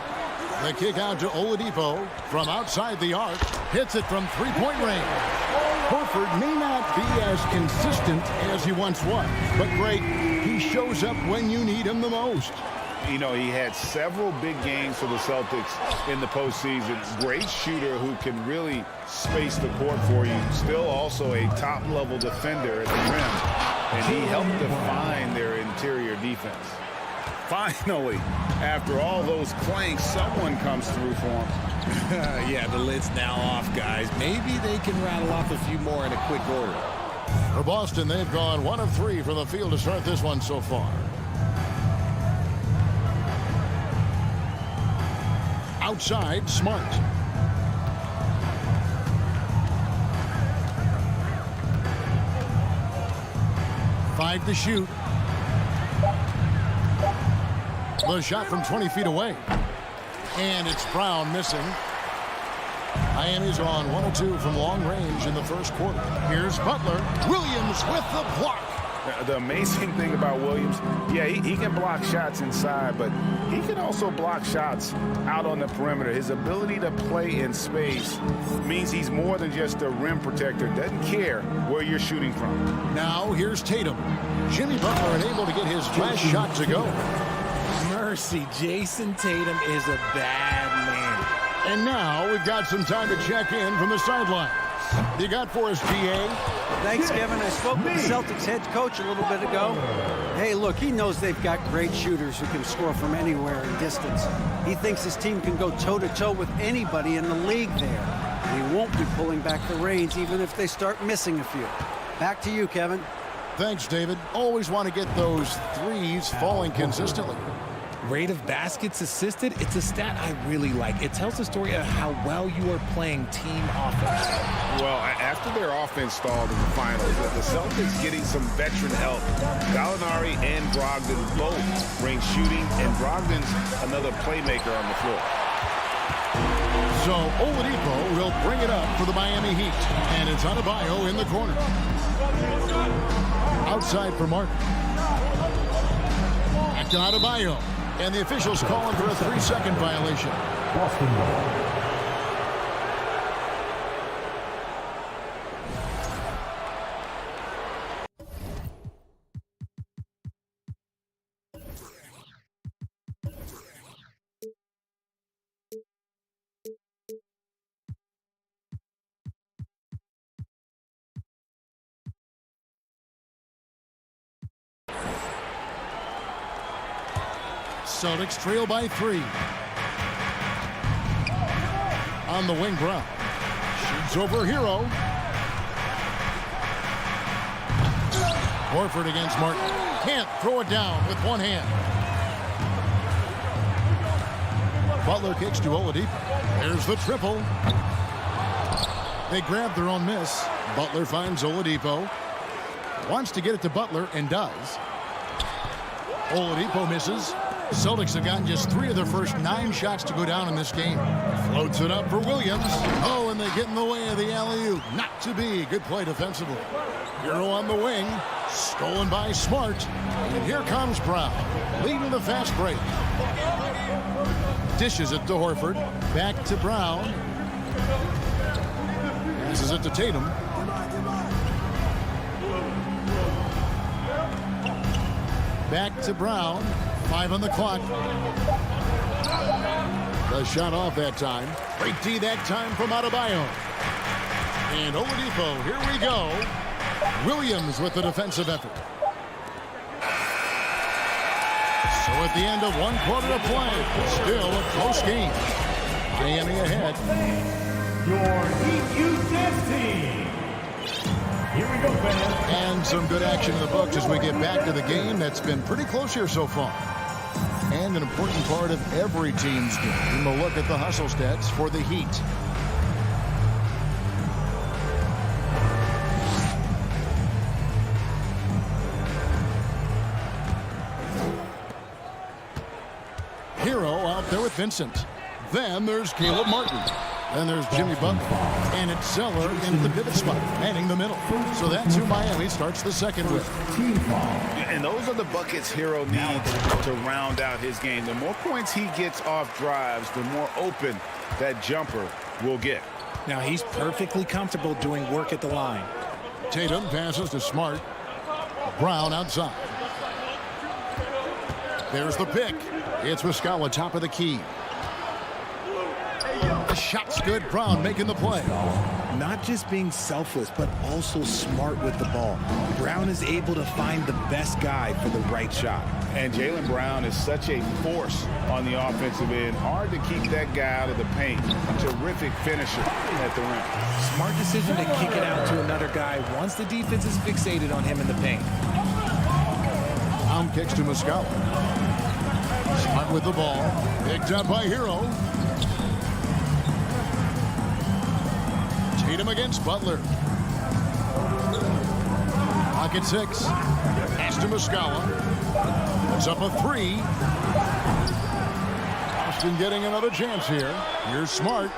S1: The kick out to Oladipo from outside the arc. Hits it from three-point range. Horford may not be as consistent as he once was, but Greg, he shows up when you need him the most.
S3: You know, he had several big games for the Celtics in the postseason. Great shooter who can really space the court for you. Still also a top-level defender at the rim. And he helped define their interior defense. Finally, after all those clanks, someone comes through for him.
S2: Yeah, the lid's now off, guys. Maybe they can rattle off a few more in a quick order.
S1: For Boston, they've gone 1 of 3 from the field to start this one so far. Outside, Smart. Five to shoot. The shot from 20 feet away. And it's Brown missing. Miami's on 1 of 2 from long range in the first quarter. Here's Butler. Williams with the block.
S3: The amazing thing about Williams, yeah, he can block shots inside, but he can also block shots out on the perimeter. His ability to play in space means he's more than just a rim protector. Doesn't care where you're shooting from.
S1: Now here's Tatum. Jimmy Butler unable to get his last shot to go.
S2: Mercy, Jason Tatum is a bad man.
S1: And now we've got some time to check in from the sideline. You got for us, GA?
S4: Thanks, Kevin. I spoke with the Celtics head coach a little bit ago. Hey, look, he knows they've got great shooters who can score from anywhere in distance. He thinks his team can go toe-to-toe with anybody in the league there. He won't be pulling back the reins even if they start missing a few. Back to you, Kevin.
S1: Thanks, David. Always want to get those threes falling consistently.
S2: Rate of baskets assisted, it's a stat I really like. It tells the story of how well you are playing team offense.
S3: Well, after their offense stalled in the finals, the Celtics getting some veteran help. Gallinari and Brogdon both bring shooting, and Brogdon's another playmaker on the floor.
S1: So Oladipo will bring it up for the Miami Heat, and it's Adebayo in the corner. Outside for Martin. Back to Adebayo. And the officials calling for a 3-second violation. Celtics trail by 3. On the wing, Brown. Shoots over Hero. Horford against Martin. Can't throw it down with one hand. Butler kicks to Oladipo. There's the triple. They grab their own miss. Butler finds Oladipo. Wants to get it to Butler and does. Oladipo misses. Celtics have gotten just 3 of their first 9 shots to go down in this game. Floats it up for Williams. Oh, and they get in the way of the alley-oop. Not to be. Good play defensively. Hero on the wing. Stolen by Smart. And here comes Brown. Leading the fast break. Dishes it to Horford. Back to Brown. Passes it to Tatum. Back to Brown. 5 on the clock. The shot off that time. Great D that time from Adebayo. And Oladipo, here we go. Williams with the defensive effort. So at the end of 1 quarter of play, still a close game. Miami ahead.
S10: Your Heat team. Here we go, fans.
S1: And some good action in the books as we get back to the game that's been pretty close here so far. And an important part of every team's game. We'll look at the hustle stats for the Heat. Hero out there with Vincent. Then there's Caleb Martin. Then there's Jimmy Butler. And it's Zeller in the pivot spot, manning the middle. So that's who Miami starts the second with.
S3: And those are the buckets Hero needs to round out his game. The more points he gets off drives, the more open that jumper will get.
S2: Now he's perfectly comfortable doing work at the line.
S1: Tatum passes to Smart. Brown outside. There's the pick. It's Muscala, top of the key. The shot's good. Brown making the play.
S2: Not just being selfless, but also smart with the ball. Brown is able to find the best guy for the right shot.
S3: And Jaylen Brown is such a force on the offensive end. Hard to keep that guy out of the paint. Terrific finisher at the rim.
S2: Smart decision to kick it out to another guy once the defense is fixated on him in the paint.
S1: Brown kicks to Muscala. Smart with the ball. Picked up by Hero. Tatum against Butler. Pocket 6. Pass to Muscala. It's up a 3. Austin getting another chance here. Here's Smart.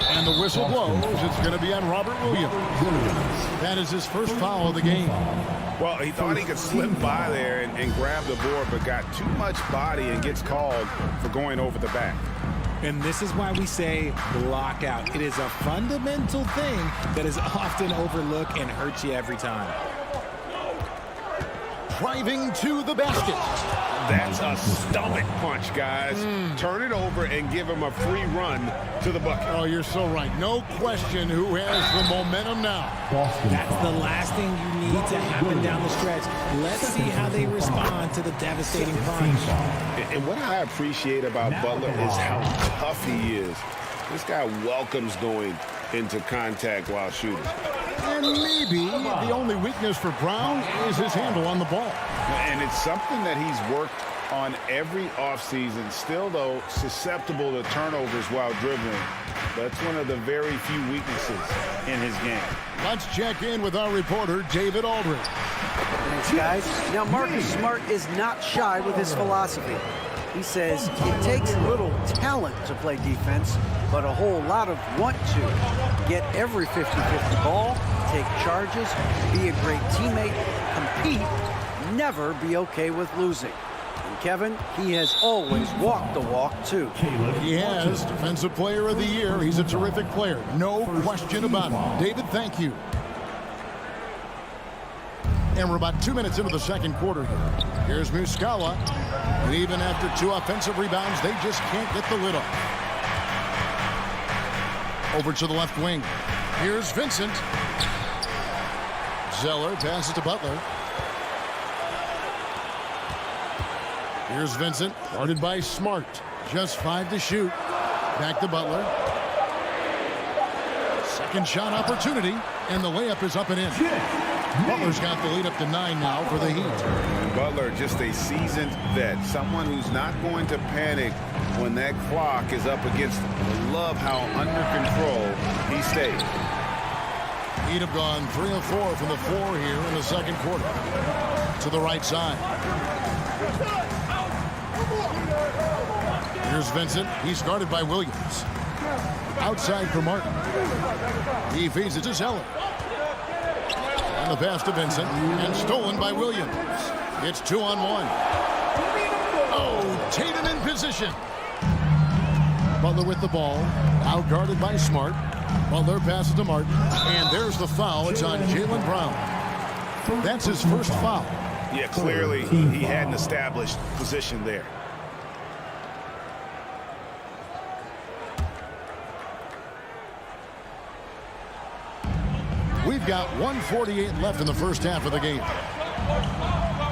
S1: And the whistle blows. It's going to be on Robert Williams. That is his first foul of the game.
S3: Well, he thought he could slip by there and grab the board, but got too much body and gets called for going over the back.
S2: And this is why we say block out. It is a fundamental thing that is often overlooked and hurts you every time.
S1: Driving to the basket.
S3: That's a stomach punch, guys. Turn it over and give him a free run to the bucket.
S1: Oh, you're so right. No question who has the momentum now.
S2: That's the last thing you need to happen down the stretch. Let's see how they respond to the devastating punch.
S3: And what I appreciate about Butler is how tough he is. This guy welcomes going into contact while shooting.
S1: And maybe the only weakness for Brown is his handle on the ball.
S3: And it's something that he's worked on every offseason. Still, though, susceptible to turnovers while dribbling. That's one of the very few weaknesses in his game.
S1: Let's check in with our reporter, David Aldridge.
S4: Thanks, guys. Now, Marcus Smart is not shy with his philosophy. He says it takes little talent to play defense, but a whole lot of want to. Get every 50-50 ball, take charges, be a great teammate, compete, never be okay with losing. And Kevin, he has always walked the walk, too.
S1: He has Defensive Player of the Year. He's a terrific player. No question about it. David, thank you. And we're about 2 minutes into the second quarter here. Here's Muscala. And even after 2 offensive rebounds, they just can't get the lid off. Over to the left wing. Here's Vincent. Zeller passes to Butler. Here's Vincent, guarded by Smart. Just 5 to shoot. Back to Butler. Second shot opportunity, and the layup is up and in. Butler's got the lead up to 9 now for the Heat.
S3: Butler, just a seasoned vet, someone who's not going to panic when that clock is up against him. I love how under control he stays.
S1: Heat have gone 3 of 4 from the floor here in the second quarter. To the right side. Here's Vincent. He's guarded by Williams. Outside for Martin. He feeds it to Zeller. And the pass to Vincent. And stolen by Williams. It's 2-on-1. Oh, Tatum in position. Butler with the ball. Now guarded by Smart. Butler passes to Martin. And there's the foul. It's on Jaylen Brown. That's his first foul.
S3: Yeah, clearly he had an established position there.
S1: We've got 1:48 left in the first half of the game.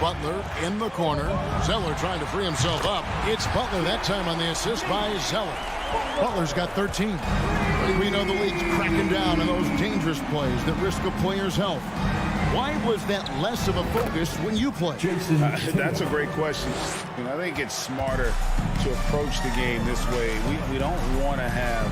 S1: Butler in the corner. Zeller trying to free himself up. It's Butler that time on the assist by Zeller. Butler's got 13. We know the league's cracking down on those dangerous plays that risk a player's health. Why was that less of a focus when you play?
S3: That's a great question. And I think it's smarter to approach the game this way. We don't want to have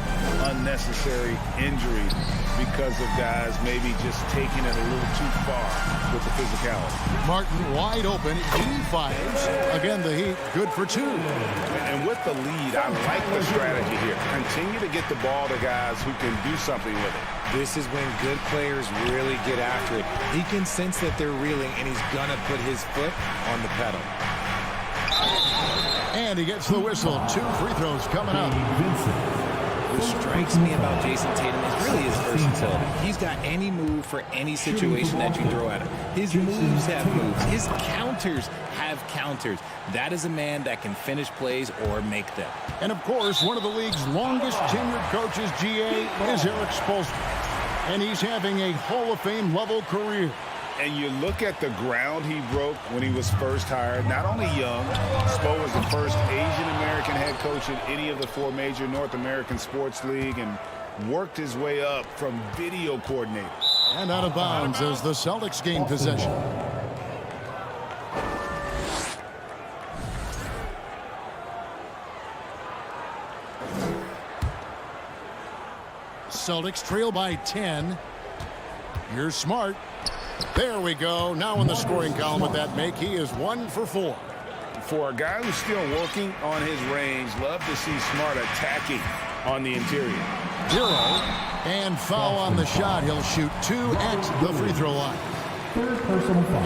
S3: unnecessary injuries because of guys maybe just taking it a little too far with the physicality.
S1: Martin wide open. He fires. Again, the Heat good for 2.
S3: And with the lead, I like the strategy here. Continue to get the ball to guys who can do something with it.
S2: This is when good players really get after it. He can sense that they're reeling, and he's going to put his foot on the pedal.
S1: And he gets the whistle. 2 free throws coming up.
S2: What strikes me about Jason Tatum is really his versatility. He's got any move for any situation that you throw at him. His moves have moves. His counters have counters. That is a man that can finish plays or make them.
S1: And, of course, one of the league's longest tenured coaches, GA, is Eric Spoelstra. And he's having a Hall of Fame level career.
S3: And you look at the ground he broke when he was first hired. Not only young, Spo was the first Asian-American head coach in any of the 4 major North American sports league and worked his way up from video coordinator.
S1: And out of bounds as the Celtics gain possession. Celtics trail by 10. Here's Smart. There we go. Now in the scoring column with that make, he is 1 for 4.
S3: For a guy who's still working on his range, love to see Smart attacking on the interior.
S1: 0. And foul on the shot. He'll shoot 2 at the free throw line.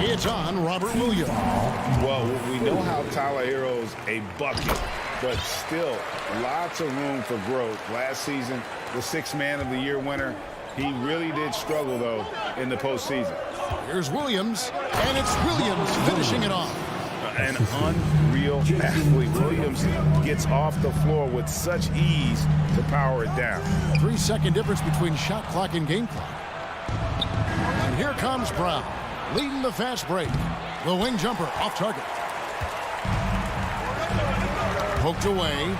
S1: It's on Robert Williams.
S3: Well, we know how Tyler Hero's a bucket, but still lots of room for growth. Last season, the 6th Man of the Year winner. He really did struggle, though, in the postseason.
S1: Here's Williams, and it's Williams finishing it off.
S3: An unreal athlete. Williams gets off the floor with such ease to power it down.
S1: 3-second difference between shot clock and game clock. And here comes Brown, leading the fast break. The wing jumper off target. Poked away.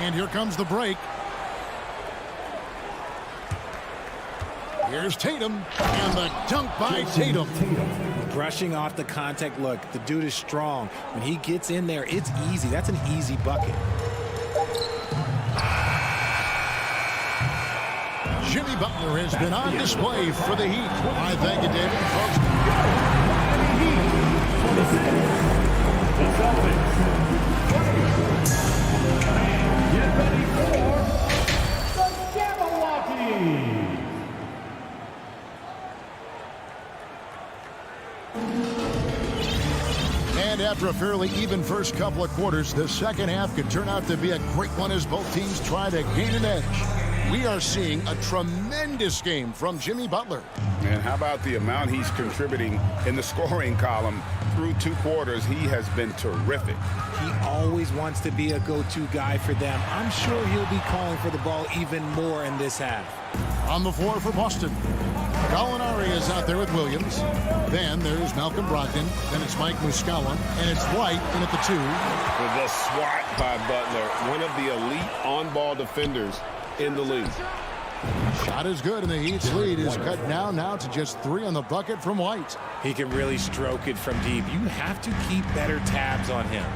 S1: And here comes the break. Here's Tatum, and the dunk by Tatum.
S2: Brushing off the contact. Look, the dude is strong. When he gets in there, it's easy. That's an easy bucket.
S1: Jimmy Butler has been on display for the Heat. I thank you, David.
S10: Get ready for the Jabberwocky.
S1: And after a fairly even first couple of quarters, the second half could turn out to be a great one as both teams try to gain an edge. We are seeing a tremendous game from Jimmy Butler.
S3: And how about the amount he's contributing in the scoring column through 2 quarters? He has been terrific.
S2: He always wants to be a go-to guy for them. I'm sure he'll be calling for the ball even more in this half.
S1: On the floor for Boston, Gallinari is out there with Williams. Then there's Malcolm Brogdon. Then it's Mike Muscala. And it's White in at the 2.
S3: The swat by Butler, one of the elite on-ball defenders in the league.
S1: Shot is good, and the Heat's lead is cut down now to just 3 on the bucket from White.
S2: He can really stroke it from deep. You have to keep better tabs on him.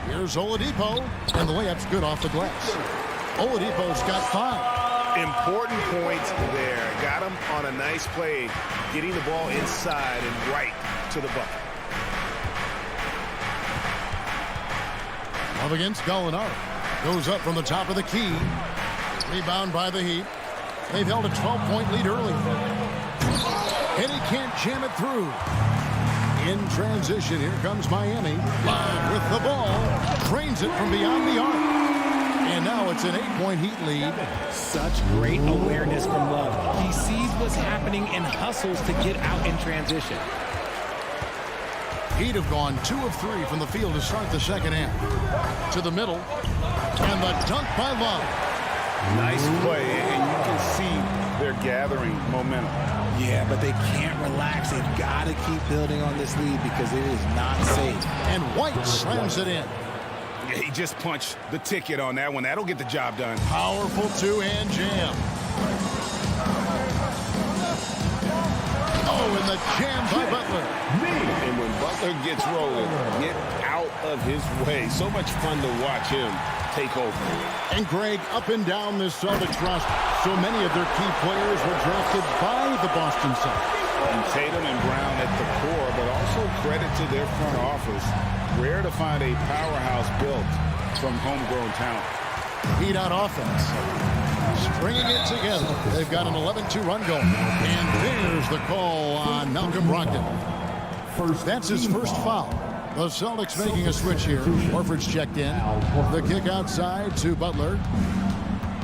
S1: Here's Oladipo, and the layup's good off the glass. Oladipo's got 5.
S3: Important points there. Got him on a nice play, getting the ball inside and right to the bucket.
S1: Up against Gallinari. Goes up from the top of the key. Rebound by the Heat. They've held a 12-point lead early. And he can't jam it through. In transition, here comes Miami. Love with the ball. Drains it from beyond the arc. And now it's an 8-point Heat lead.
S2: Such great awareness from Love. He sees what's happening and hustles to get out in transition.
S1: Heat have gone 2 of 3 from the field to start the second half. To the middle. And the dunk by Love.
S3: Nice play, and you can see they're gathering momentum.
S2: Yeah, but they can't relax. They've got to keep building on this lead because it is not safe.
S1: And White slams it in.
S3: Yeah, he just punched the ticket on that one. That'll get the job done.
S1: Powerful two-hand jam. Oh, and the jam by Butler.
S3: And when Butler gets rolling, get out of his way. So much fun to watch him take over.
S1: And Greg, up and down this Celtics roster, so many of their key players were drafted by the Boston Celtics.
S3: And Tatum and Brown at the core, but also credit to their front office. Rare to find a powerhouse built from homegrown talent.
S1: Heat on offense. Stringing it together. They've got an 11-2 run going. And there's the call on Malcolm Brogdon. That's his first foul. The Celtics making a switch here. Horford's checked in. The kick outside to Butler.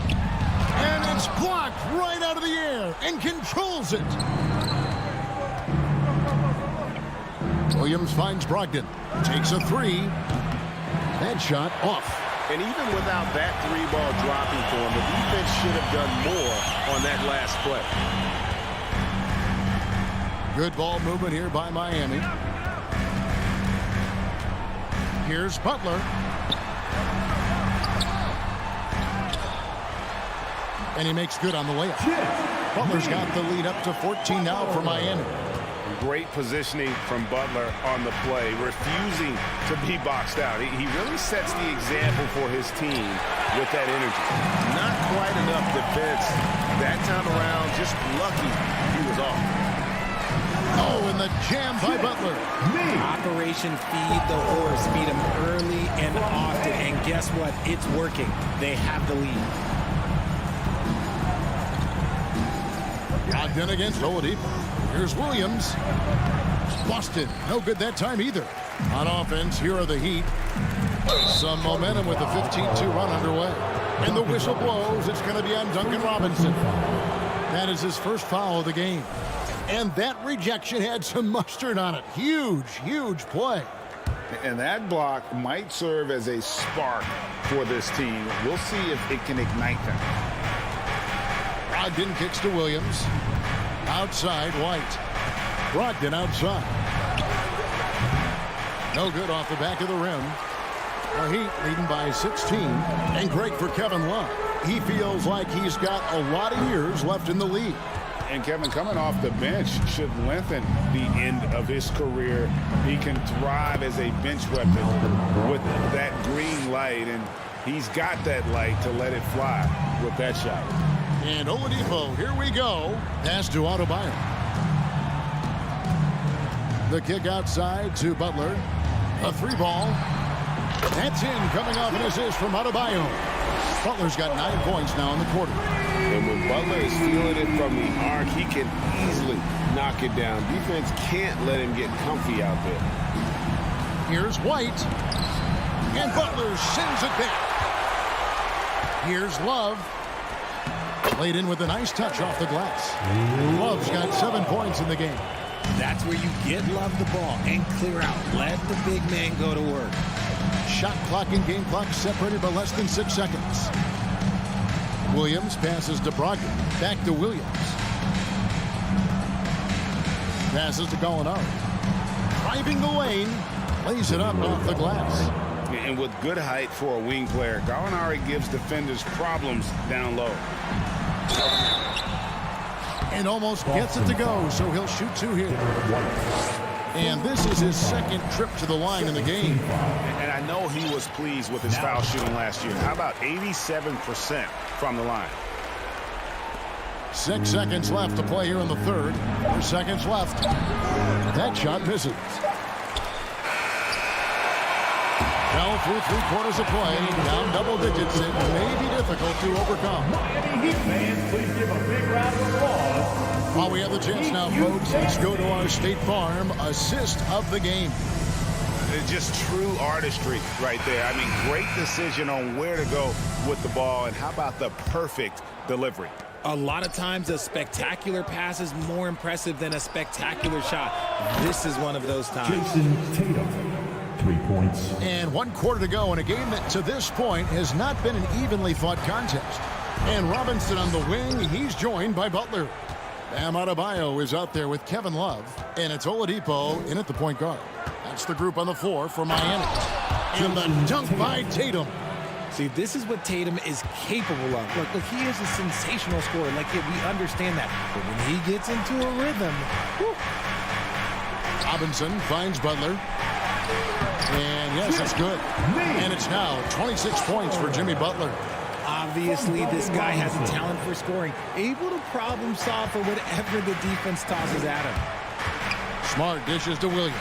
S1: And it's blocked right out of the air and controls it. Williams finds Brogdon. Takes a three. That shot off.
S3: And even without that three-ball dropping for him, the defense should have done more on that last play.
S1: Good ball movement here by Miami. Here's Butler. And he makes good on the layup. Butler's got the lead up to 14 now for Miami.
S3: Great positioning from Butler on the play, refusing to be boxed out. He really sets the example for his team with that energy. Not quite enough defense that time around, just lucky he was off.
S1: Oh, and the jam by Butler.
S2: Operation Feed the Horse. Feed him early and often. And guess what? It's working. They have the lead.
S1: Brogdon against Oladipo. Here's Williams. Busted. No good that time either. On offense, here are the Heat. Some momentum with the 15-2 run underway. And the whistle blows. It's going to be on Duncan Robinson. That is his first foul of the game. And that rejection had some mustard on it. Huge, huge play.
S3: And that block might serve as a spark for this team. We'll see if it can ignite them.
S1: Brogdon kicks to Williams. Outside, White. Brogdon outside. No good off the back of the rim. The Heat leading by 16. And great for Kevin Love. He feels like he's got a lot of years left in the league.
S3: And Kevin, coming off the bench should lengthen the end of his career. He can thrive as a bench weapon with that green light, and he's got that light to let it fly with that shot.
S1: And Oladipo, here we go. Pass to Adebayo. The kick outside to Butler. A three ball. That's in, coming off an assist from Adebayo. Butler's got 9 points now in the quarter.
S3: And when Butler is feeling it from the arc, he can easily knock it down. Defense can't let him get comfy out there.
S1: Here's White. And Butler sends it back. Here's Love. Played in with a nice touch off the glass. Love's got 7 points in the game.
S2: That's where you get Love the ball and clear out. Let the big man go to work.
S1: Shot clock and game clock separated by less than 6 seconds. Williams passes to Brogdon. Back to Williams. Passes to Gallinari. Driving the lane. Lays it up off the glass.
S3: And with good height for a wing player, Gallinari gives defenders problems down low.
S1: And almost gets it to go, so he'll shoot 2 here. And this is his second trip to the line in the game.
S3: And I know he was pleased with his foul shooting last year. How about 87% from the line?
S1: 6 seconds left to play here in the third. 4 seconds left. That shot misses. Well, through 3 quarters of play, down double digits, it may be difficult to overcome.
S10: Miami Heat fans, please give a big round of applause.
S1: While we have the chance now, folks, let's go to our State Farm assist of the game.
S3: It's just true artistry right there. I mean, great decision on where to go with the ball, and how about the perfect delivery?
S2: A lot of times a spectacular pass is more impressive than a spectacular shot. This is one of those times.
S5: Jason Tatum, 3 points.
S1: And 1 quarter to go in a game that to this point has not been an evenly fought contest. And Robinson on the wing, he's joined by Butler. Bam Adebayo is out there with Kevin Love, and it's Oladipo in at the point guard. That's the group on the floor for Miami. And the dunk by Tatum.
S2: See, this is what Tatum is capable of. Look, he is a sensational scorer. Like, we understand that. But when he gets into a rhythm, whew.
S1: Robinson finds Butler. And yes, it's good. And it's now 26 points for Jimmy Butler.
S2: Obviously, this guy has a talent for scoring, able to problem solve for whatever the defense tosses at him.
S1: Smart dishes to Williams.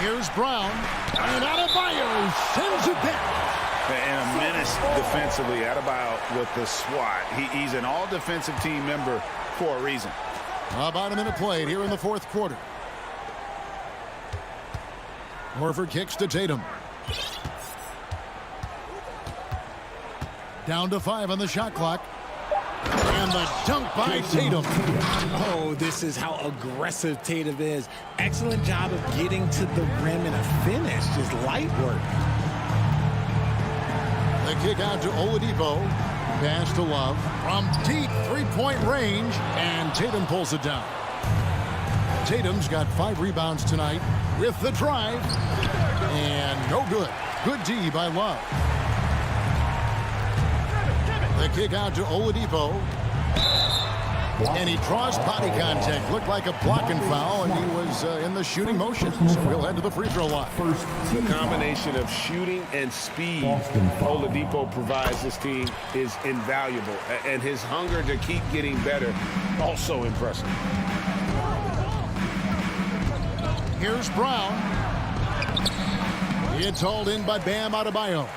S1: Here's Brown. And Adebayo sends it back.
S3: And a menace defensively. Adebayo with the swat. He's an all-defensive team member for a reason.
S1: About a minute played here in the 4th quarter. Horford kicks to Tatum. Down to 5 on the shot clock. And the dunk by Tatum.
S2: Oh, this is how aggressive Tatum is. Excellent job of getting to the rim and a finish. Just light work.
S1: The kick out to Oladipo. Pass to Love. From deep 3-point range. And Tatum pulls it down. Tatum's got 5 rebounds tonight with the drive. And no good. Good D by Love. The kick out to Oladipo. And he draws body contact. Looked like a blocking foul, and he was in the shooting motion. So he'll head to the free throw line.
S3: The combination of shooting and speed Oladipo provides this team is invaluable. And his hunger to keep getting better, also impressive.
S1: Here's Brown. It's hauled in by Bam Adebayo.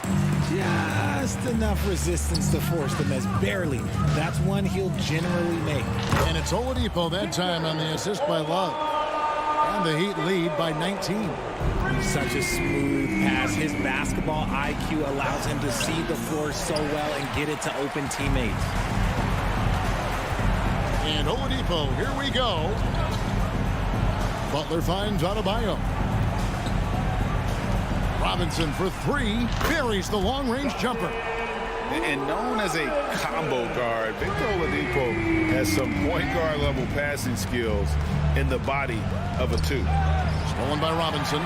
S2: Just enough resistance to force the miss. Barely. That's one he'll generally make.
S1: And it's Oladipo that time on the assist by Love. And the Heat lead by 19.
S2: Such a smooth pass. His basketball IQ allows him to see the floor so well and get it to open teammates.
S1: And Oladipo, here we go. Butler finds Adebayo. Robinson for 3, buries the long-range jumper.
S3: And known as a combo guard, Victor Oladipo has some point guard level passing skills in the body of a 2.
S1: Stolen by Robinson.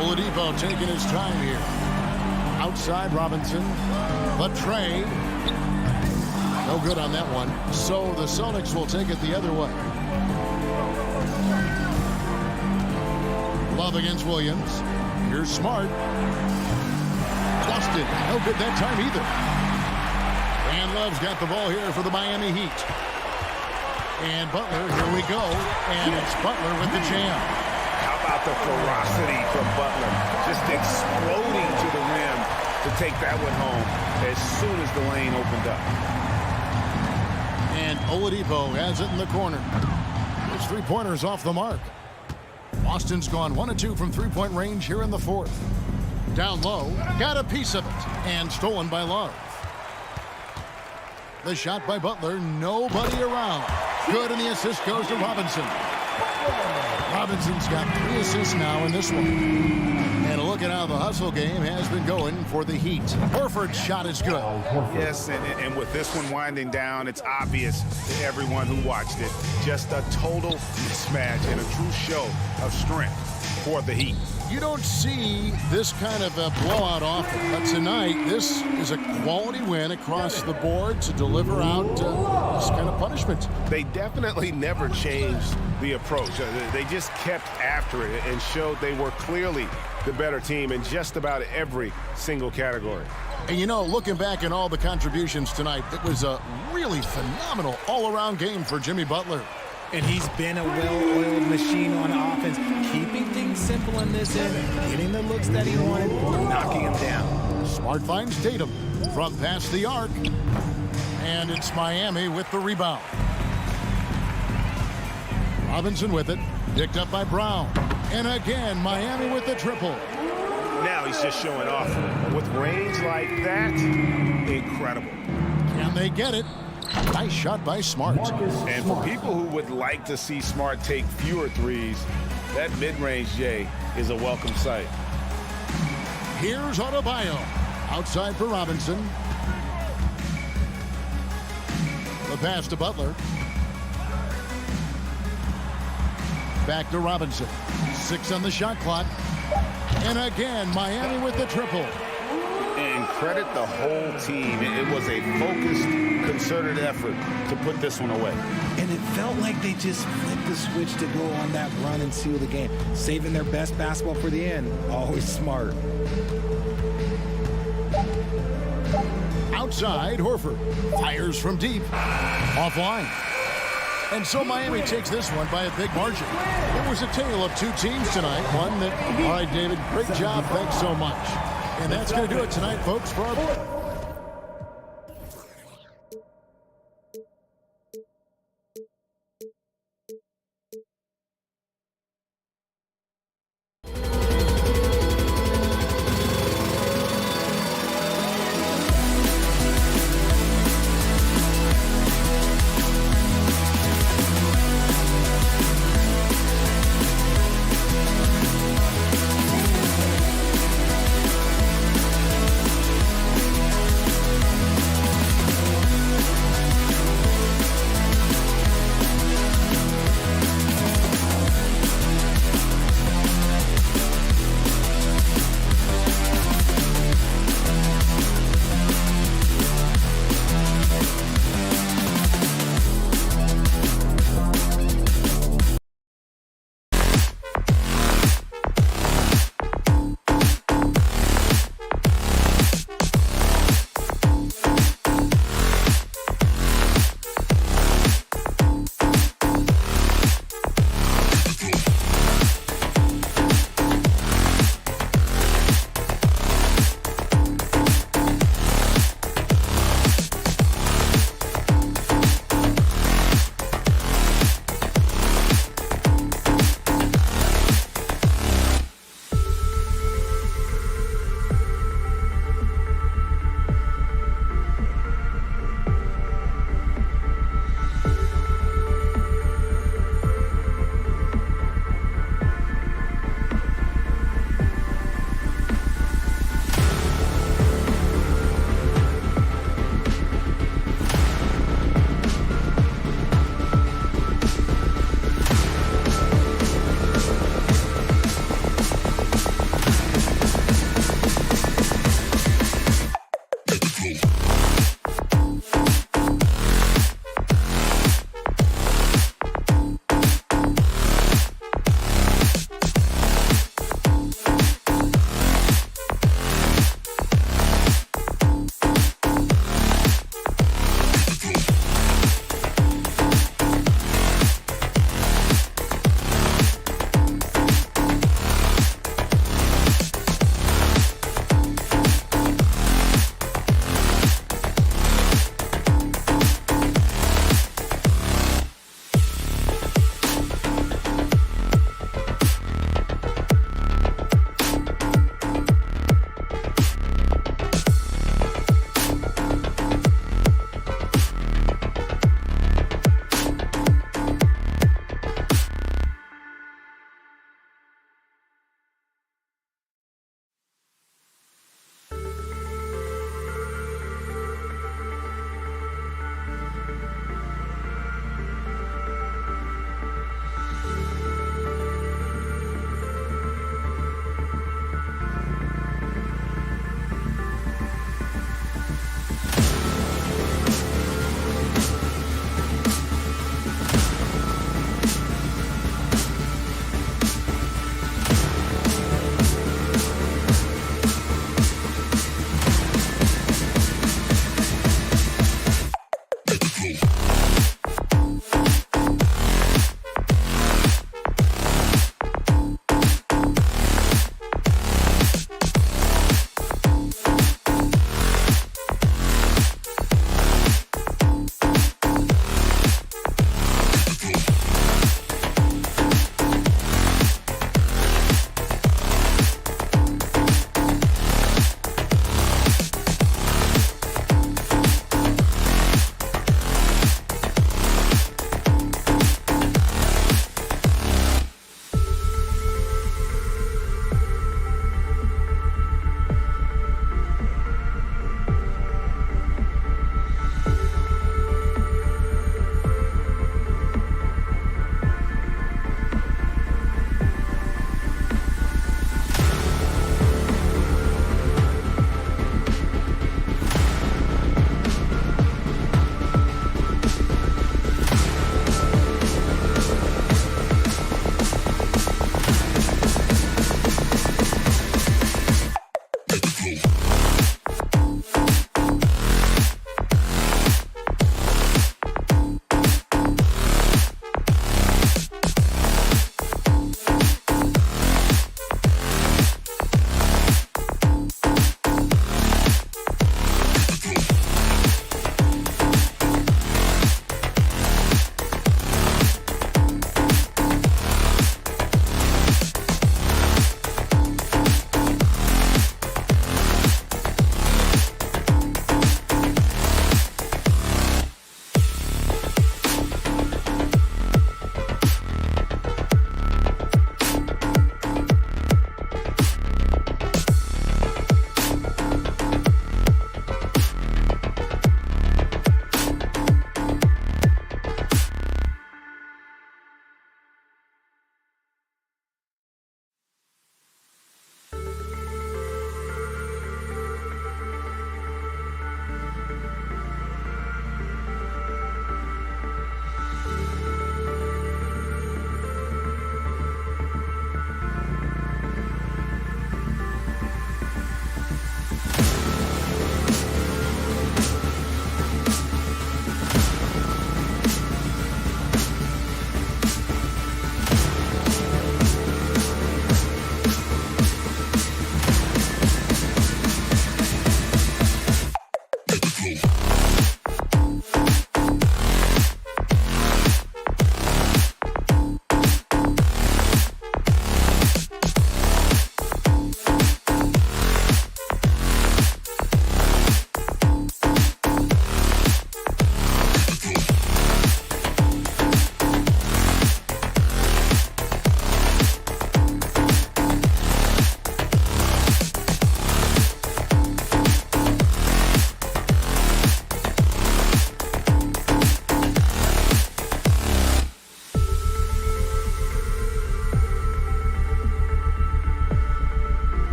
S1: Oladipo taking his time here. Outside Robinson. But Trey. No good on that one. So the Celtics will take it the other way. Love against Williams. Here's Smart. Busted. No good that time either. And Love's got the ball here for the Miami Heat. And Butler, here we go. And it's Butler with the jam.
S3: How about the ferocity from Butler? Just exploding to the rim to take that one home as soon as the lane opened up.
S1: And Oladipo has it in the corner. His 3-pointers off the mark. Boston's gone 1 of 2 from 3-point range here in the 4th. Down low, got a piece of it, and stolen by Love. The shot by Butler, nobody around. Good, and the assist goes to Robinson. Robinson's got 3 assists now in this one. And look at how the hustle game has been going for the Heat. Horford's shot is good.
S3: Yes, and with this one winding down, it's obvious to everyone who watched it. Just a total mismatch and a true show of strength for the Heat.
S1: You don't see this kind of a blowout often, but tonight this is a quality win across the board to deliver out this kind of punishment.
S3: They definitely never changed the approach. They just kept after it and showed they were clearly the better team in just about every single category.
S1: And you know, looking back at all the contributions tonight, it was a really phenomenal all-around game for Jimmy Butler.
S2: And he's been a well-oiled machine on offense, keeping things Plain simple in this end, getting the looks that he wanted, knocking him down.
S1: Smart finds Tatum from past the arc. And it's Miami with the rebound. Robinson with it. Picked up by Brown. And again, Miami with the triple.
S3: Now he's just showing off. With range like that, incredible.
S1: Can they get it? Nice shot by Smart.
S3: And for people who would like to see Smart take fewer threes, that mid-range J is a welcome sight.
S1: Here's Adebayo. Outside for Robinson. The pass to Butler. Back to Robinson. 6 on the shot clock. And again, Miami with the triple.
S3: And credit the whole team. It was a focused, concerted effort to put this one away.
S2: And it felt like they just flipped the switch to go on that run and seal the game. Saving their best basketball for the end. Always smart.
S1: Outside, Horford fires from deep. Offline. And so Miami takes this one by a big margin. It was a tale of two teams tonight. One that, all right, David, great job. Thanks so much. And that's going to do it tonight, folks, for our...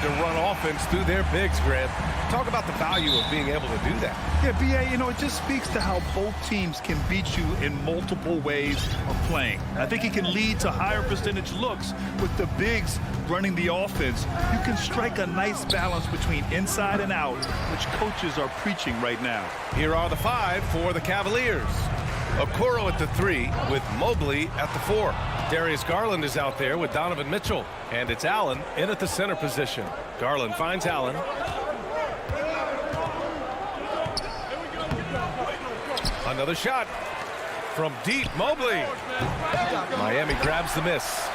S6: to run offense through their bigs, Grant. Talk about the value of being able to do that.
S7: Yeah, B.A., you know, it just speaks to how both teams can beat you in multiple ways of playing. I think it can lead to higher percentage looks with the bigs running the offense. You can strike a nice balance between inside and out, which coaches are preaching right now.
S6: Here are the 5 for the Cavaliers. Okoro at the 3 with Mobley at the 4. Darius Garland is out there with Donovan Mitchell. And it's Allen in at the center position. Garland finds Allen. Another shot from deep. Mobley. Miami grabs the miss.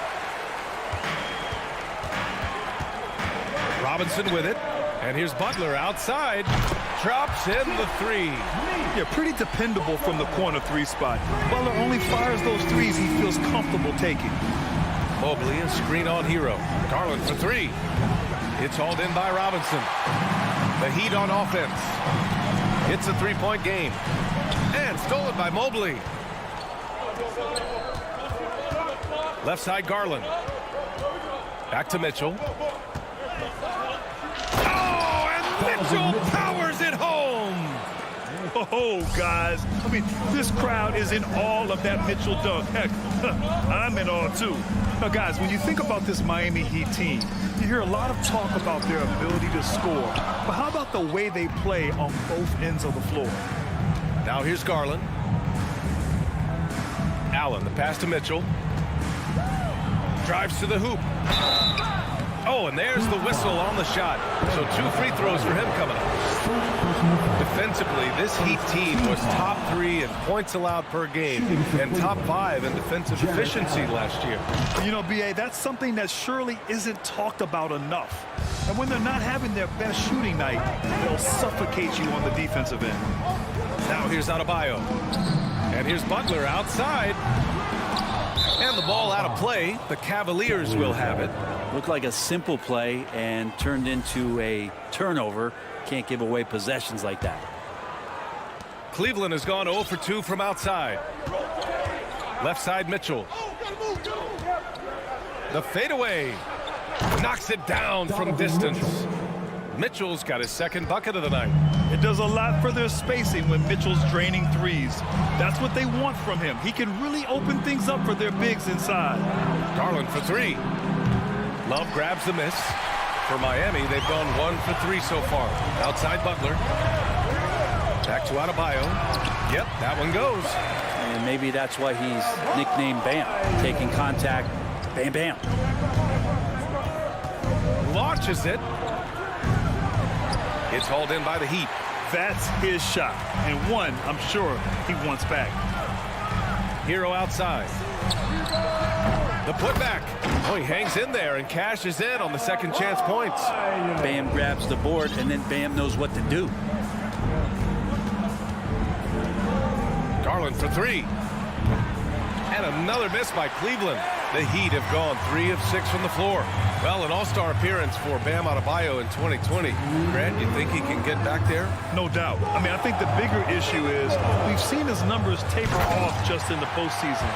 S6: Robinson with it. And here's Butler outside. Drops in the 3.
S7: Yeah, pretty dependable from the corner 3 spot. Butler only fires those threes he feels comfortable taking.
S6: Mobley, a screen on Hero. Garland for 3. It's hauled in by Robinson. The Heat on offense. It's a 3-point game. And stolen by Mobley. Left side, Garland. Back to Mitchell. Oh, and Mitchell powers it home.
S7: Oh, guys. I mean, this crowd is in awe of that Mitchell dunk. Heck, I'm in awe, too. Now, guys, when you think about this Miami Heat team, you hear a lot of talk about their ability to score. But how about the way they play on both ends of the floor?
S6: Now here's Garland. Allen, the pass to Mitchell. Drives to the hoop. Oh, and there's the whistle on the shot. So 2 free throws for him coming up. Defensively, this Heat team was top 3 in points allowed per game and top 5 in defensive efficiency last year.
S7: You know, B.A., that's something that surely isn't talked about enough. And when they're not having their best shooting night, they'll suffocate you on the defensive end.
S6: Now here's Adebayo. And here's Butler outside. And the ball out of play. The Cavaliers will have it.
S8: Looked like a simple play and turned into a turnover. Can't give away possessions like that.
S6: Cleveland has gone 0 for 2 from outside. Left side, Mitchell. The fadeaway. Knocks it down from distance. Mitchell's got his second bucket of the night.
S7: It does a lot for their spacing when Mitchell's draining threes. That's what they want from him. He can really open things up for their bigs inside.
S6: Garland for 3. Love grabs the miss. For Miami, they've gone 1 for 3 so far. Outside Butler. Back to Adebayo. Yep, that one goes.
S8: And maybe that's why he's nicknamed Bam. Taking contact, bam, bam.
S6: Launches it. It's hauled in by the Heat.
S7: That's his shot. And one, I'm sure, he wants back.
S6: Hero outside. The putback. Oh, he hangs in there and cashes in on the second chance points.
S8: Bam grabs the board, and then Bam knows what to do.
S6: Garland for 3. And another miss by Cleveland. The Heat have gone 3 of 6 from the floor. Well, an all-star appearance for Bam Adebayo in 2020. Grant, you think he can get back there?
S7: No doubt. I mean, I think the bigger issue is we've seen his numbers taper off just in the postseason.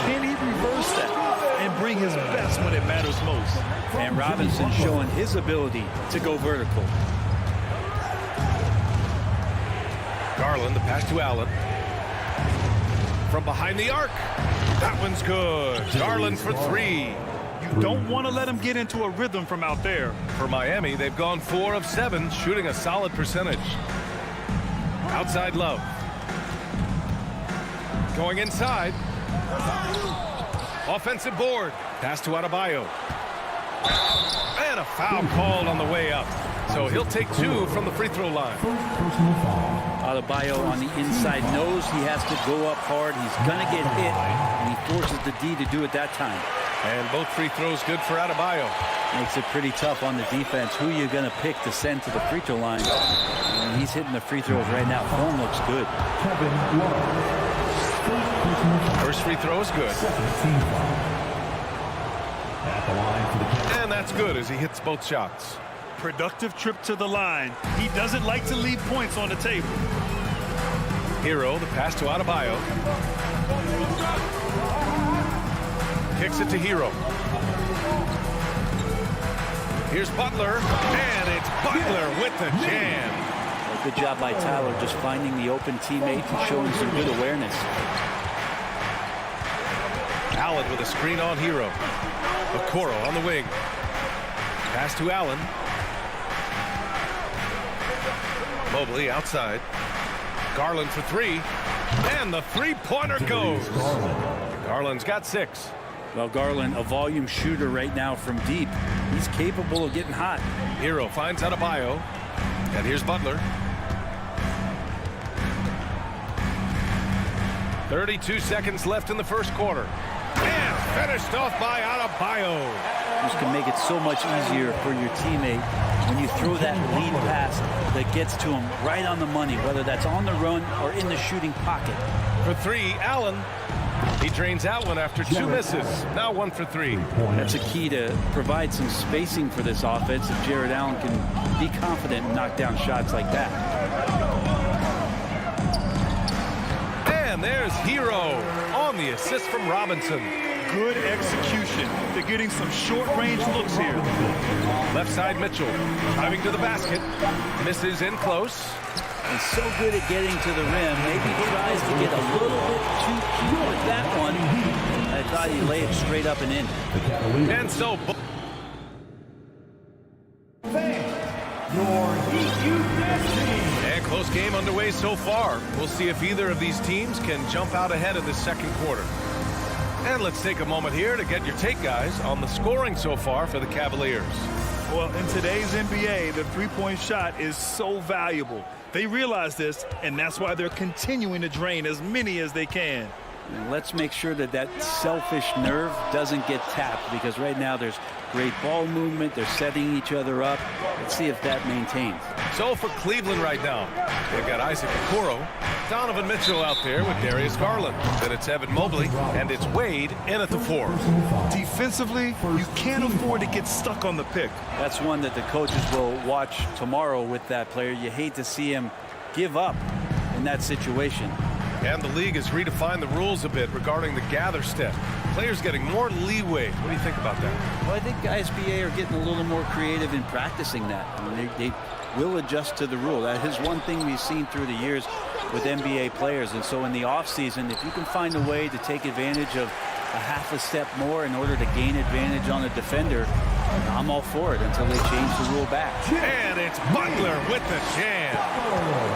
S7: Can he reverse that and bring his best when it matters most?
S8: And Robinson showing his ability to go vertical.
S6: Garland, the pass to Allen. From behind the arc. That one's good. Garland for 3.
S7: You don't want to let him get into a rhythm from out there.
S6: For Miami, they've gone 4 of 7, shooting a solid percentage. Outside Love. Going inside. Offensive board. Pass to Adebayo. And a foul called on the way up. So he'll take 2 from the free throw line.
S8: Adebayo on the inside knows he has to go up hard. He's going to get hit, and he forces the D to do it that time.
S6: And both free throws good for Adebayo.
S8: Makes it pretty tough on the defense. Who you're going to pick to send to the free throw line. And he's hitting the free throws right now. Form looks good.
S6: First free throw is good. And that's good as he hits both shots.
S7: Productive trip to the line. He doesn't like to leave points on the table.
S6: Hero, the pass to Adebayo. Kicks it to Hero. Here's Butler, and it's Butler with the jam.
S8: Well, good job by Tyler just finding the open teammate and showing some good awareness.
S6: Allen with a screen on Hero. Okoro on the wing. Pass to Allen. Mobley outside. Garland for three. And the three-pointer goes. Garland's got 6.
S8: Well, Garland, a volume shooter right now from deep. He's capable of getting hot.
S6: Hero finds Adebayo. And here's Butler. 32 seconds left in the first quarter. And finished off by Adebayo.
S8: This can make it so much easier for your teammate when you throw that lead pass that gets to him right on the money, whether that's on the run or in the shooting pocket.
S6: For 3, Allen. He drains out one after 2 misses. Now 1 for 3.
S8: That's a key to provide some spacing for this offense if Jared Allen can be confident and knock down shots like that.
S6: And there's Hero on the assist from Robinson.
S7: Good execution. They're getting some short-range looks here.
S6: Left side Mitchell driving to the basket. Misses in close.
S8: And so good at getting to the rim. Maybe tries to get a little bit too cute with that one. I thought he laid it straight up and in.
S6: And so... And close game underway so far. We'll see if either of these teams can jump out ahead of the second quarter. And let's take a moment here to get your take, guys, on the scoring so far for the Cavaliers.
S7: Well, in today's NBA, the three-point shot is so valuable. They realize this, and that's why they're continuing to drain as many as they can.
S8: And let's make sure that that selfish nerve doesn't get tapped, because right now there's great ball movement. They're setting each other up. Let's see if that maintains.
S6: So for Cleveland right now, they've got Isaac Okoro, Donovan Mitchell out there with Darius Garland. Then it's Evan Mobley, and it's Wade in at the 4.
S7: Defensively, you can't afford to get stuck on the pick.
S8: That's one that the coaches will watch tomorrow with that player. You hate to see him give up in that situation.
S6: And the league has redefined the rules a bit regarding the gather step. Players getting more leeway. What do you think about that?
S8: Well, I think SBA are getting a little more creative in practicing that. I mean, they will adjust to the rule. That is one thing we've seen through the years with NBA players. And so in the offseason, if you can find a way to take advantage of a half a step more in order to gain advantage on a defender, I'm all for it until they change the rule back.
S6: And it's Butler with the jam.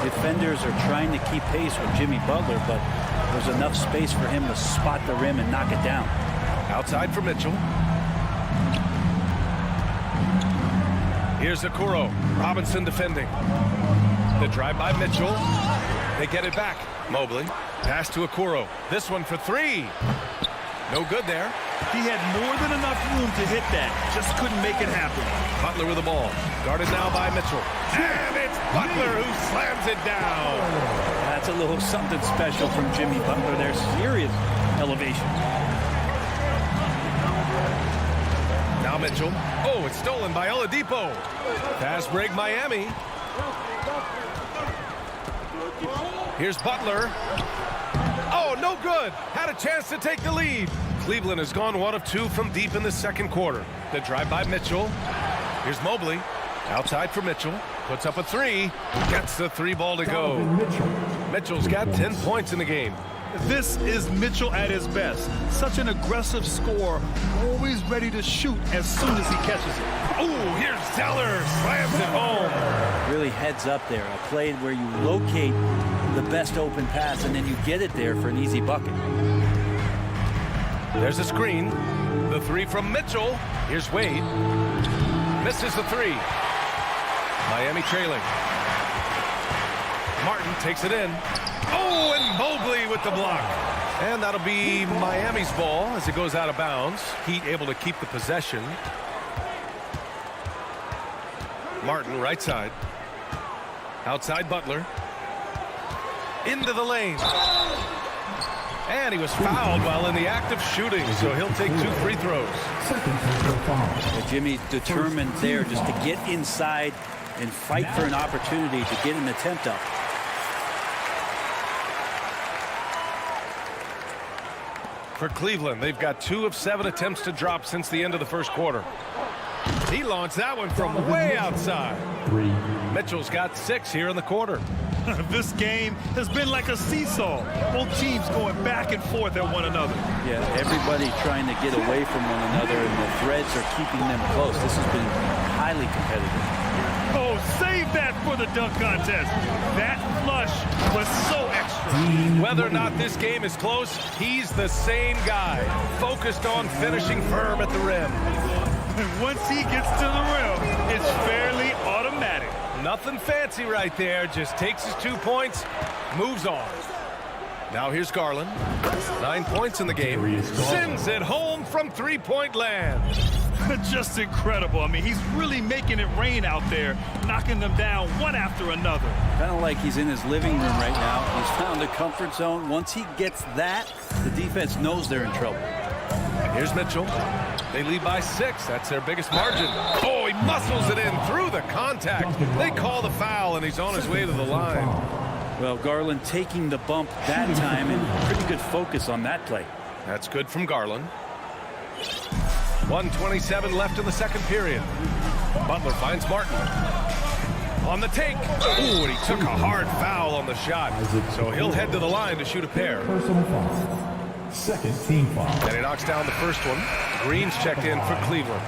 S8: Defenders are trying to keep pace with Jimmy Butler, but there's enough space for him to spot the rim and knock it down.
S6: Outside for Mitchell. Here's Okoro. Robinson defending. The drive by Mitchell. They get it back. Mobley. Pass to Okoro. This one for 3. No good there.
S7: He had more than enough room to hit that. Just couldn't make it happen.
S6: Butler with the ball. Guarded now by Mitchell. And it's Butler who slams it down.
S8: That's a little something special from Jimmy Butler. There's serious elevation.
S6: Now Mitchell. Oh, it's stolen by Oladipo. Fast break Miami. Here's Butler. Oh, no good. Had a chance to take the lead. Cleveland has gone 1 of 2 from deep in the second quarter. The drive by Mitchell. Here's Mobley. Outside for Mitchell. Puts up a 3. Gets the 3 ball to go. Mitchell's got 10 points in the game.
S7: This is Mitchell at his best. Such an aggressive scorer, always ready to shoot as soon as he catches it.
S6: Oh, here's Zeller. Slams it home.
S8: Really heads up there. A play where you locate the best open pass and then you get it there for an easy bucket.
S6: There's a screen. The 3 from Mitchell. Here's Wade. Misses the 3. Miami trailing. Martin takes it in. Oh, and Mobley with the block. And that'll be Miami's ball as it goes out of bounds. Heat able to keep the possession. Martin right side. Outside Butler. Into the lane. And he was fouled while in the act of shooting, so he'll take 2 free throws.
S8: Jimmy determined there just to get inside and fight for an opportunity to get an attempt up.
S6: For Cleveland, they've got 2 of 7 attempts to drop since the end of the first quarter. He launched that one from way outside. Mitchell's got 6 here in the quarter.
S7: This game has been like a seesaw. Both teams going back and forth at one another.
S8: Yeah, everybody trying to get away from one another, and the threads are keeping them close. This has been highly competitive.
S7: Oh, save that for the dunk contest. That flush was so extra.
S6: Whether or not this game is close, he's the same guy, focused on finishing firm at the rim.
S7: And once he gets to the rim, it's fairly automatic.
S6: Nothing fancy right there, just takes his 2 points, moves on. Now here's Garland. 9 points in the game. Sends it home from three-point land.
S7: Just incredible. I mean, he's really making it rain out there, knocking them down one after another.
S8: Kind of like he's in his living room right now. He's found a comfort zone. Once he gets that, the defense knows they're in trouble.
S6: And here's Mitchell. They lead by 6. That's their biggest margin. Oh, he muscles it in through the contact. They call the foul, and he's on his way to the line.
S8: Well, Garland taking the bump that time, and pretty good focus on that play.
S6: That's good from Garland. 1:27 left in the second period. Butler finds Martin. On the take. Ooh, and he took a hard foul on the shot. So he'll head to the line to shoot a pair.
S10: Personal foul. Second team foul.
S6: And he knocks down the first one. Green's checked in for Cleveland.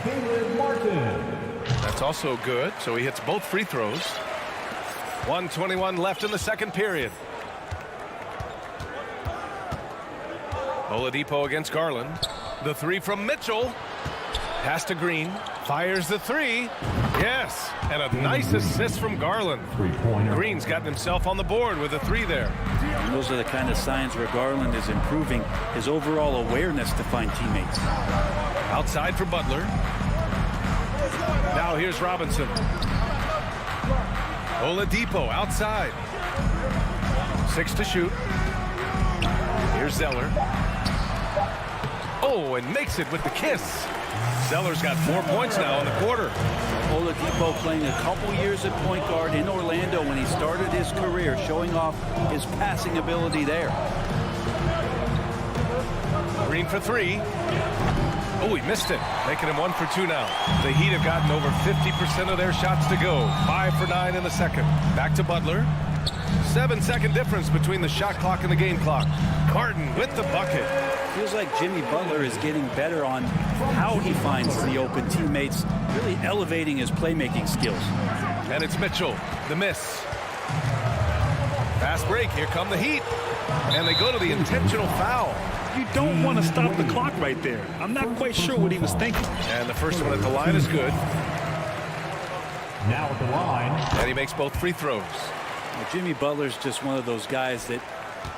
S10: Caleb Martin.
S6: That's also good, so he hits both free throws. 1:21 left in the second period. Oladipo against Garland. The 3 from Mitchell. Pass to Green. Fires the 3. Yes, and a nice assist from Garland. Green's gotten himself on the board with a 3 there.
S8: And those are the kind of signs where Garland is improving his overall awareness to find teammates.
S6: Outside for Butler. Now here's Robinson. Oladipo outside. 6 to shoot. Here's Zeller. Oh, and makes it with the kiss. Zeller's got 4 points now in the quarter.
S8: Oladipo playing a couple years at point guard in Orlando when he started his career, showing off his passing ability there.
S6: Green for 3. Oh, he missed it, making him 1 for 2 now. The Heat have gotten over 50% of their shots to go. 5 for 9 in the second. Back to Butler. 7-second difference between the shot clock and the game clock. Martin with the bucket.
S8: Feels like Jimmy Butler is getting better on how he finds the open teammates, really elevating his playmaking skills.
S6: And it's Mitchell, the miss. Fast break, here come the Heat. And they go to the intentional foul.
S7: You don't want to stop the clock right there. I'm not quite sure what he was thinking.
S6: And the first one at the line is good.
S10: Now at the line.
S6: And he makes both free throws.
S8: Well, Jimmy Butler's just one of those guys that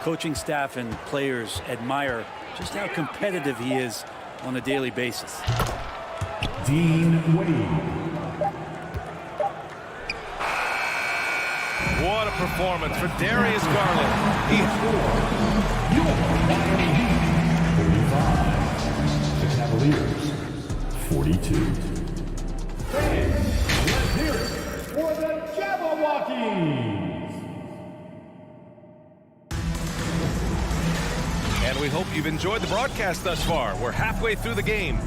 S8: coaching staff and players admire just how competitive he is on a daily basis.
S10: Dean Wade.
S6: What a performance for Darius Garland.
S10: Your Miami Heat, 45. The Cavaliers, 42. Let's hear it for the Jabberwockies.
S6: And we hope you've enjoyed the broadcast thus far. We're halfway through the game.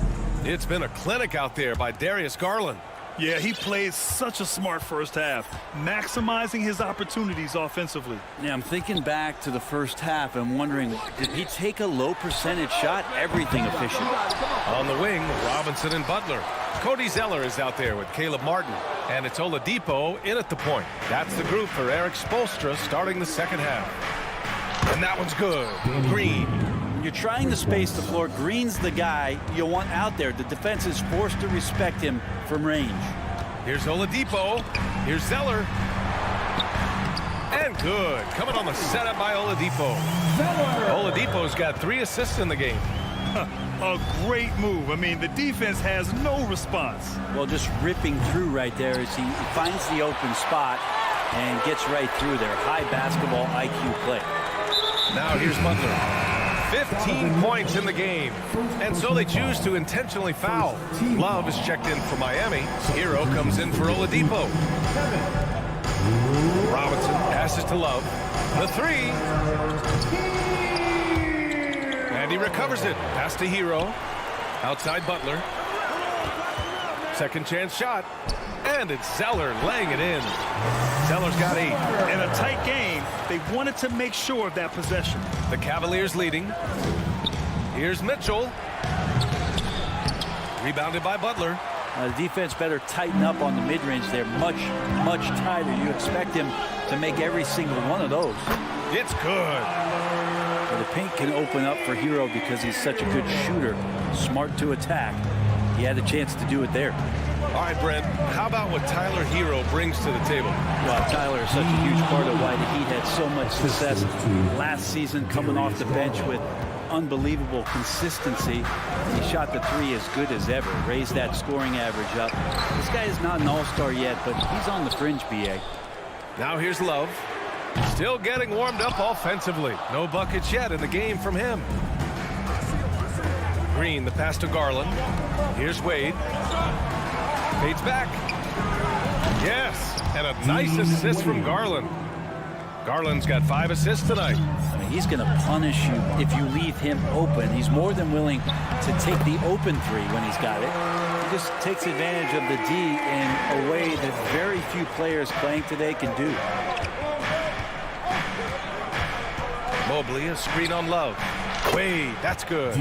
S6: It's been a clinic out there by Darius Garland.
S7: Yeah, he played such a smart first half, maximizing his opportunities offensively.
S8: Yeah, I'm thinking back to the first half and wondering, did he take a low percentage shot? Everything efficient.
S6: On the wing, Robinson and Butler. Cody Zeller is out there with Caleb Martin. And it's Oladipo in at the point. That's the group for Eric Spoelstra starting the second half. And that one's good. Green.
S8: You're trying to space the floor. Green's the guy you want out there. The defense is forced to respect him from range.
S6: Here's Oladipo. Here's Zeller. And good. Coming on the setup by Oladipo. Oladipo's got 3 assists in the game.
S7: A great move. I mean, the defense has no response.
S8: Well, just ripping through right there as he finds the open spot and gets right through there. High basketball IQ play.
S6: Now here's Butler. 15 points in the game. And so they choose to intentionally foul. Love is checked in for Miami. Hero comes in for Oladipo. Robinson passes to Love. The 3. And he recovers it. Pass to Hero. Outside Butler. Second chance shot. And it's Zeller laying it in. Zeller's got 8.
S7: In a tight game, they wanted to make sure of that possession.
S6: The Cavaliers leading. Here's Mitchell. Rebounded by Butler.
S8: The defense better tighten up on the mid-range. They're much, much tighter. You expect him to make every single one of those.
S6: It's good.
S8: So the paint can open up for Hero because he's such a good shooter. Smart to attack. He had a chance to do it there.
S6: All right, Brent, how about what Tyler Hero brings to the table?
S8: Well, Tyler is such a huge part of why the Heat had so much success last season, coming off the bench with unbelievable consistency. He shot the 3 as good as ever, raised that scoring average up. This guy is not an all-star yet, but he's on the fringe, BA.
S6: Now here's Love. Still getting warmed up offensively. No buckets yet in the game from him. Green, the pass to Garland. Here's Wade. Fades back. Yes, and a nice assist from Garland. Garland's got 5 assists tonight.
S8: I mean, he's going to punish you if you leave him open. He's more than willing to take the open 3 when he's got it. He just takes advantage of the D in a way that very few players playing today can do.
S6: Mobley, a screen on Love. Wade, that's good.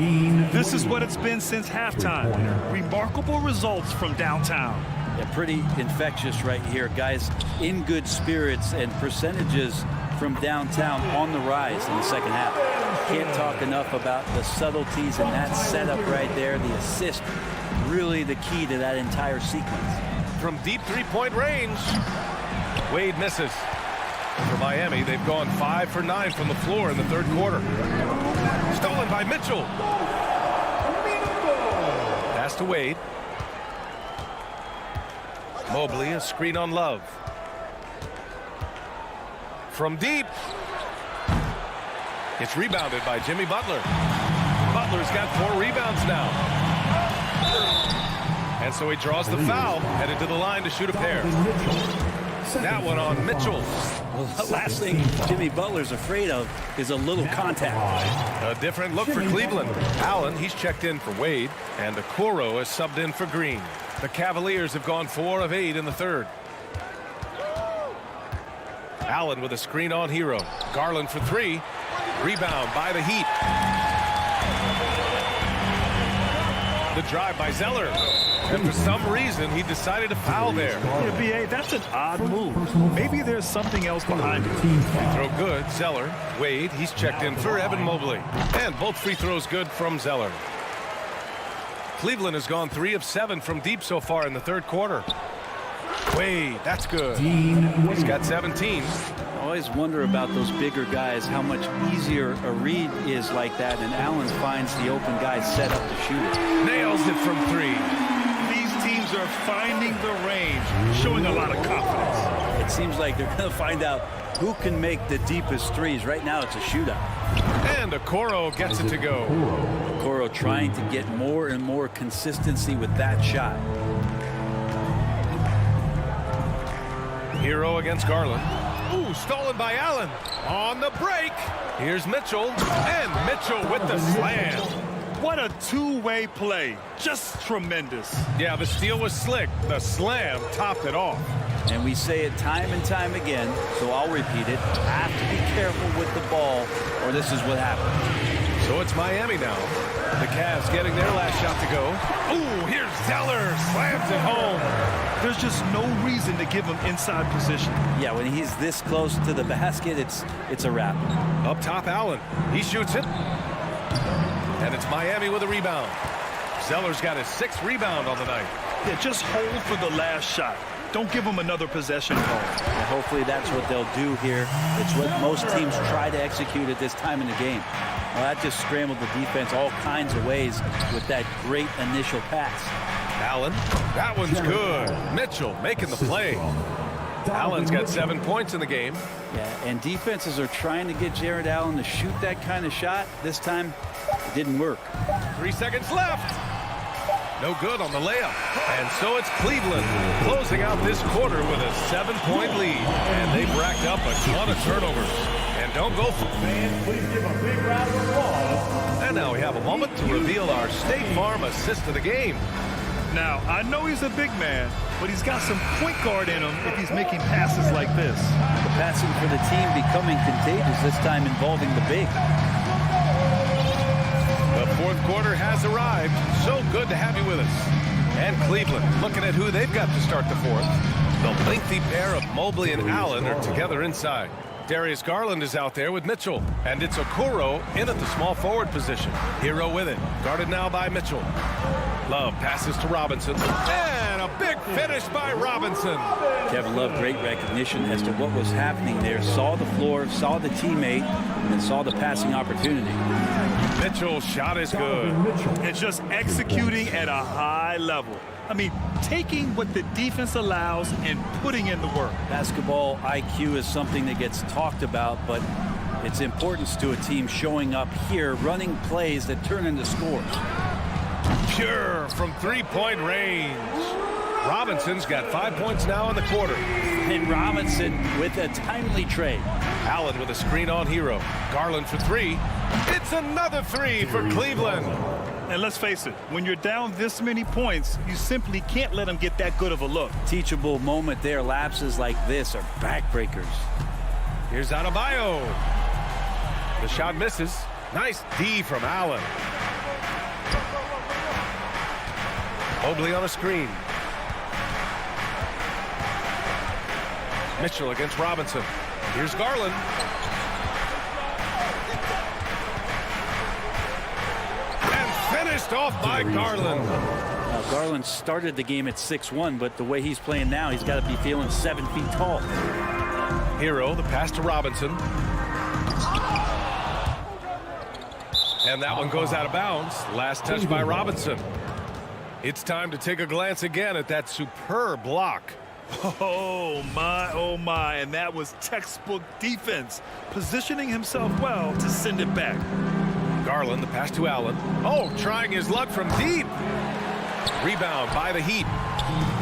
S7: This is what it's been since halftime. Remarkable results from downtown.
S8: Yeah, pretty infectious right here. Guys in good spirits and percentages from downtown on the rise in the second half. Can't talk enough about the subtleties in that setup right there. The assist, really the key to that entire sequence.
S6: From deep three-point range, Wade misses. For Miami, they've gone 5 for 9 from the floor in the third quarter. Stolen by Mitchell. Pass to Wade. Mobley, a screen on Love. From deep. It's rebounded by Jimmy Butler. Butler's got 4 rebounds now. And so he draws the foul, headed to the line to shoot a pair. That one on Mitchell.
S8: Well, the last thing Jimmy Butler's afraid of is a little contact.
S6: A different look for Cleveland. Allen, he's checked in for Wade, and Okoro is subbed in for Green. The Cavaliers have gone 4 of 8 in the third. Allen with a screen on Hero. Garland for 3. Rebound by the Heat. The drive by Zeller. And for some reason, he decided to foul there.
S7: Yeah, BA, that's an odd move. Maybe there's something else behind it.
S6: Free throw good. Zeller. Wade, he's checked in for Evan Mobley. And both free throws good from Zeller. Cleveland has gone 3 of 7 from deep so far in the third quarter. Wade, that's good. He's got 17.
S8: I always wonder about those bigger guys, how much easier a read is like that, and Allen finds the open guy set up to shoot it.
S6: Nails it from 3.
S7: These teams are finding the range, showing a lot of confidence.
S8: It seems like they're going to find out who can make the deepest threes. Right now, it's a shootout.
S6: And Okoro gets it to go.
S8: Okoro trying to get more and more consistency with that shot.
S6: Hero against Garland. Ooh, stolen by Allen. On the break. Here's Mitchell. And Mitchell with the slam.
S7: What a two-way play. Just tremendous.
S6: Yeah, the steal was slick. The slam topped it off.
S8: And we say it time and time again, so I'll repeat it. Have to be careful with the ball, or this is what happens.
S6: So it's Miami now. The Cavs getting their last shot to go. Ooh, here's Zeller. Slams it home.
S7: There's just no reason to give him inside position.
S8: Yeah, when he's this close to the basket, it's a wrap.
S6: Up top, Allen. He shoots it. And it's Miami with a rebound. Zeller's got his 6th rebound on the night.
S7: Yeah, just hold for the last shot. Don't give him another possession ball.
S8: And hopefully that's what they'll do here. It's what most teams try to execute at this time in the game. Well, that just scrambled the defense all kinds of ways with that great initial pass.
S6: Allen, that one's good. Mitchell making the play. Allen's got 7 points in the game.
S8: Yeah, and defenses are trying to get Jared Allen to shoot that kind of shot. This time, it didn't work.
S6: 3 seconds left. No good on the layup. And so it's Cleveland closing out this quarter with a 7-point lead. And they've racked up a ton of turnovers. And don't go for
S10: Fans, please give a big round of applause.
S6: And now we have a moment to reveal our State Farm assist of the game.
S7: Now, I know he's a big man, but he's got some point guard in him if he's making passes like this.
S8: The passing for the team becoming contagious, this time involving the big.
S6: The fourth quarter has arrived. So good to have you with us. And Cleveland looking at who they've got to start the fourth. The lengthy pair of Mobley and Allen are together inside. Darius Garland is out there with Mitchell. And it's Okoro in at the small forward position. Hero with it. Guarded now by Mitchell. Love passes to Robinson. And a big finish by Robinson.
S8: Kevin Love, great recognition as to what was happening there. Saw the floor, saw the teammate, and saw the passing opportunity.
S6: Mitchell's shot is good.
S7: And just executing at a high level. I mean, taking what the defense allows and putting in the work.
S8: Basketball IQ is something that gets talked about, but its importance to a team showing up here, running plays that turn into scores.
S6: Pure from three-point range. Robinson's got 5 points now in the quarter.
S8: And Robinson with a timely trade.
S6: Allen with a screen on Hero. Garland for three. It's another three for Cleveland.
S7: And let's face it, when you're down this many points, you simply can't let them get that good of a look.
S8: Teachable moment there. Lapses like this are backbreakers.
S6: Here's Adebayo. The shot misses. Nice D from Allen. Mobley on a screen. Mitchell against Robinson. Here's Garland. And finished off by Garland.
S8: Now, Garland started the game at 6'1", but the way he's playing now, he's got to be feeling 7 feet tall.
S6: Hero, the pass to Robinson. And that one goes out of bounds. Last touch by Robinson. It's time to take a glance again at that superb block.
S7: Oh my, and that was textbook defense, positioning himself well to send it back.
S6: Garland, the pass to Allen. Oh, trying his luck from deep. Rebound by the Heat.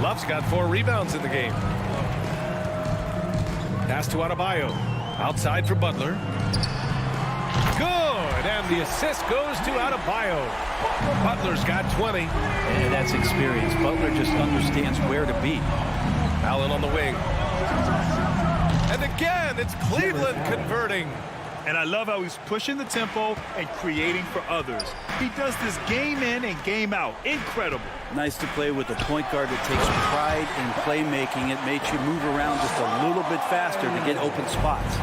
S6: Love's got 4 rebounds in the game. Pass to Adebayo. Outside for Butler. Good, and the assist goes to Adebayo. Butler's got 20.
S8: And that's experience. Butler just understands where to be.
S6: Allen on the wing. And again, it's Cleveland converting.
S7: And I love how he's pushing the tempo and creating for others. He does this game in and game out. Incredible.
S8: Nice to play with a point guard that takes pride in playmaking. It makes you move around just a little bit faster to get open spots.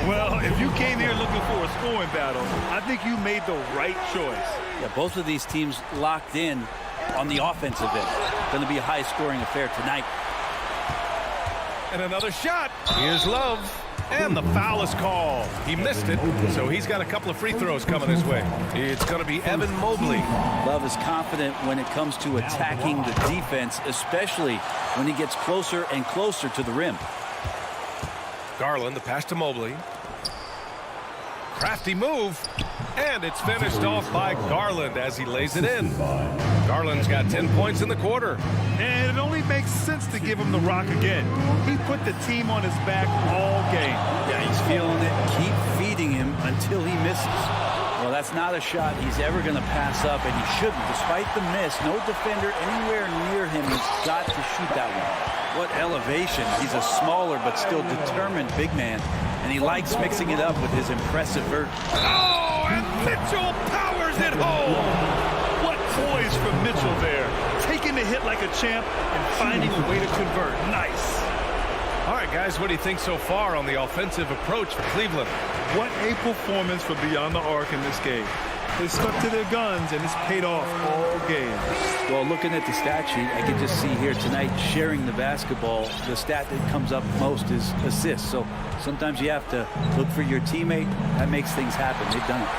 S7: Well, if you came here looking for a scoring battle, I think you made the right choice.
S8: Yeah, both of these teams locked in on the offensive end. Going to be a high-scoring affair tonight.
S6: And another shot. Here's Love. And the foul is called. He missed it, so he's got a couple of free throws coming his way. It's going to be Evan Mobley.
S8: Love is confident when it comes to attacking the defense, especially when he gets closer and closer to the rim.
S6: Garland, the pass to Mobley. Crafty move. And it's finished off by Garland as he lays it in. Garland's got 10 points in the quarter.
S7: And it only makes sense to give him the rock again. He put the team on his back all game.
S8: Yeah, he's feeling it. Keep feeding him until he misses. Well, that's not a shot he's ever going to pass up, and he shouldn't. Despite the miss, no defender anywhere near him. He's got to shoot that one. What elevation. He's a smaller but still determined big man, and he likes mixing it up with his impressive vert.
S6: Oh, and Mitchell powers it home.
S7: What poise from Mitchell there. Taking the hit like a champ and finding a way to convert. Nice.
S6: All right, guys, what do you think so far on the offensive approach for Cleveland?
S7: What a performance for beyond the arc in this game. They stuck to their guns, and it's paid off all game.
S8: Well, looking at the stat sheet, I can just see here tonight sharing the basketball. The stat that comes up most is assists. So sometimes you have to look for your teammate. That makes things happen. They've done it.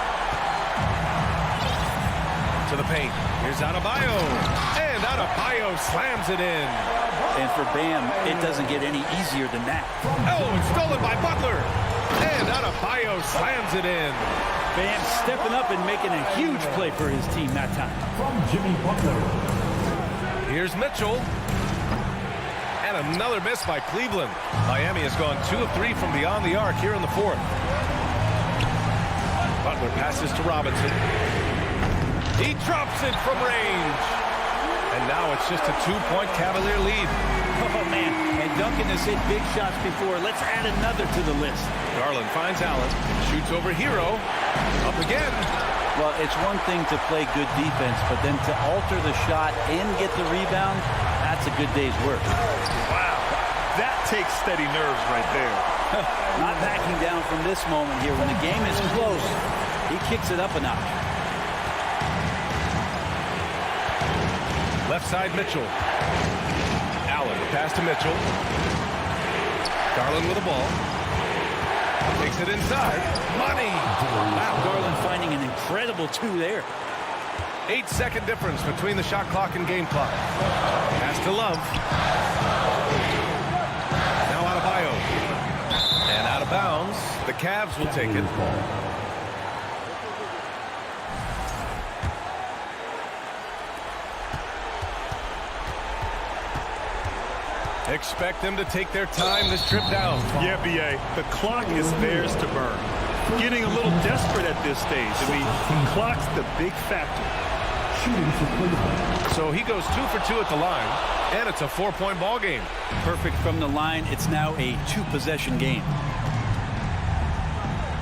S6: To the paint. Here's Adebayo. And Adebayo slams it in.
S8: And for Bam, it doesn't get any easier than that.
S6: Oh, it's stolen by Butler. And Adebayo slams it in.
S8: Bam stepping up and making a huge play for his team that time.
S10: From Jimmy Butler.
S6: Here's Mitchell. And another miss by Cleveland. Miami has gone 2 of 3 from beyond the arc here in the fourth. Butler passes to Robinson. He drops it from range. And now it's just a 2-point Cavalier lead.
S8: Oh, man. And Duncan has hit big shots before. Let's add another to the list.
S6: Garland finds Allen. Shoots over Hero. Up again.
S8: Well, it's one thing to play good defense, but then to alter the shot and get the rebound, that's a good day's work.
S7: Wow. That takes steady nerves right there.
S8: Not backing down from this moment here. When the game is close, he kicks it up a notch.
S6: Left side, Mitchell. Allen, the pass to Mitchell. Garland with the ball. Takes it inside. Money!
S8: Wow, Garland finding an incredible 2 there.
S6: 8-second difference between the shot clock and game clock. Pass to Love. Now out of Bio. And out of bounds. The Cavs will take it. Expect them to take their time this trip down.
S7: Yeah, B.A., the clock is theirs to burn. Getting a little desperate at this stage. I mean, clock's the big factor.
S6: So he goes 2 for 2 at the line, and it's a 4-point ball game.
S8: Perfect from the line. It's now a 2-possession game.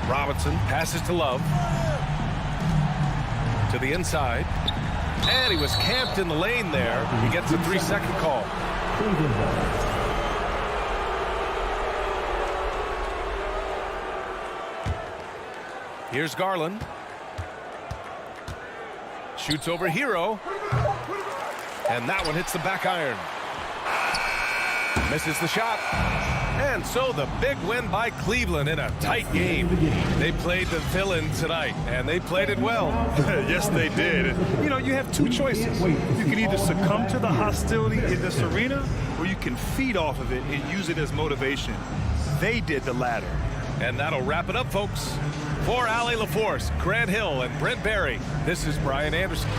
S6: Robinson passes to Love. To the inside. And he was camped in the lane there. He gets a 3-second call. Here's Garland. Shoots over Hero. And that one hits the back iron. Misses the shot. And so the big win by Cleveland in a tight game. They played the villain tonight, and they played it well.
S7: Yes, they did. You know, you have 2 choices. You can either succumb to the hostility in this arena, or you can feed off of it and use it as motivation. They did the latter.
S6: And that'll wrap it up, folks. For Allie LaForce, Grant Hill, and Brent Barry, this is Brian Anderson.